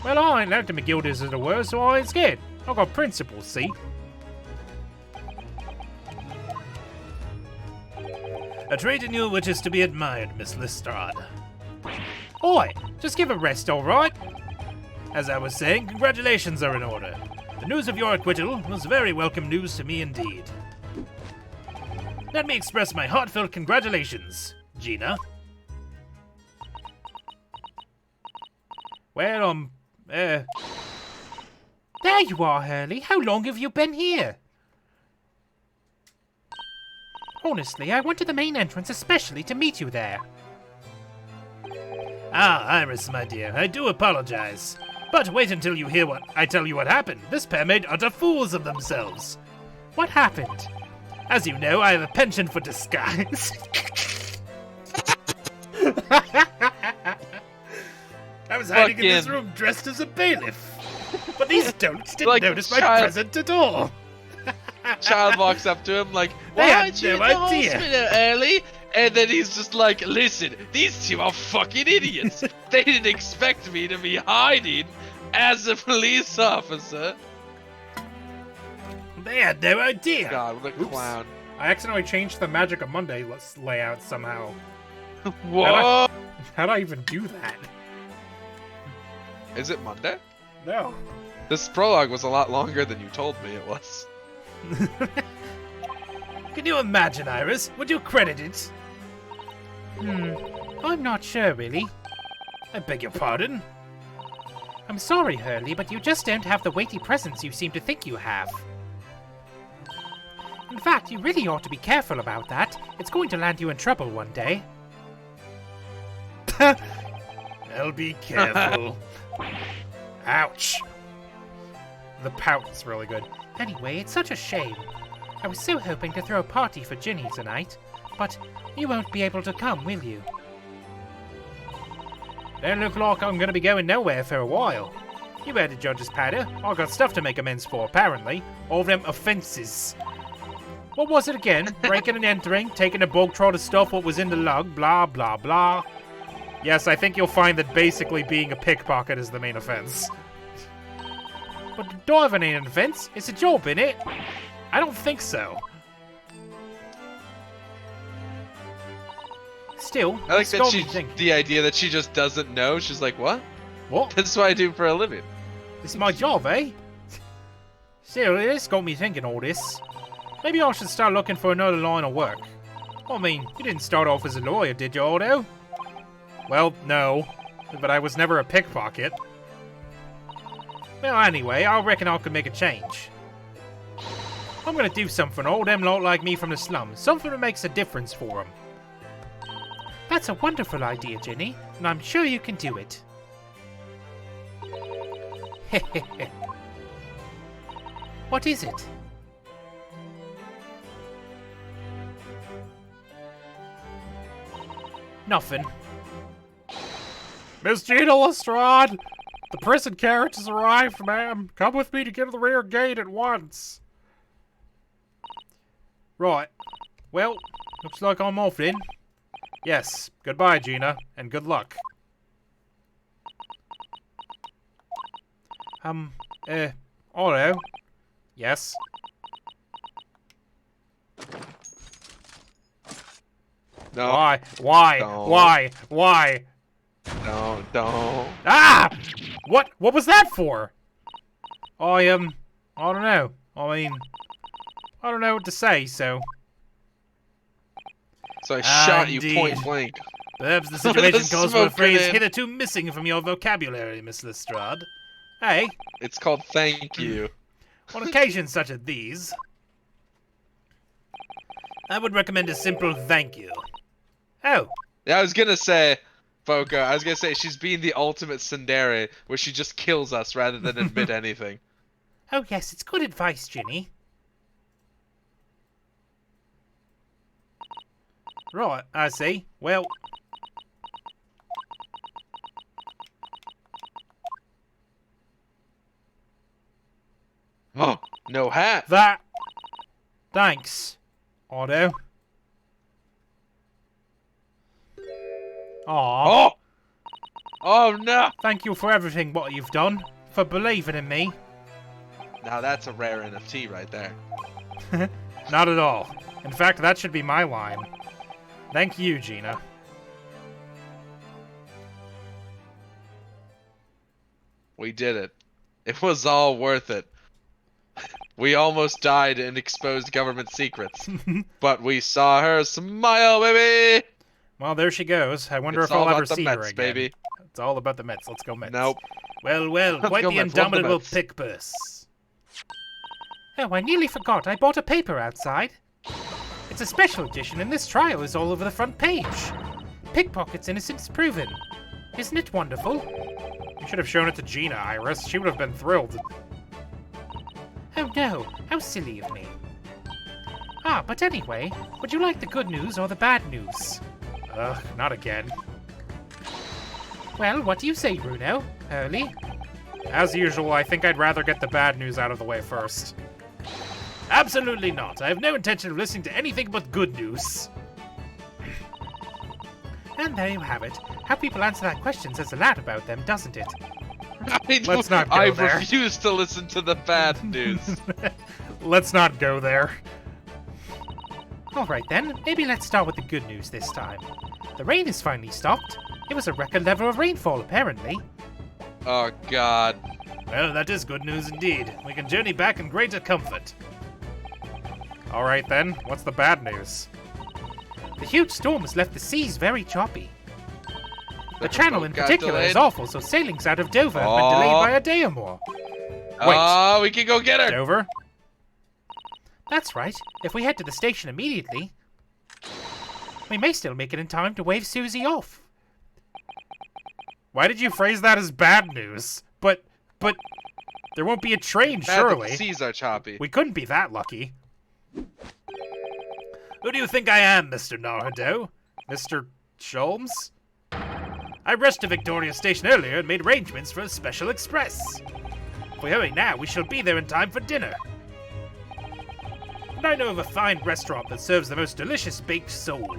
Well, I ain't like the McGildas as it were, so I ain't scared. I got principles, see? A trait in you which is to be admired, Miss Lestrade. Oi, just give a rest, alright? As I was saying, congratulations are in order. The news of your acquittal was very welcome news to me indeed. Let me express my heartfelt congratulations, Gina. Well, there you are, Hurley. How long have you been here? Honestly, I went to the main entrance especially to meet you there. Ah, Iris, my dear, I do apologize. But wait until you hear what I tell you what happened. This pair made utter fools of themselves. What happened? As you know, I have a penchant for disguise. I was hiding in this room dressed as a bailiff. But these don'ts didn't Like notice my child- present at all. Child walks up to him like, They "Why had aren't you no in the idea." hospital early?" And then he's just like, "Listen, these two are fucking idiots. They didn't expect me to be hiding as a police officer." They had no idea. God, what a clown. I accidentally changed the Magic of Monday layout somehow. Whoa! How'd I even do that? Is it Monday? No. This prologue was a lot longer than you told me it was. Can you imagine, Iris? Would you credit it? I'm not sure, really. I beg your pardon? I'm sorry, Hurley, but you just don't have the weighty presence you seem to think you have. In fact, you really ought to be careful about that. It's going to land you in trouble one day. I'll be careful. Ouch. The pout's really good. Anyway, it's such a shame. I was so hoping to throw a party for Ginny tonight, but you won't be able to come, will you? Don't look like I'm gonna be going nowhere for a while. You heard the judge's powder. I got stuff to make amends for, apparently. All them offences. What was it again? Breaking and entering, taking a bog troll to stuff what was in the lug, blah blah blah. Yes, I think you'll find that basically being a pickpocket is the main offense. But diving ain't an offense. It's a job, innit? I don't think so. Still, I like it's that got she, me thinking. the idea that she just doesn't know. She's like, "What? What? That's what I do for a living." It's my job, eh? Still, it's got me thinking all this. Maybe I should start looking for another line of work. I mean, you didn't start off as a lawyer, did you, Aldo? Well, no. But I was never a pickpocket. Well, anyway, I reckon I could make a change. I'm gonna do something for all them lot like me from the slums. Something that makes a difference for them. That's a wonderful idea, Ginny, and I'm sure you can do it. What is it? Nothing. Miss Gina Lestrade! The prison carriage has arrived, ma'am. Come with me to get to the rear gate at once. Right. Well, looks like I'm off then. Yes, goodbye, Gina, and good luck. Aldo. Yes? No, Why? Don't. Why? don't. Ah! What was that for? I don't know. I mean, I don't know what to say, so... So I shot you indeed. point blank. Perhaps the With situation the calls for a smoke phrase grenade. hitherto missing from your vocabulary, Miss Lestrade. Hey, It's called thank you. On occasions such as these, I would recommend a simple thank you. oh, Yeah, I was gonna say, Foka. I was gonna say she's being the ultimate tsundere, where she just kills us rather than admit anything. oh yes, it's good advice, Ginny. Right, I see. Well, No hat. That. Thanks, Otto. Aw. Oh! Oh no! Thank you for everything what you've done. For believing in me. Now that's a rare NFT right there. Not at all. In fact, that should be my line. Thank you, Gina. We did it. It was all worth it. We almost died and exposed government secrets. But we saw her smile, baby! Well, there she goes. I wonder It's if I'll all ever about the see her Mets, again. baby. It's all about the Mets. Let's go Mets. Nope. Well, well, Let's quite go the Mets, love the indomitable Mets. pick purse. Oh, I nearly forgot. I bought a paper outside. It's a special edition, and this trial is all over the front page. Pickpocket's innocence proven. Isn't it wonderful? You should have shown it to Gina, Iris. She would have been thrilled. Oh no, how silly of me. Ah, but anyway, would you like the good news or the bad news? Ugh, not again. Well, what do you say, Bruno? Early? As usual, I think I'd rather get the bad news out of the way first. Absolutely not. I have no intention of listening to anything but good news. And there you have it. How people answer that question says a lot about them, doesn't it? Let's not go I there. refuse to listen to the bad news. Let's not go there. Alright then, maybe let's start with the good news this time. The rain has finally stopped. It was a record level of rainfall, apparently. Oh god. Well, that is good news indeed. We can journey back in greater comfort. Alright then, what's the bad news? The huge storm has left the seas very choppy. The The channel boat in got particular is delayed. awful, so sailings out of Dover have been delayed by a day or more. Oh, we can go get her. Dover? That's right. If we head to the station immediately, we may still make it in time to wave Susie off. Why did you phrase that as bad news? But, there won't be a train, Bad that surely. the seas are choppy. We couldn't be that lucky. Who do you think I am, Mr. Naruto? Mr. Sholmes? I rushed to Victoria Station earlier and made arrangements for a special express. If we hurry now, we shall be there in time for dinner. And I know of a fine restaurant that serves the most delicious baked sole.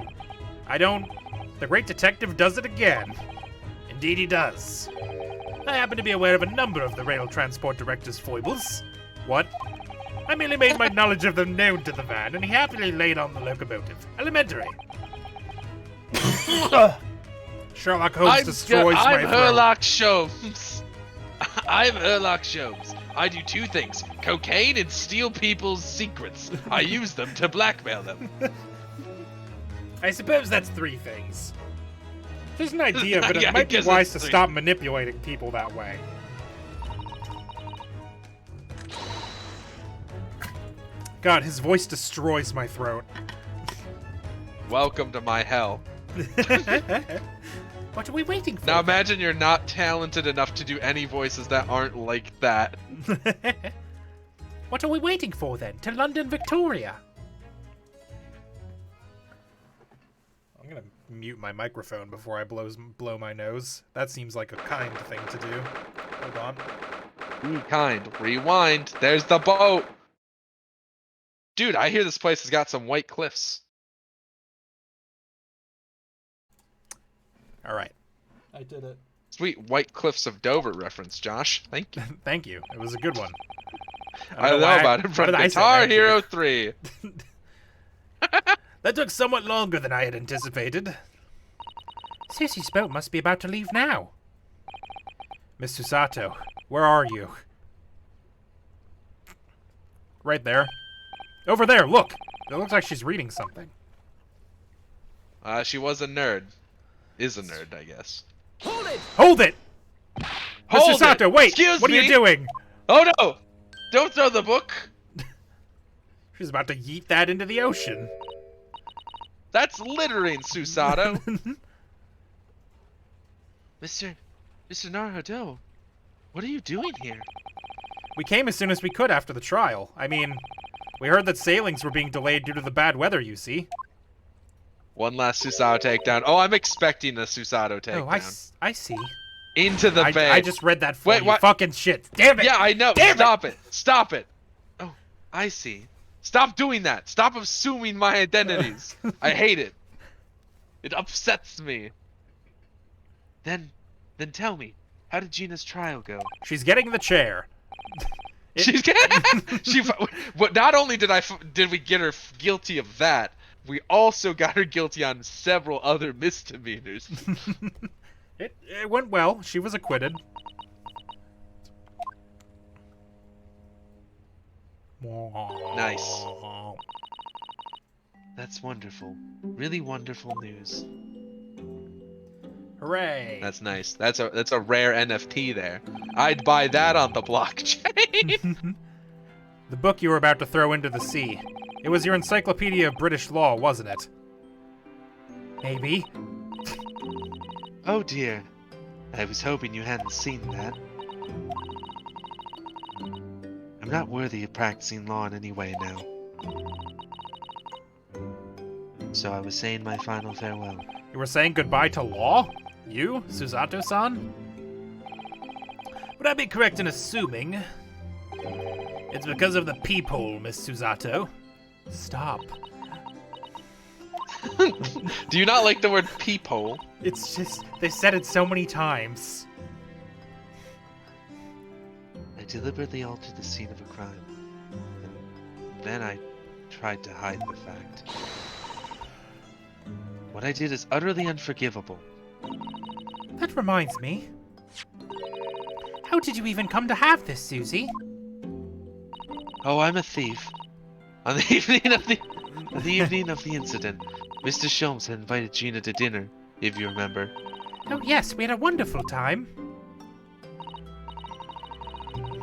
I don't... The great detective does it again. Indeed he does. I happen to be aware of a number of the rail transport director's foibles. What? I merely made my knowledge of them known to the man, and he happily laid on the locomotive. Elementary. Sherlock Holmes destroys my I'm throat. Herlock Sholmes. I'm Herlock Sholmes. I do two things: cocaine and steal people's secrets. I use them to blackmail them. I suppose that's three things. There's an idea, but Yeah, it might be guess wise it's to three. stop manipulating people that way. God, his voice destroys my throat. Welcome to my hell. What are we waiting for? Now imagine you're not talented enough to do any voices that aren't like that. What are we waiting for then? To London, Victoria. I'm gonna mute my microphone before I blow my nose. That seems like a kind thing to do. Hold on. Be kind. Rewind. There's the boat. Dude, I hear this place has got some white cliffs. Alright. I did it. Sweet White Cliffs of Dover reference, Josh. Thank you. Thank you. It was a good one. I know why about it why from did I say Guitar thank you? Hero 3. That took somewhat longer than I had anticipated. Susie's boat must be about to leave now. Mr. Sato, where are you? Right there. Over there, look! It looks like she's reading something. She was a nerd. Is a nerd, I guess. Hold it! Hold it! Hold Mr. Sato, it! wait! Excuse what me! are you doing? Oh no! Don't throw the book! She's about to yeet that into the ocean. That's littering, Susato! Mr. Naruto, what are you doing here? We came as soon as we could after the trial. I mean, we heard that sailings were being delayed due to the bad weather, you see. One last Susato takedown. Oh, I'm expecting a Susato takedown. Oh, I see. Into the bay. I just read that for Wait, you. what? Fucking shit. Damn it! Yeah, I know. Damn it! Stop it! Stop it! Oh, I see. Stop doing that. Stop assuming my identities. I hate it. It upsets me. Then tell me, how did Gina's trial go? She's getting the chair. She's But not only did we get her guilty of that, we also got her guilty on several other misdemeanors. It went well. She was acquitted. Nice. That's wonderful. Really wonderful news. Hooray. That's nice. That's a rare NFT there. I'd buy that on the blockchain. The book you were about to throw into the sea. It was your Encyclopedia of British Law, wasn't it? Maybe. Oh dear. I was hoping you hadn't seen that. I'm not worthy of practicing law in any way now. So I was saying my final farewell. You were saying goodbye to law? You, Susato-san? Would I be correct in assuming it's because of the peephole, Miss Susato? Stop. Do you not like the word peephole? It's just, they said it so many times. I deliberately altered the scene of a crime. And then I tried to hide the fact. What I did is utterly unforgivable. That reminds me. How did you even come to have this, Susie? Oh, I'm a thief. On the evening of the incident, Mr. Sholmes had invited Gina to dinner, if you remember. Oh yes, we had a wonderful time.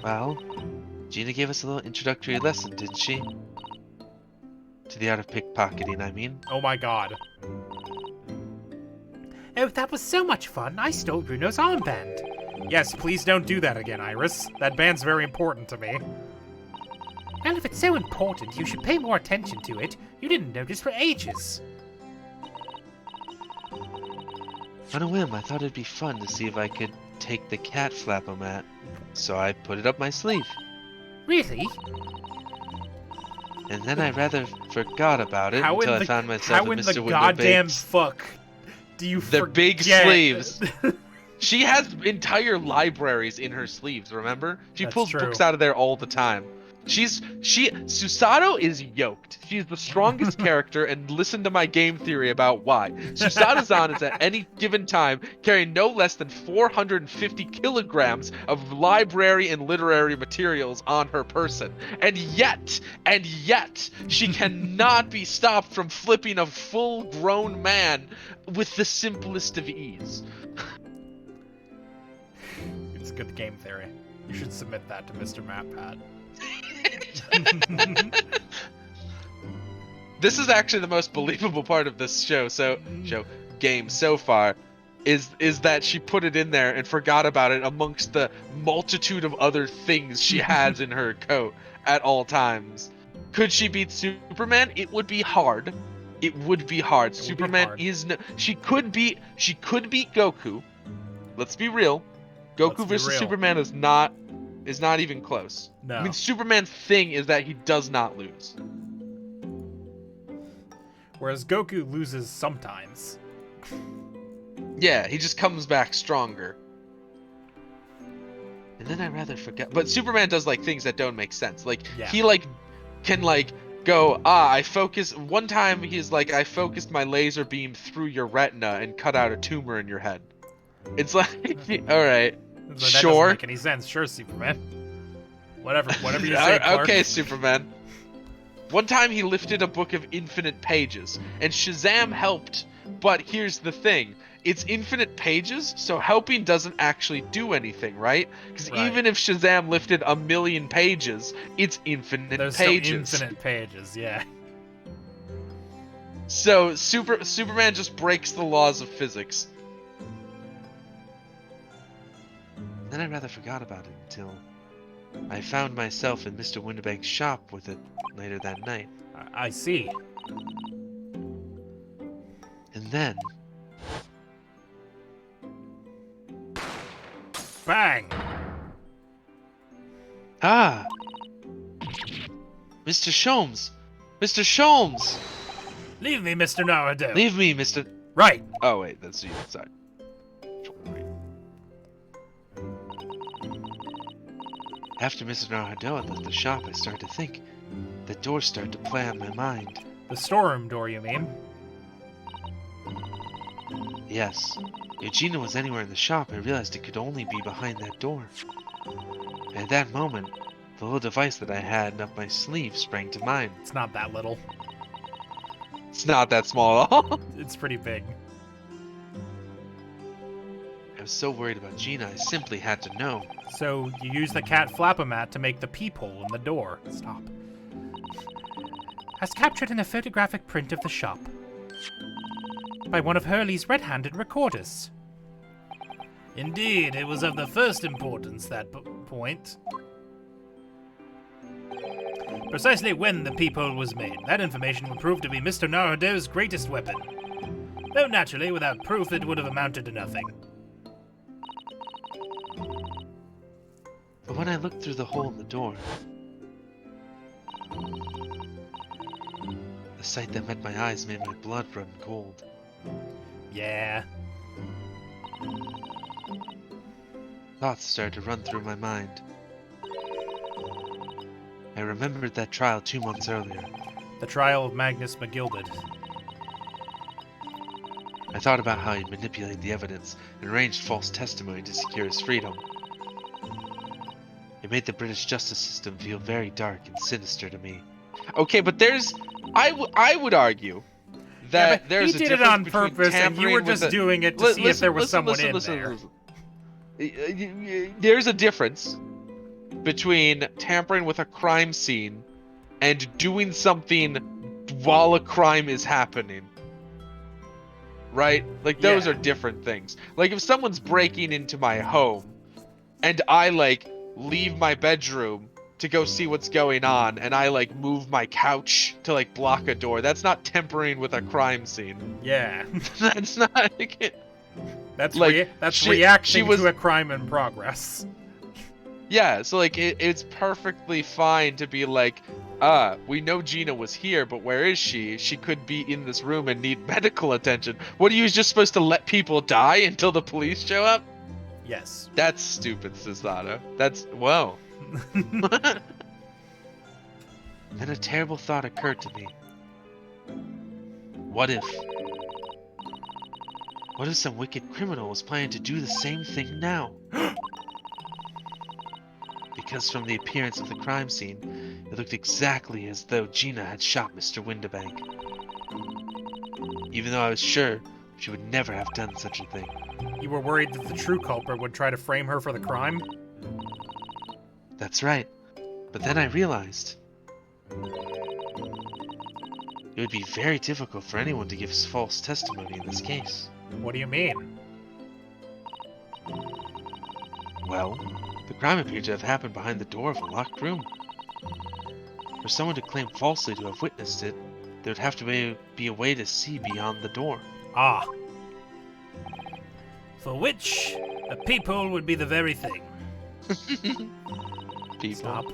Well, Gina gave us a little introductory lesson, didn't she? To the art of pickpocketing, I mean. Oh my god. Oh, that was so much fun. I stole Bruno's armband. Yes, please don't do that again, Iris. That band's very important to me. Well, if it's so important, you should pay more attention to it. You didn't notice for ages. On a whim, I thought it'd be fun to see if I could take the cat flap-o-mat, so I put it up my sleeve. Really? And then I rather forgot about it until I found myself how in in Mr. the goddamn Windowbake's. fuck do you They're forget? big sleeves. She has entire libraries in her sleeves, remember? She That's pulls true. books out of there all the time. Susato is yoked. She's the strongest character, and listen to my game theory about why. Susato-san is at any given time carrying no less than 450 kilograms of library and literary materials on her person. And yet, she cannot be stopped from flipping a full-grown man with the simplest of ease. It's good game theory. You should submit that to Mr. MatPat. This is actually the most believable part of this game so far, is that she put it in there and forgot about it amongst the multitude of other things she has in her coat at all times. Could she beat Superman? It would be hard. It would be hard. Superman is no. She could beat Goku. Let's be real. Goku versus Superman is not even close. No. I mean, Superman's thing is that he does not lose. Whereas Goku loses sometimes. Yeah, he just comes back stronger. And then I rather forget. But Superman does like things that don't make sense. Like he can go, I focus. One time he's like, I focused my laser beam through your retina and cut out a tumor in your head. It's like, all right. That sure. doesn't make any sense. Sure, Superman. Whatever you say, Clark. Okay, Superman. One time he lifted a book of infinite pages, and Shazam helped. But here's the thing. It's infinite pages, so helping doesn't actually do anything, right? Because even if Shazam lifted 1,000,000 pages, it's infinite There's pages. still infinite pages, yeah. So Superman just breaks the laws of physics. Then I rather forgot about it until I found myself in Mr. Winterbank's shop with it later that night. I see. And then... Bang! Ah! Mr. Sholmes! Mr. Sholmes! Leave me, Mr. Naruto. Leave me, Mr. Right. Oh, wait, that's you. Sorry. After Mr. Naruto had left the shop, I started to think. The doors started to play on my mind. The storeroom door, you mean? Yes. If Gina was anywhere in the shop, I realized it could only be behind that door. And at that moment, the little device that I had up my sleeve sprang to mind. It's not that little. It's not that small at all. It's pretty big. I was so worried about Gina, I simply had to know. So you use the cat flap-o-mat to make the peephole in the door. Stop. As captured in a photographic print of the shop. By one of Hurley's red-handed recorders. Indeed, it was of the first importance, that point. Precisely when the peephole was made, that information would prove to be Mr. Naruto's greatest weapon. Though naturally, without proof, it would have amounted to nothing. But when I looked through the hole in the door, the sight that met my eyes made my blood run cold. Yeah. Thoughts started to run through my mind. I remembered that trial 2 months earlier. The trial of Magnus McGilded. I thought about how he'd manipulated the evidence and arranged false testimony to secure his freedom. It made the British justice system feel very dark and sinister to me. Okay, but I would argue that there's he a did it difference on between purpose, and you tampering were with just the- doing it to Li- see if there was someone in listen, there. listen. There's a difference between tampering with a crime scene and doing something while a crime is happening. Right? Like, those Yeah. are different things. Like, if someone's breaking into my home and I, like, leave my bedroom to go see what's going on and I, like, move my couch to, like, block a door, that's not tampering with a crime scene. Yeah. That's not... That's Like, that's she reacting was- to a crime in progress. Yeah, so, like, it's perfectly fine to be like, we know Gina was here, but where is she? She could be in this room and need medical attention. What, are you just supposed to let people die until the police show up? Yes. That's stupid, Susato. That's, whoa. Then a terrible thought occurred to me. What if some wicked criminal was planning to do the same thing now? Because from the appearance of the crime scene, it looked exactly as though Gina had shot Mr. Windibank. Even though I was sure she would never have done such a thing. You were worried that the true culprit would try to frame her for the crime? That's right. But then I realized it would be very difficult for anyone to give false testimony in this case. What do you mean? Well, the crime appeared to have happened behind the door of a locked room. For someone to claim falsely to have witnessed it, there would have to be a way to see beyond the door. Ah. For which, a peephole would be the very thing. People. Stop.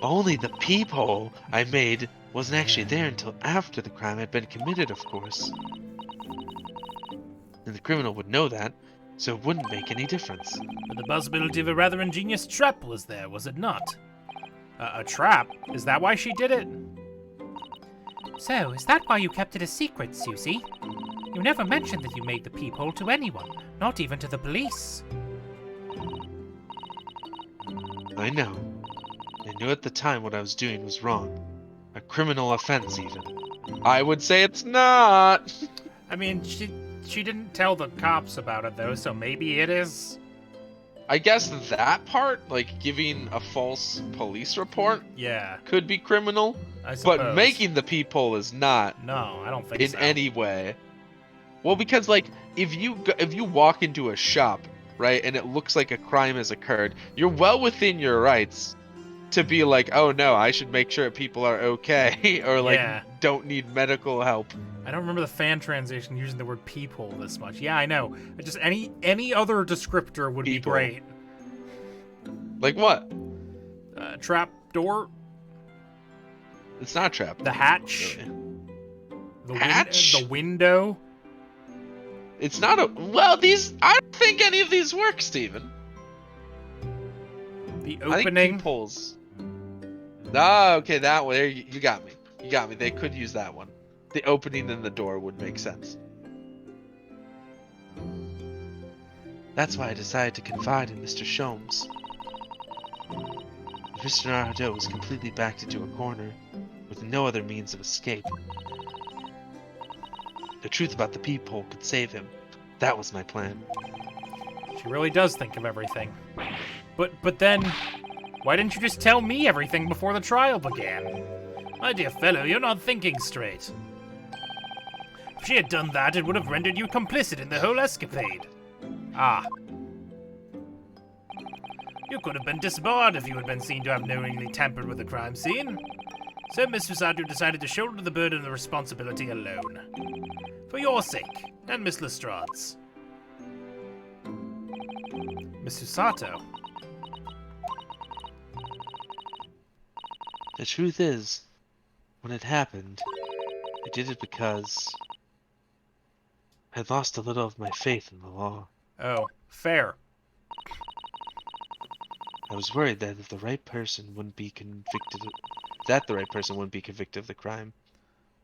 Only the peephole I made wasn't actually there until after the crime had been committed, of course. And the criminal would know that, so it wouldn't make any difference. But the possibility of a rather ingenious trap was there, was it not? A trap? Is that why she did it? So, is that why you kept it a secret, Susie? You never mentioned that you made the peephole to anyone, not even to the police. I know. I knew at the time what I was doing was wrong. A criminal offense, even. I would say it's not! I mean, she didn't tell the cops about it, though, so maybe it is? I guess that part, like giving a false police report, Yeah, could be criminal, I suppose. but making the peephole is not No, I don't think in so. any way. Well, because like if you walk into a shop, right, and it looks like a crime has occurred, you're well within your rights to be like, oh no, I should make sure people are okay or like Yeah. don't need medical help. I don't remember the fan translation using the word peephole this much. Yeah, I know. Just any other descriptor would be Peephole. great. Like what? Trap door? It's not a trap. The hatch. Really. The Hatch? The window. It's not a. Well, these. I don't think any of these work, Steven. The I think opening. peepholes. Ah, okay, that way. You got me. You got me. They could use that one. The opening in the door would make sense. That's why I decided to confide in Mr. Sholmes. Mr. Naruto was completely backed into a corner, with no other means of escape. The truth about the peephole could save him. That was my plan. She really does think of everything. But then, why didn't you just tell me everything before the trial began? My dear fellow, you're not thinking straight. If she had done that, it would have rendered you complicit in the whole escapade. Ah, You could have been disbarred if you had been seen to have knowingly tampered with the crime scene. So Miss Susato decided to shoulder the burden of the responsibility alone. For your sake, and Miss Lestrade's. Miss Susato. The truth is, when it happened, I did it because I lost a little of my faith in the law. Oh, fair. I was worried that the right person wouldn't be convicted of the crime.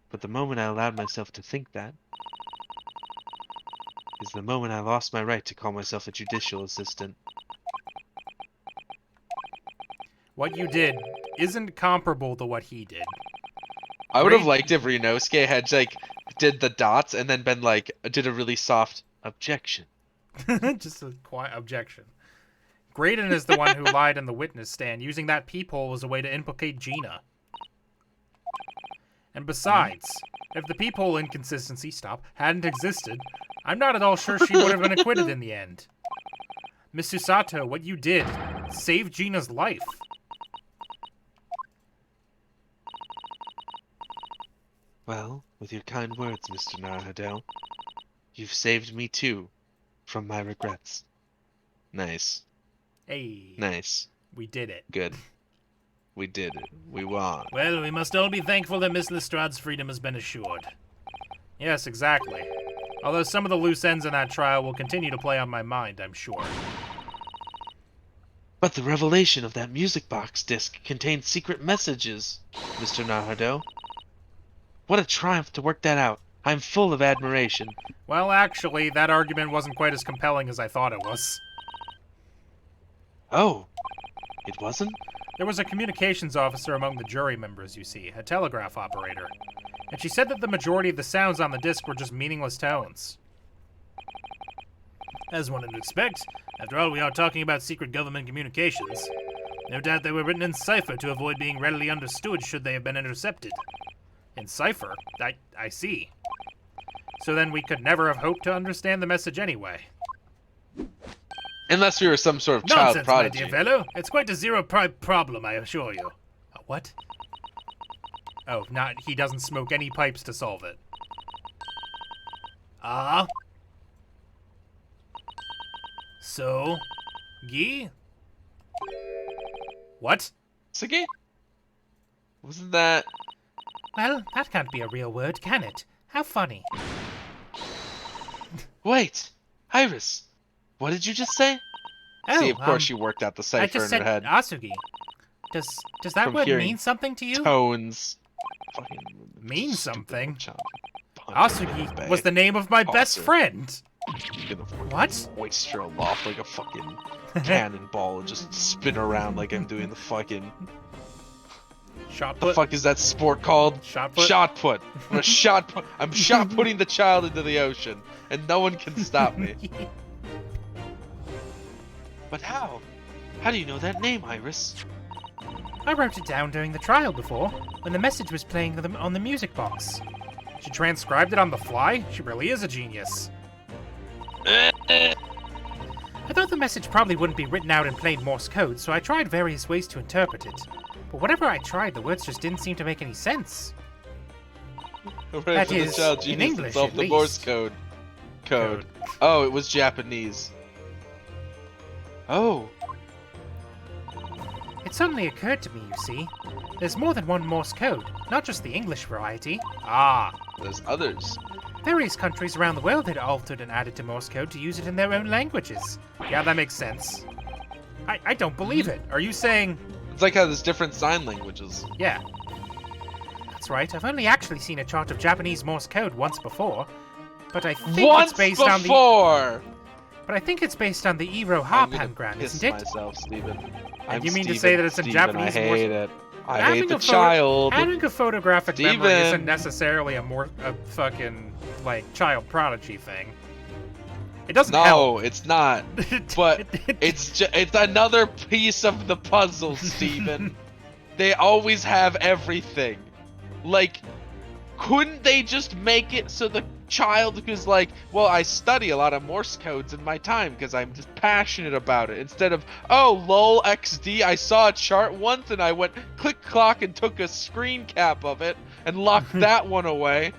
But the moment I allowed myself to think that is the moment I lost my right to call myself a judicial assistant. What you did isn't comparable to what he did. I would have Great. liked if Ryunosuke had did the dots and then been did a really soft objection. Just a quiet objection. Graydon is the one who lied in the witness stand, using that peephole as a way to implicate Gina. And besides, if the peephole inconsistency hadn't existed, I'm not at all sure she would have been acquitted in the end. Miss Susato, what you did saved Gina's life. Well, with your kind words, Mr. Naruto, you've saved me too from my regrets. Nice. Hey, Nice. we did it. Good. We did it. We won. Well, we must all be thankful that Miss Lestrade's freedom has been assured. Yes, exactly. Although some of the loose ends in that trial will continue to play on my mind, I'm sure. But the revelation of that music box disc contained secret messages, Mr. Naruto. What a triumph to work that out. I'm full of admiration. Well, actually, that argument wasn't quite as compelling as I thought it was. Oh, it wasn't? There was a communications officer among the jury members, you see, a telegraph operator. And she said that the majority of the sounds on the disc were just meaningless tones. As one would expect, after all, we are talking about secret government communications. No doubt they were written in cipher to avoid being readily understood should they have been intercepted. In cipher? I see. So then we could never have hoped to understand the message anyway. Unless we were some sort of child Nonsense, prodigy. my dear fellow. It's quite a problem, I assure you. A what? Oh, he doesn't smoke any pipes to solve it. Ah? So? Gi? What? Sugi? Wasn't that... Well, that can't be a real word, can it? How funny. Wait! Iris! What did you just say? Oh, See, of course she worked out the I cipher just in said her head. Asugi. Does that From word hearing mean something to you? Tones. Fucking Mean stupid something? child. Punch her in the Asugi bay. was the name of my best Toss her. friend. You're gonna fucking What? hoist her aloft like a fucking cannonball and just spin around like I'm doing the fucking... Shot The put. fuck is that sport called? Shot put. Shot put. I'm shot putting the child into the ocean, and no one can stop me. But how? How do you know that name, Iris? I wrote it down during the trial before, when the message was playing on the music box. She transcribed it on the fly? She really is a genius. I thought the message probably wouldn't be written out in plain Morse code, so I tried various ways to interpret it. But whatever I tried, the words just didn't seem to make any sense. Hooray That for the is, child in genius English, itself, at the Morse least. code. Oh, it was Japanese. Oh, It suddenly occurred to me, you see. There's more than one Morse code, not just the English variety. Ah, there's others. Various countries around the world had altered and added to Morse code to use it in their own languages. Yeah, that makes sense. I don't believe it. Are you saying... It's like how there's different sign languages. Yeah. That's right, I've only actually seen a chart of Japanese Morse code once before. But I think Once it's based on the... before! But I think it's based on the Iro I'm gonna Harpan, piss isn't it? myself, Steven. And you mean to say that it's in Japanese I Morse... hate it. I Having hate the a child. Having a photographic memory Steven. isn't necessarily a fucking, like, child prodigy thing. It doesn't help. No, it's not. But it's another piece of the puzzle, Steven. They always have everything. Like, couldn't they just make it so the child who's like, well, I study a lot of Morse codes in my time because I'm just passionate about it, instead of, oh, lol XD, I saw a chart once and I went click clock and took a screen cap of it and locked that one away.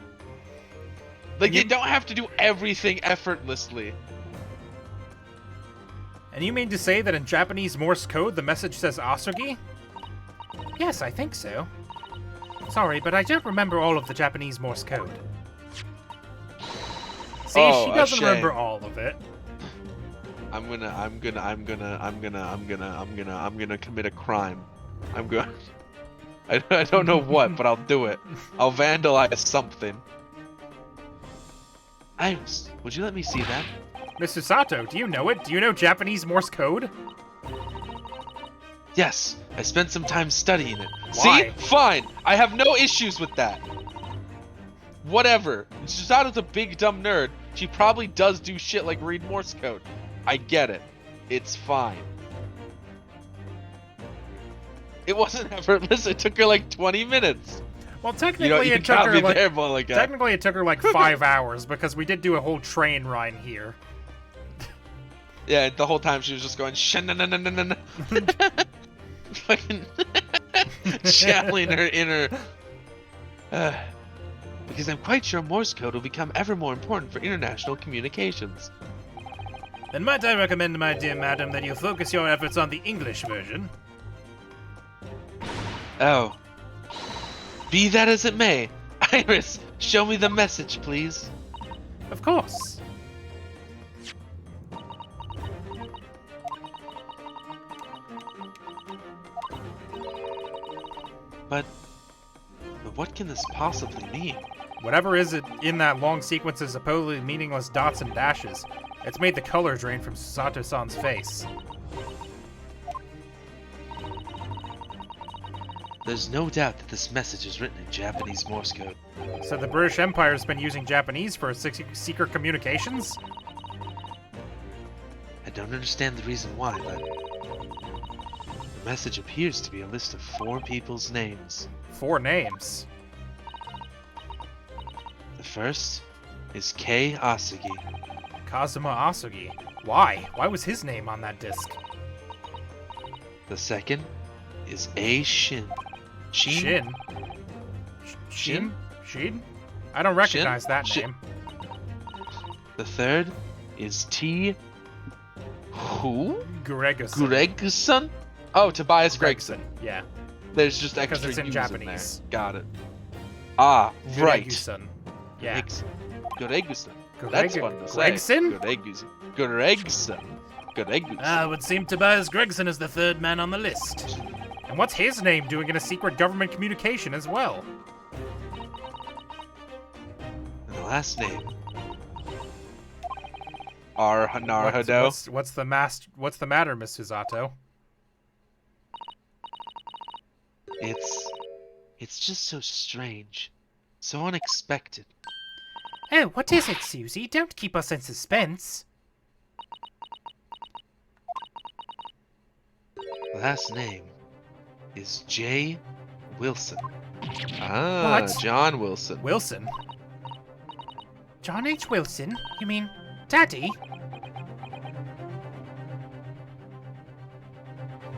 Like, you don't have to do everything effortlessly. And you mean to say that in Japanese Morse code the message says Asugi? Yes, I think so. Sorry, but I don't remember all of the Japanese Morse code. See, Oh, she a doesn't shame. remember all of it. I'm gonna commit a crime. I don't know what, but I'll do it. I'll vandalize something. Iris, would you let me see that? Mr. Sato, do you know it? Do you know Japanese Morse code? Yes, I spent some time studying it. Why? See? Fine. I have no issues with that. Whatever. Chisato's a big dumb nerd. She probably does do shit like read Morse code. I get it. It's fine. It wasn't effortless. It took her like 20 minutes. Well, You technically it took got her me like there, but like technically it took her like 5 hours because we did do a whole train ride here. yeah, the whole time she was just going shananananana. Fucking channeling her inner. Because I'm quite sure Morse code will become ever more important for international communications. Then might I recommend, my dear madam, that you focus your efforts on the English version? Oh. Be that as it may, Iris, show me the message, please. Of course. But what can this possibly mean? Whatever is it in that long sequence of supposedly meaningless dots and dashes, it's made the color drain from Sato-san's face. There's no doubt that this message is written in Japanese Morse code. So the British Empire's been using Japanese for its secret communications? I don't understand the reason why, but the message appears to be a list of 4 people's names. 4 names. The first is Kei Asugi. Kazuma Asugi. Why? Why was his name on that disc? The second is A Shin. Shin? Shin? Shin? I don't recognize that Shin? name. The third is T. Who? Gregerson. Gregson? Oh, Tobias Gregson. Yeah. There's just Because extra it's in U's Japanese. in there. Got it. Ah, right. Gregerson. Yeah. Gregson. That's fun to say. Gregson? Gregson. Gregson. Ah, it would seem Tobias Gregson is the 3rd man on the list. And what's his name doing in a secret government communication as well? And the last name. Naruhodo. What's the matter, Miss Suzato? It's just so strange. So unexpected. Oh, what is it, Susie? Don't keep us in suspense. The last name is J. Wilson. Ah, What? John Wilson. Wilson? John H. Wilson? You mean Daddy?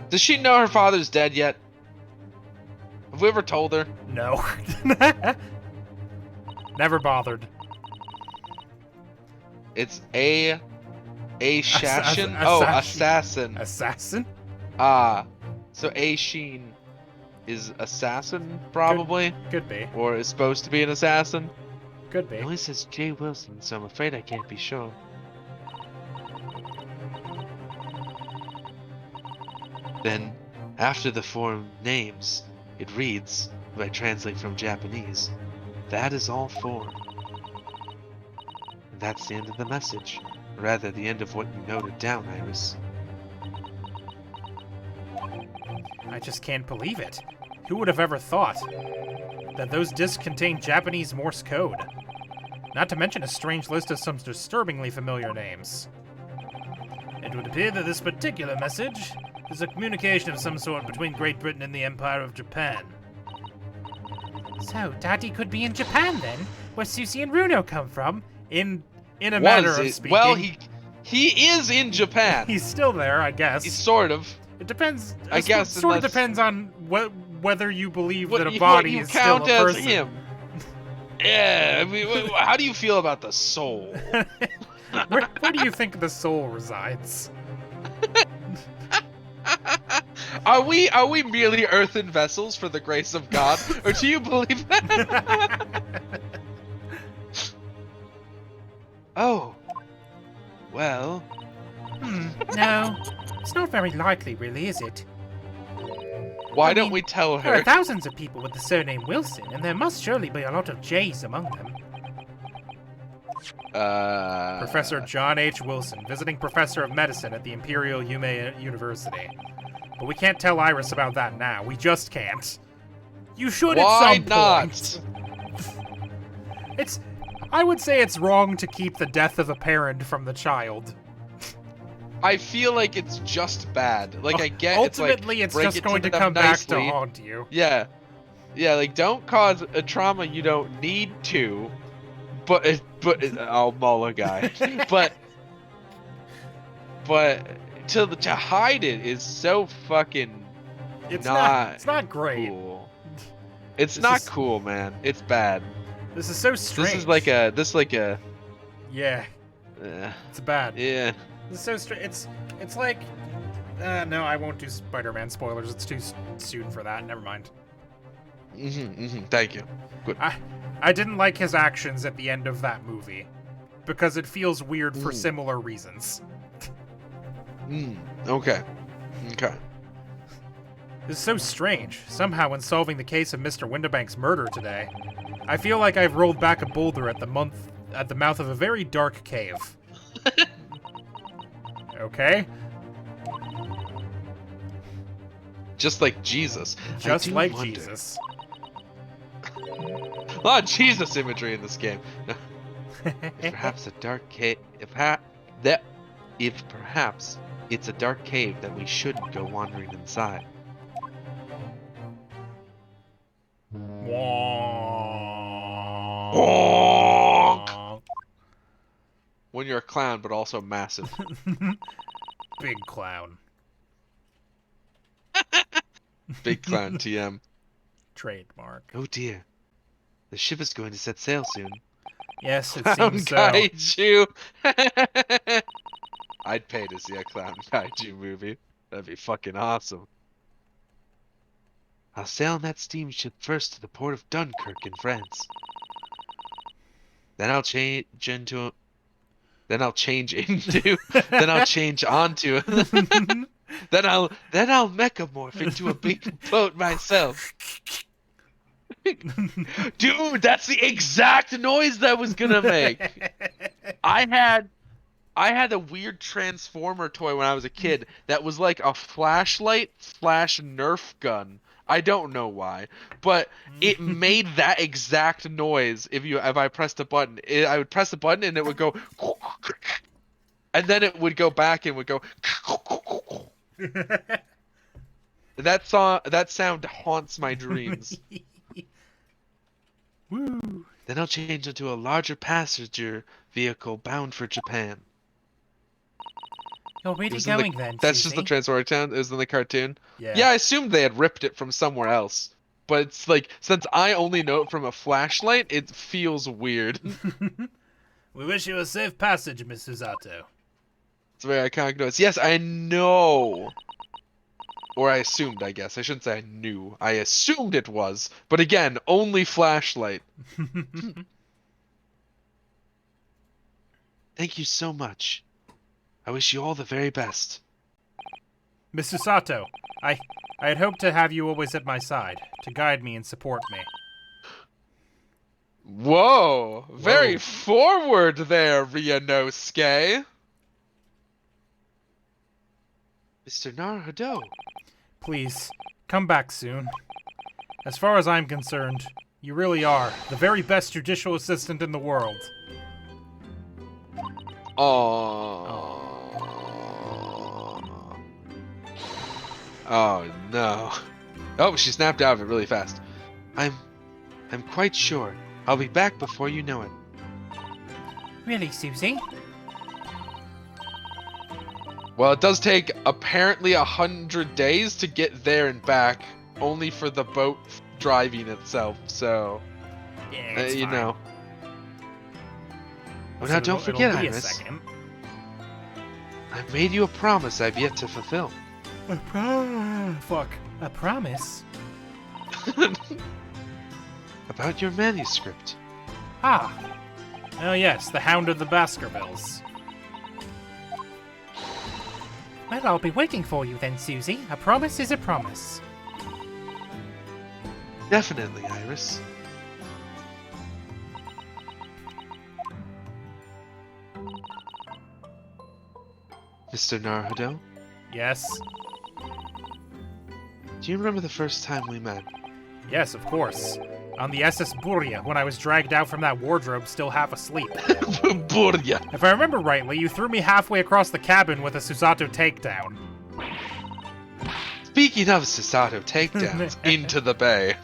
Does she know her father's dead yet? Have we ever told her? No. Never bothered. It's Assassin. Assassin. Oh, assassin. Assassin? Ah, So A Sheen is assassin, probably? Could be. Or is supposed to be an assassin? Could be. It only says J. Wilson, so I'm afraid I can't be sure. Then, after the four names, it reads, if I translate from Japanese, that is all four. And that's the end of the message. Or rather, the end of what you noted down, Iris. I just can't believe it. Who would have ever thought that those discs contain Japanese Morse code? Not to mention a strange list of some disturbingly familiar names. It would appear that this particular message is a communication of some sort between Great Britain and the Empire of Japan. So, Daddy could be in Japan then, where Susie and Runo come from? In a matter of speaking. Well, he is in Japan. He's still there, I guess. He's sort of. It depends. I guess sort of unless- depends on whether you believe that a What body you is still a count as person. him. Yeah, I mean, how do you feel about the soul? Where do you think the soul resides? Are we merely earthen vessels for the grace of God, or do you believe that? Oh, well, No, it's not very likely, really, is it? why I don't mean, we tell There are her? thousands of people with the surname Wilson, and there must surely be a lot of J's among them. Professor John H. Wilson, visiting professor of medicine at the Imperial Yume University. But we can't tell Iris about that now. We just can't. You should Why at some not? point. I would say it's wrong to keep the death of a parent from the child. I feel like it's just bad. Like I get Ultimately, it's like, it's just going to come back to haunt you. Yeah, like don't cause a trauma you don't need to. But I'll mull a guy. but to hide it is so fucking It's not not great. cool. It's This not is- cool, man. It's bad. This is so strange. This is like a Yeah, it's bad. yeah. This is so strange. It's like no, I won't do Spider-Man spoilers. It's too soon for that. Never mind. Thank you. Good. I didn't like his actions at the end of that movie because it feels weird for Mm. similar reasons. Okay. It's so strange. Somehow, when solving the case of Mr. Windibank's murder today, I feel like I've rolled back a boulder at the mouth of a very dark cave. Okay? Just like Jesus. Just I do like wonder. Jesus. A lot of Jesus imagery in this game. If perhaps a dark cave. If perhaps it's a dark cave that we shouldn't go wandering inside. When you're a clown, but also massive. Big clown. Big clown TM. Trademark. Oh dear. The ship is going to set sail soon. Yes, it Clown seems so. Kaiju! I'd pay to see a Clown Kaiju movie. That'd be fucking awesome. I'll sail on that steamship first to the port of Dunkirk in France. Then I'll change onto. Then I'll change onto. then I'll mechamorph into a big boat myself. Dude, that's the exact noise that I was gonna make. I had a weird Transformer toy when I was a kid that was like a flashlight / Nerf gun. I don't know why, but it made that exact noise if I pressed a button. I would press the button and it would go, and then it would go back and would go. That sound haunts my dreams. Woo. Then I'll change into a larger passenger vehicle bound for Japan. You're really It was in going then, That's Susie? just the Transformer sound. It was in the cartoon. Yeah. Yeah, I assumed they had ripped it from somewhere else. But it's like, since I only know it from a flashlight, it feels weird. We wish you a safe passage, Miss Susato. It's a very iconic noise. Yes, I know. Or I assumed, I guess. I shouldn't say I knew. I assumed it was. But again, only flashlight. Thank you so much. I wish you all the very best. Mr. Sato, I had hoped to have you always at my side, to guide me and support me. Whoa! Very forward there, Ryunosuke. Mr. Naruhodo. Please, come back soon. As far as I'm concerned, you really are the very best judicial assistant in the world. Oh no. Oh, she snapped out of it really fast. I'm quite sure. I'll be back before you know it. Really, Susie? Well, it does take apparently 100 days to get there and back, only for the boat driving itself, so... Yeah, it's you fine. know. Oh, So now don't it'll forget, be a Iris. second. I've made you a promise I've yet to fulfill. Fuck. A promise? About your manuscript. Ah, Oh yes, the Hound of the Baskervilles. well, I'll be waiting for you then, Susie. A promise is a promise. Definitely, Iris. Mr. Naruhodo, Yes. do you remember the first time we met? Yes, of course. On the SS Buria, when I was dragged out from that wardrobe still half asleep. Burya. If I remember rightly, you threw me halfway across the cabin with a Susato takedown. Speaking of Susato takedowns into the bay.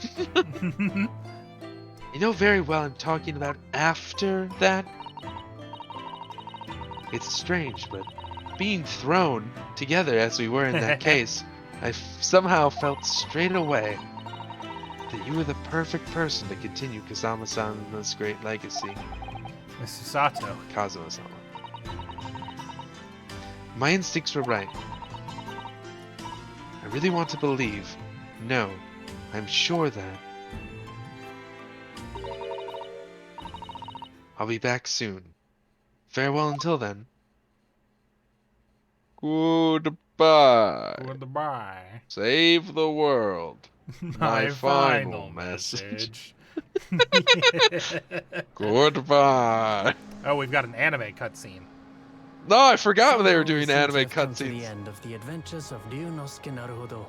You know very well I'm talking about after that. It's strange, but being thrown together as we were in that case, I somehow felt straight away that you were the perfect person to continue Kazama-sama's great legacy. Miss Susato. Kazuma-sama. My instincts were right. I really want to believe. No, I'm sure that. I'll be back soon. Farewell until then. Goodbye. Goodbye. Save the world. My final message. Goodbye. Oh, we've got an anime cutscene. No, I forgot they were So doing we seem to anime have come to the cutscenes. end of the adventures of Ryunosuke Naruhodo.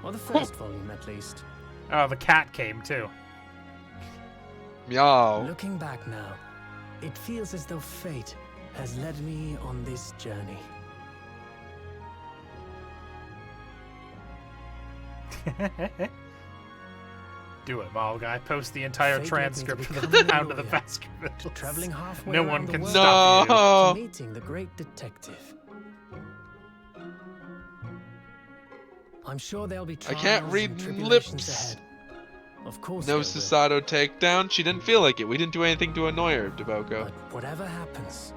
Or the first volume, at least. Oh, the cat came too. Meow. Looking back now, it feels as though fate has led me on this journey. Do it, Mall Guy. Post the entire Fate transcript led of me to the become Hound of the a lawyer, Baskervilles. Traveling halfway No around one the can world stop you. No. to meeting the great detective. I'm sure there'll be I trials can't and read tribulations lips. ahead. Of course No there will. Susato takedown. She didn't feel like it. We didn't do anything to annoy her, Deboko. But whatever happens,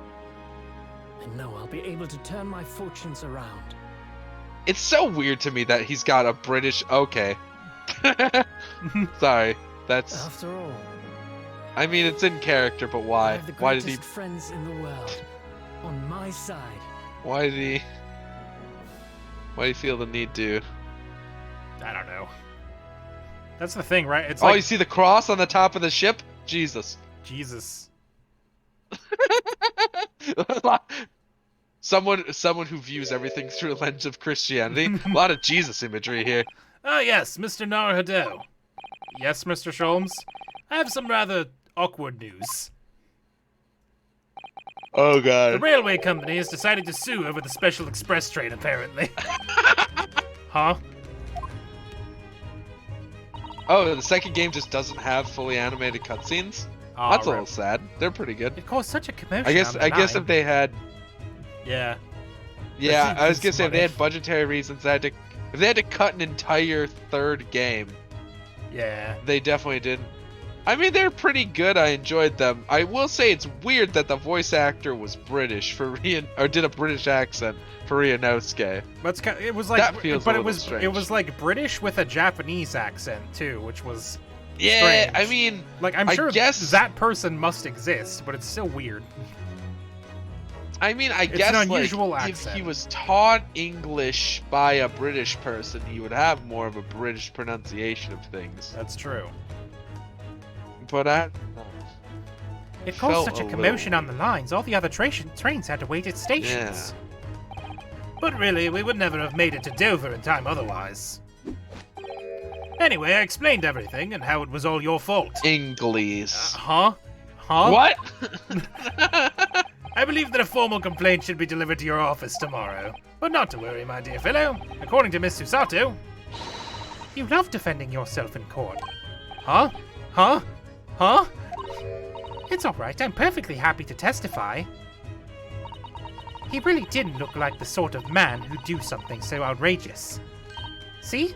I know I'll be able to turn my fortunes around. It's so weird to me that he's got a British. Okay. Sorry. That's. After all, I mean, it's in character, but I why? have the Why did greatest he? friends in the world on my side. Why did he? Why do you feel the need to? I don't know. That's the thing, right? It's Oh, like you see the cross on the top of the ship? Jesus. Jesus. Someone who views everything through a lens of Christianity. A lot of Jesus imagery here. Ah, yes, Mr. Naruhodo. Yes, Mr. Sholmes. I have some rather awkward news. Oh The god. railway company has decided to sue over the special express train, apparently. Huh? Oh, the second game just doesn't have fully animated cutscenes. Aw, That's a rip. little sad. They're pretty good. It caused such a commotion. I guess. on the I guess line. if they had. Yeah. Yeah, seems I was gonna say if smart. they had budgetary reasons, if they had to cut an entire third game, Yeah. they definitely didn't. I mean, they're pretty good. I enjoyed them. I will say it's weird that the voice actor was British for or did a British accent for Ryunosuke. But it was like, That feels but a it little was strange. it was like British with a Japanese accent too, which was Yeah, strange. I mean, like I'm I sure guess- that person must exist, but it's still weird. I mean, I It's guess an unusual like, accent. if he was taught English by a British person, he would have more of a British pronunciation of things. That's true. But It caused felt such a a commotion little- on the lines, all the other trains had to wait at stations. But really, we would never have made it to Dover in time otherwise. Anyway, I explained everything and how it was all your fault. English. Huh? Huh? What? I believe that a formal complaint should be delivered to your office tomorrow. But not to worry, my dear fellow. According to Miss Susato... You love defending yourself in court. Huh? Huh? Huh? It's alright, I'm perfectly happy to testify. He really didn't look like the sort of man who'd do something so outrageous. See?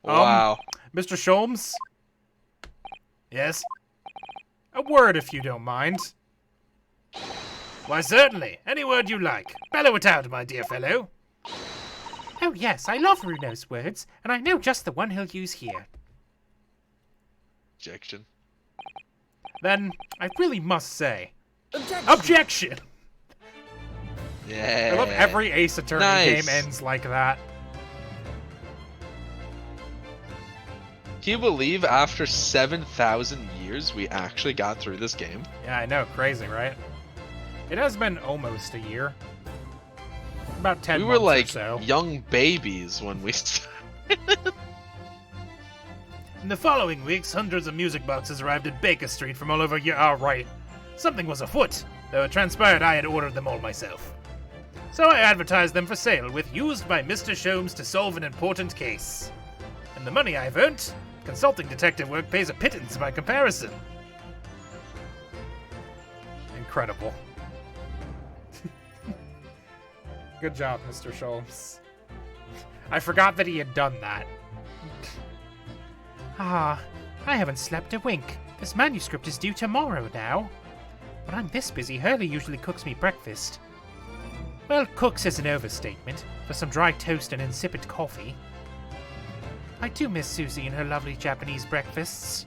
Wow. Mr. Sholmes, Yes? a word if you don't mind. Why, certainly. Any word you like. Bellow it out, my dear fellow. Oh yes, I love Runo's words, and I know just the one he'll use here. Objection. Then I really must say, Objection! objection. Yeah. I love every Ace Attorney Nice. game ends like that. Can you believe after 7,000 years we actually got through this game? Yeah, I know, crazy, right? It has been almost a year. About 10 We months were like or so. young babies when we started. In the following weeks, hundreds of music boxes arrived at Baker Street from all over right. Something was afoot, though it transpired I had ordered them all myself. So I advertised them for sale with used by Mr. Sholmes to solve an important case. And the money I've earned, consulting detective work pays a pittance by comparison. Incredible. Good job, Mr. Sholmes. I forgot that he had done that. Ah, I haven't slept a wink. This manuscript is due tomorrow now. When I'm this busy, Hurley usually cooks me breakfast. Well, cooks is an overstatement, for some dry toast and insipid coffee. I do miss Susie and her lovely Japanese breakfasts.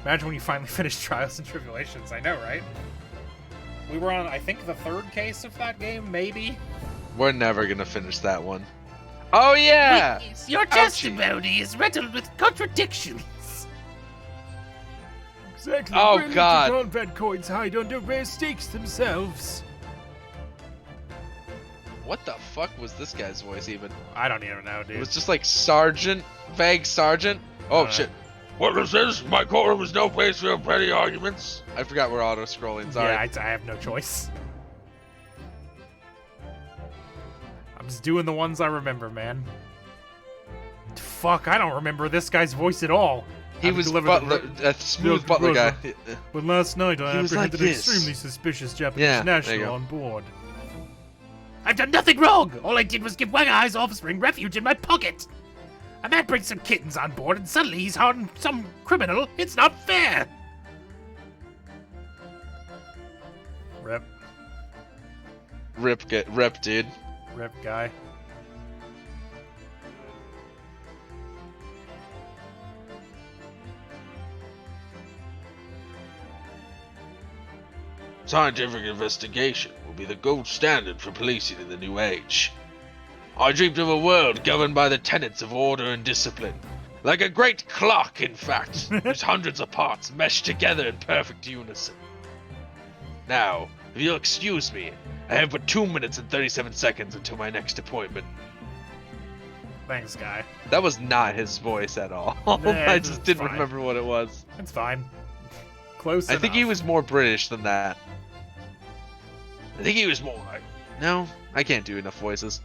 Imagine when you finally finish Trials and Tribulations. I know, right? We were on, I think, the third case of that game, maybe? We're never gonna finish that one. Oh yeah! Please, your Ouchie. testimony is riddled with contradictions. Exactly Oh, where God. little convent coins hide under rare stakes themselves. What the fuck was this guy's voice even? I don't even know, It dude. was just like Sergeant, vague Sergeant. Oh shit! What says my courtroom is no place for petty arguments. I forgot we're auto scrolling. Sorry. Yeah, I have no choice. I'm just doing the ones I remember, man. Fuck, I don't remember this guy's voice at all. He I've was delivered butler, the- a smooth Yes, butler guy. brother. But last night I He was like apprehended an this. extremely suspicious Japanese Yeah, there you national go. on board. I've done nothing wrong. All I did was give Wang Ai's offspring refuge in my pocket. A man brings some kittens on board and suddenly he's hardened some criminal. It's not fair. Rip, Rip, dude. rip guy. Scientific investigation will be the gold standard for policing in the new age. I dreamed of a world governed by the tenets of order and discipline. Like a great clock, in fact, whose hundreds of parts mesh together in perfect unison. Now, if you'll excuse me, I have but 2 minutes and 37 seconds until my next appointment. Thanks, guy. That was not his voice at all. Nah, I it's just didn't fine. remember what it was. It's fine. Close I think he enough. was more British than that. I think he was more like, No, I can't do enough voices.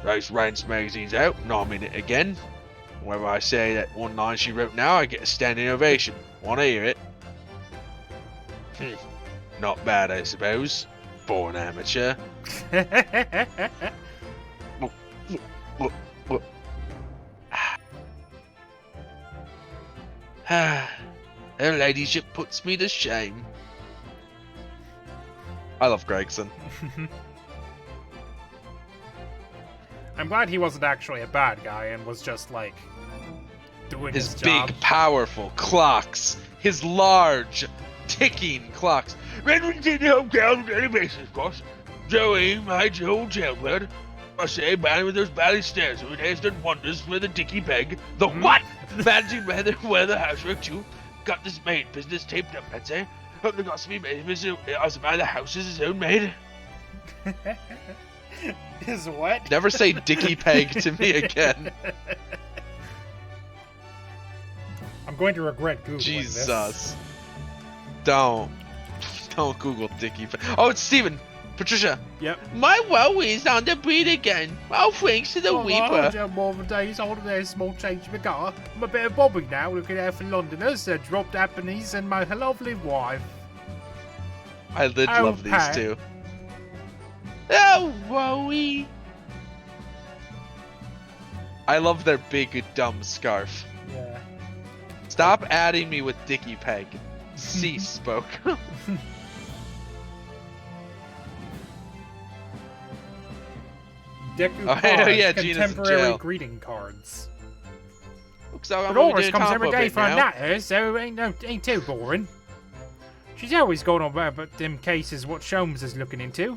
Race Rance magazine's out, and I'm in it again. Whenever I say that one line she wrote now, I get a standing ovation. Wanna hear it? Not bad, I suppose. For an amateur. Her ladyship puts me to shame. I love Gregson. I'm glad he wasn't actually a bad guy and was just like doing his job. Big, powerful clocks. His large, ticking clocks. Redmond's hometown on a daily basis, of course. Joey, my old jailbird. I say, man, with those bally stairs every day has done wonders for the dicky peg. The what? Managing where the housework too. Got this maid business taped up, I'd say. Hope the gossipy maid as man the house is his own maid. Is what? Never say Dicky Peg to me again. I'm going to regret Googling Jesus. this. Don't Google Dicky Peg. Oh, it's Steven. Patricia. Yep. My woey's on the beat again. Oh, thanks to the Weeper. More than days holiday, small change in my car. I'm a bit of Bobby now, looking out for Londoners, dropped Japanese and my lovely wife. I did Oh, love these Pat. two. Oh, woey. I love their big, dumb scarf. Yeah. Stop adding me with Dicky Peg. Cease, spoke. Deku Oh, cards, yeah, Gina's in contemporary jail. greeting cards. So But always comes every day for a natter, so ain't too boring. She's always going on about them cases what Sholmes is looking into.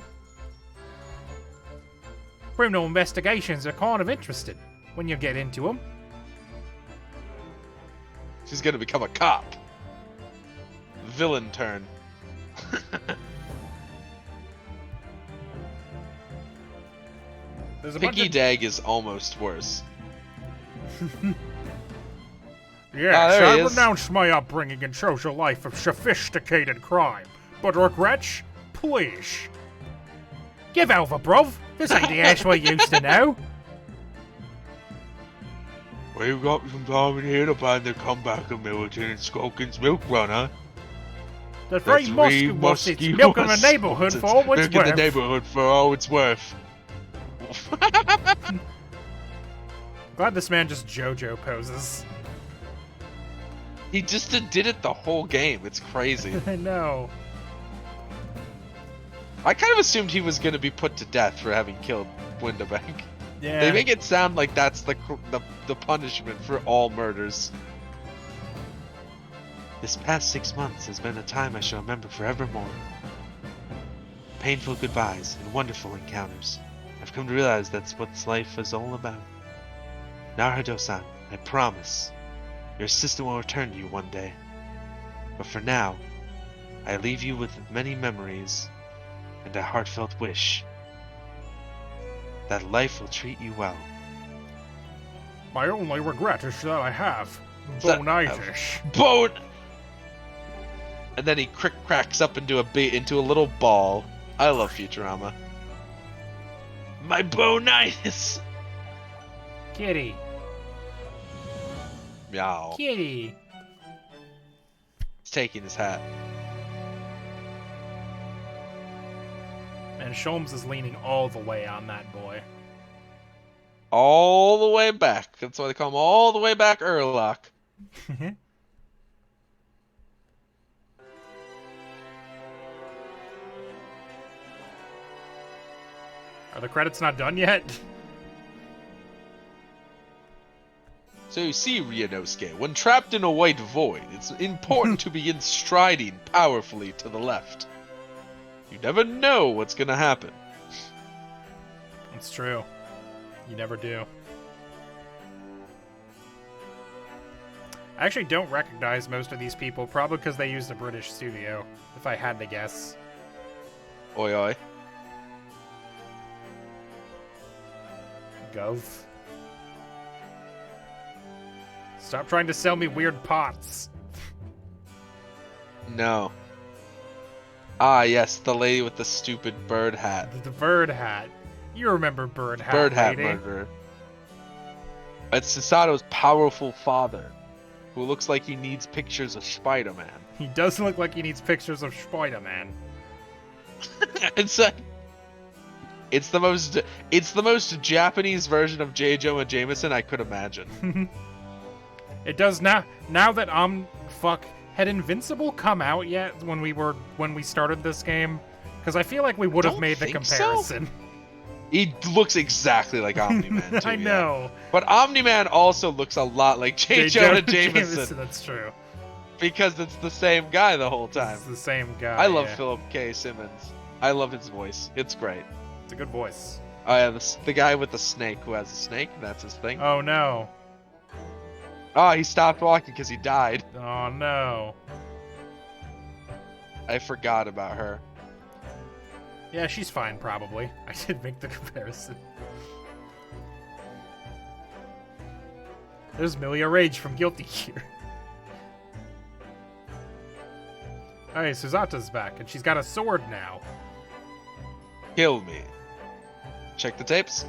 Criminal investigations are kind of interesting when you get into them. She's gonna become a cop. Villain turn. There's a bunch Picky of... Dag is almost worse. Yes, there I he is. renounce my upbringing and social life of sophisticated crime. But regrets? Please. Give over, bruv. This ain't the ash we used to know. We've got some time in here to plan the comeback of Milton and Skulkin's milk run, huh? The three musky it's milking the neighborhood for all it's Milking the worth. neighborhood for all it's worth. Glad this man just JoJo poses. He just did it the whole game. It's crazy. I know. I kind of assumed he was gonna be put to death for having killed Windabank. Yeah. They make it sound like that's the punishment for all murders. This past 6 months has been a time I shall remember forevermore. Painful goodbyes and wonderful encounters. I've come to realize that's what life is all about. Naruto-san, I promise, your assistant will return to you one day. But for now, I leave you with many memories and a heartfelt wish that life will treat you well. My only regret is that I have that- bonitis. Bone. And then he cracks up into a little ball. I love Futurama. My bonitis! Kitty, Meow. kitty. He's taking his hat. And Sholmes is leaning all the way on that boy. All the way back. That's why they call him all the way back Erlock. Are the credits not done yet? So you see, Ryunosuke, when trapped in a white void, it's important to begin striding powerfully to the left. You never know what's gonna happen. It's true. You never do. I actually don't recognize most of these people, probably because they used a British studio, if I had to guess. Oi oi. Gov. Stop trying to sell me weird pots. No. Ah, yes, the lady with the stupid bird hat. The bird hat. You remember bird hat, Bird hat lady. murderer. It's Sasato's powerful father, who looks like he needs pictures of Spider-Man. He does look like he needs pictures of Spider-Man. It's the most Japanese version of J. Jonah Jameson I could imagine. It does now. Now that had Invincible come out yet when we started this game? Because I feel like we would have Don't made the think so. comparison. He looks exactly like Omni-Man, too. I know. But Omni-Man also looks a lot like J. Jonah Jameson. That's true. Because it's the same guy the whole time. It's the same guy. I love yeah. Philip K. Simmons. I love his voice. It's great. It's a good voice. Oh yeah, the guy with the snake who has a snake, that's his thing. Oh no. Oh, he stopped walking because he died. Oh no. I forgot about her. Yeah, she's fine, probably. I did make the comparison. There's Milia Rage from Guilty Gear. Alright, Suzata's back, and she's got a sword now. Kill me. Check the tapes.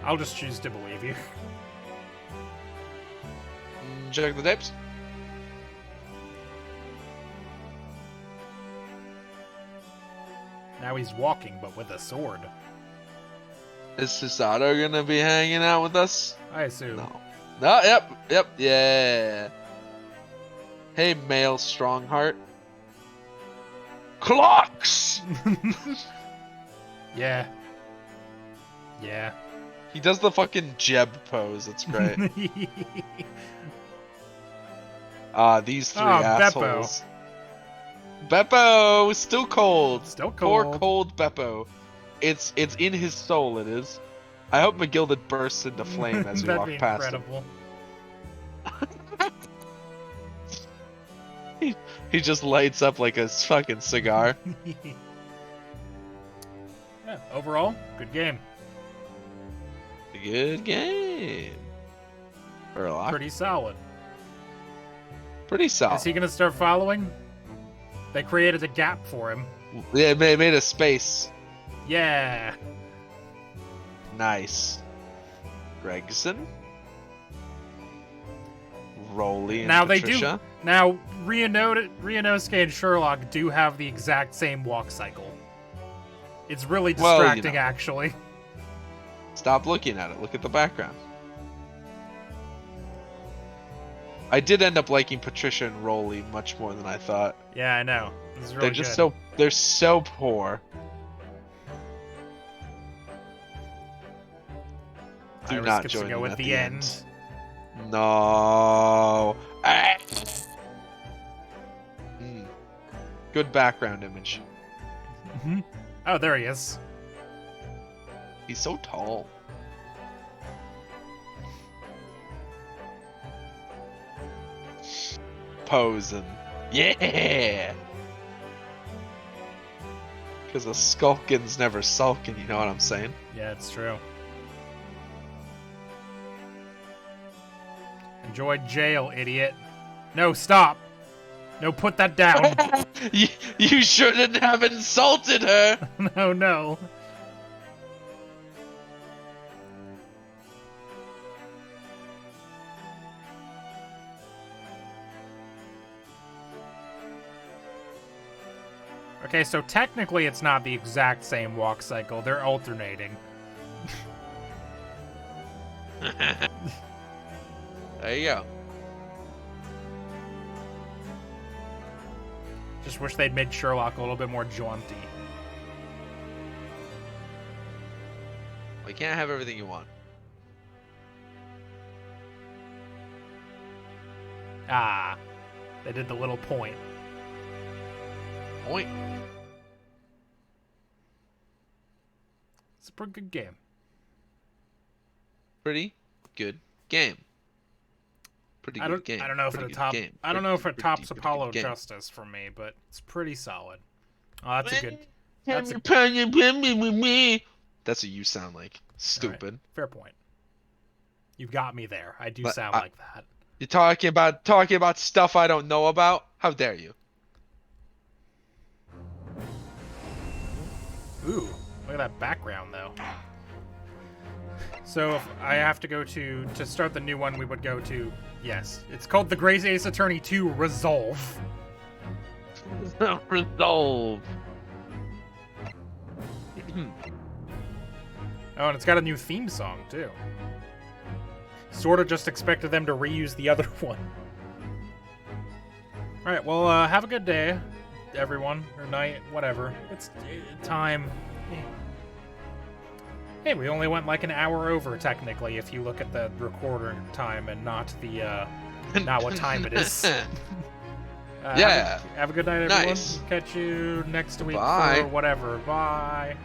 I'll just choose to believe you. Check the tapes. Now he's walking, but with a sword. Is Susato gonna be hanging out with us? I assume. No. No, yep, yeah. Hey, male Strongheart. Clocks! Yeah. Yeah. He does the fucking Jeb pose, it's great. These three assholes. Beppo! Still cold. Still Poor cold. cold Beppo. It's in his soul, it is. I hope Magilda bursts into flame as we That'd walk be past incredible. him. He just lights up like a fucking cigar. Yeah, overall, good game. Good game. Urlock. Pretty solid. Pretty solid. Is he gonna start following? They created a gap for him. Yeah, they made a space. Yeah. Nice. Gregson. Rolly and Now Patricia. they do. Now Ryunosuke and Sherlock do have the exact same walk cycle. It's really Well, you distracting, know. actually. Stop looking at it. Look at the background. I did end up liking Patricia and Rolly much more than I thought. Yeah, I know. This is really They're just good. they're so poor. Do Iris not gets join to go them at at the the end. No. Ah. Good background image. Oh, there he is. He's so tall. Posing. Yeah! Because a skulkin's never sulking, you know what I'm saying? Yeah, it's true. Enjoy jail, idiot. No, stop. No, put that down. You shouldn't have insulted her! No, no. Okay, so technically it's not the exact same walk cycle. They're alternating. There you go. Just wish they'd made Sherlock a little bit more jaunty. Well, you can't have everything you want. Ah, they did the little point. Point. It's a pretty good game. Pretty good game. Pretty I good don't, game. I don't know if Pretty it good top. game. I don't know if it Pretty tops good Apollo game. Justice for me, but it's pretty solid. Oh, that's a good. That's That's what you sound like. Stupid. Fair point. You got me there. I do But sound like that. You're talking about stuff I don't know about? How dare you? Ooh, look at that background though. So if I have to go to start the new one, we would go to, yes, it's called The Great Ace Attorney 2 Resolve. Resolve. Oh, and it's got a new theme song too. Sort of just expected them to reuse the other one. Alright, well, have a good day, everyone. Or night, whatever. It's time. Hey, we only went like an hour over, technically, if you look at the recorder time and not the, not what time it is. Yeah. Have a good night, everyone. Nice. Catch you next week Bye. for whatever. Bye.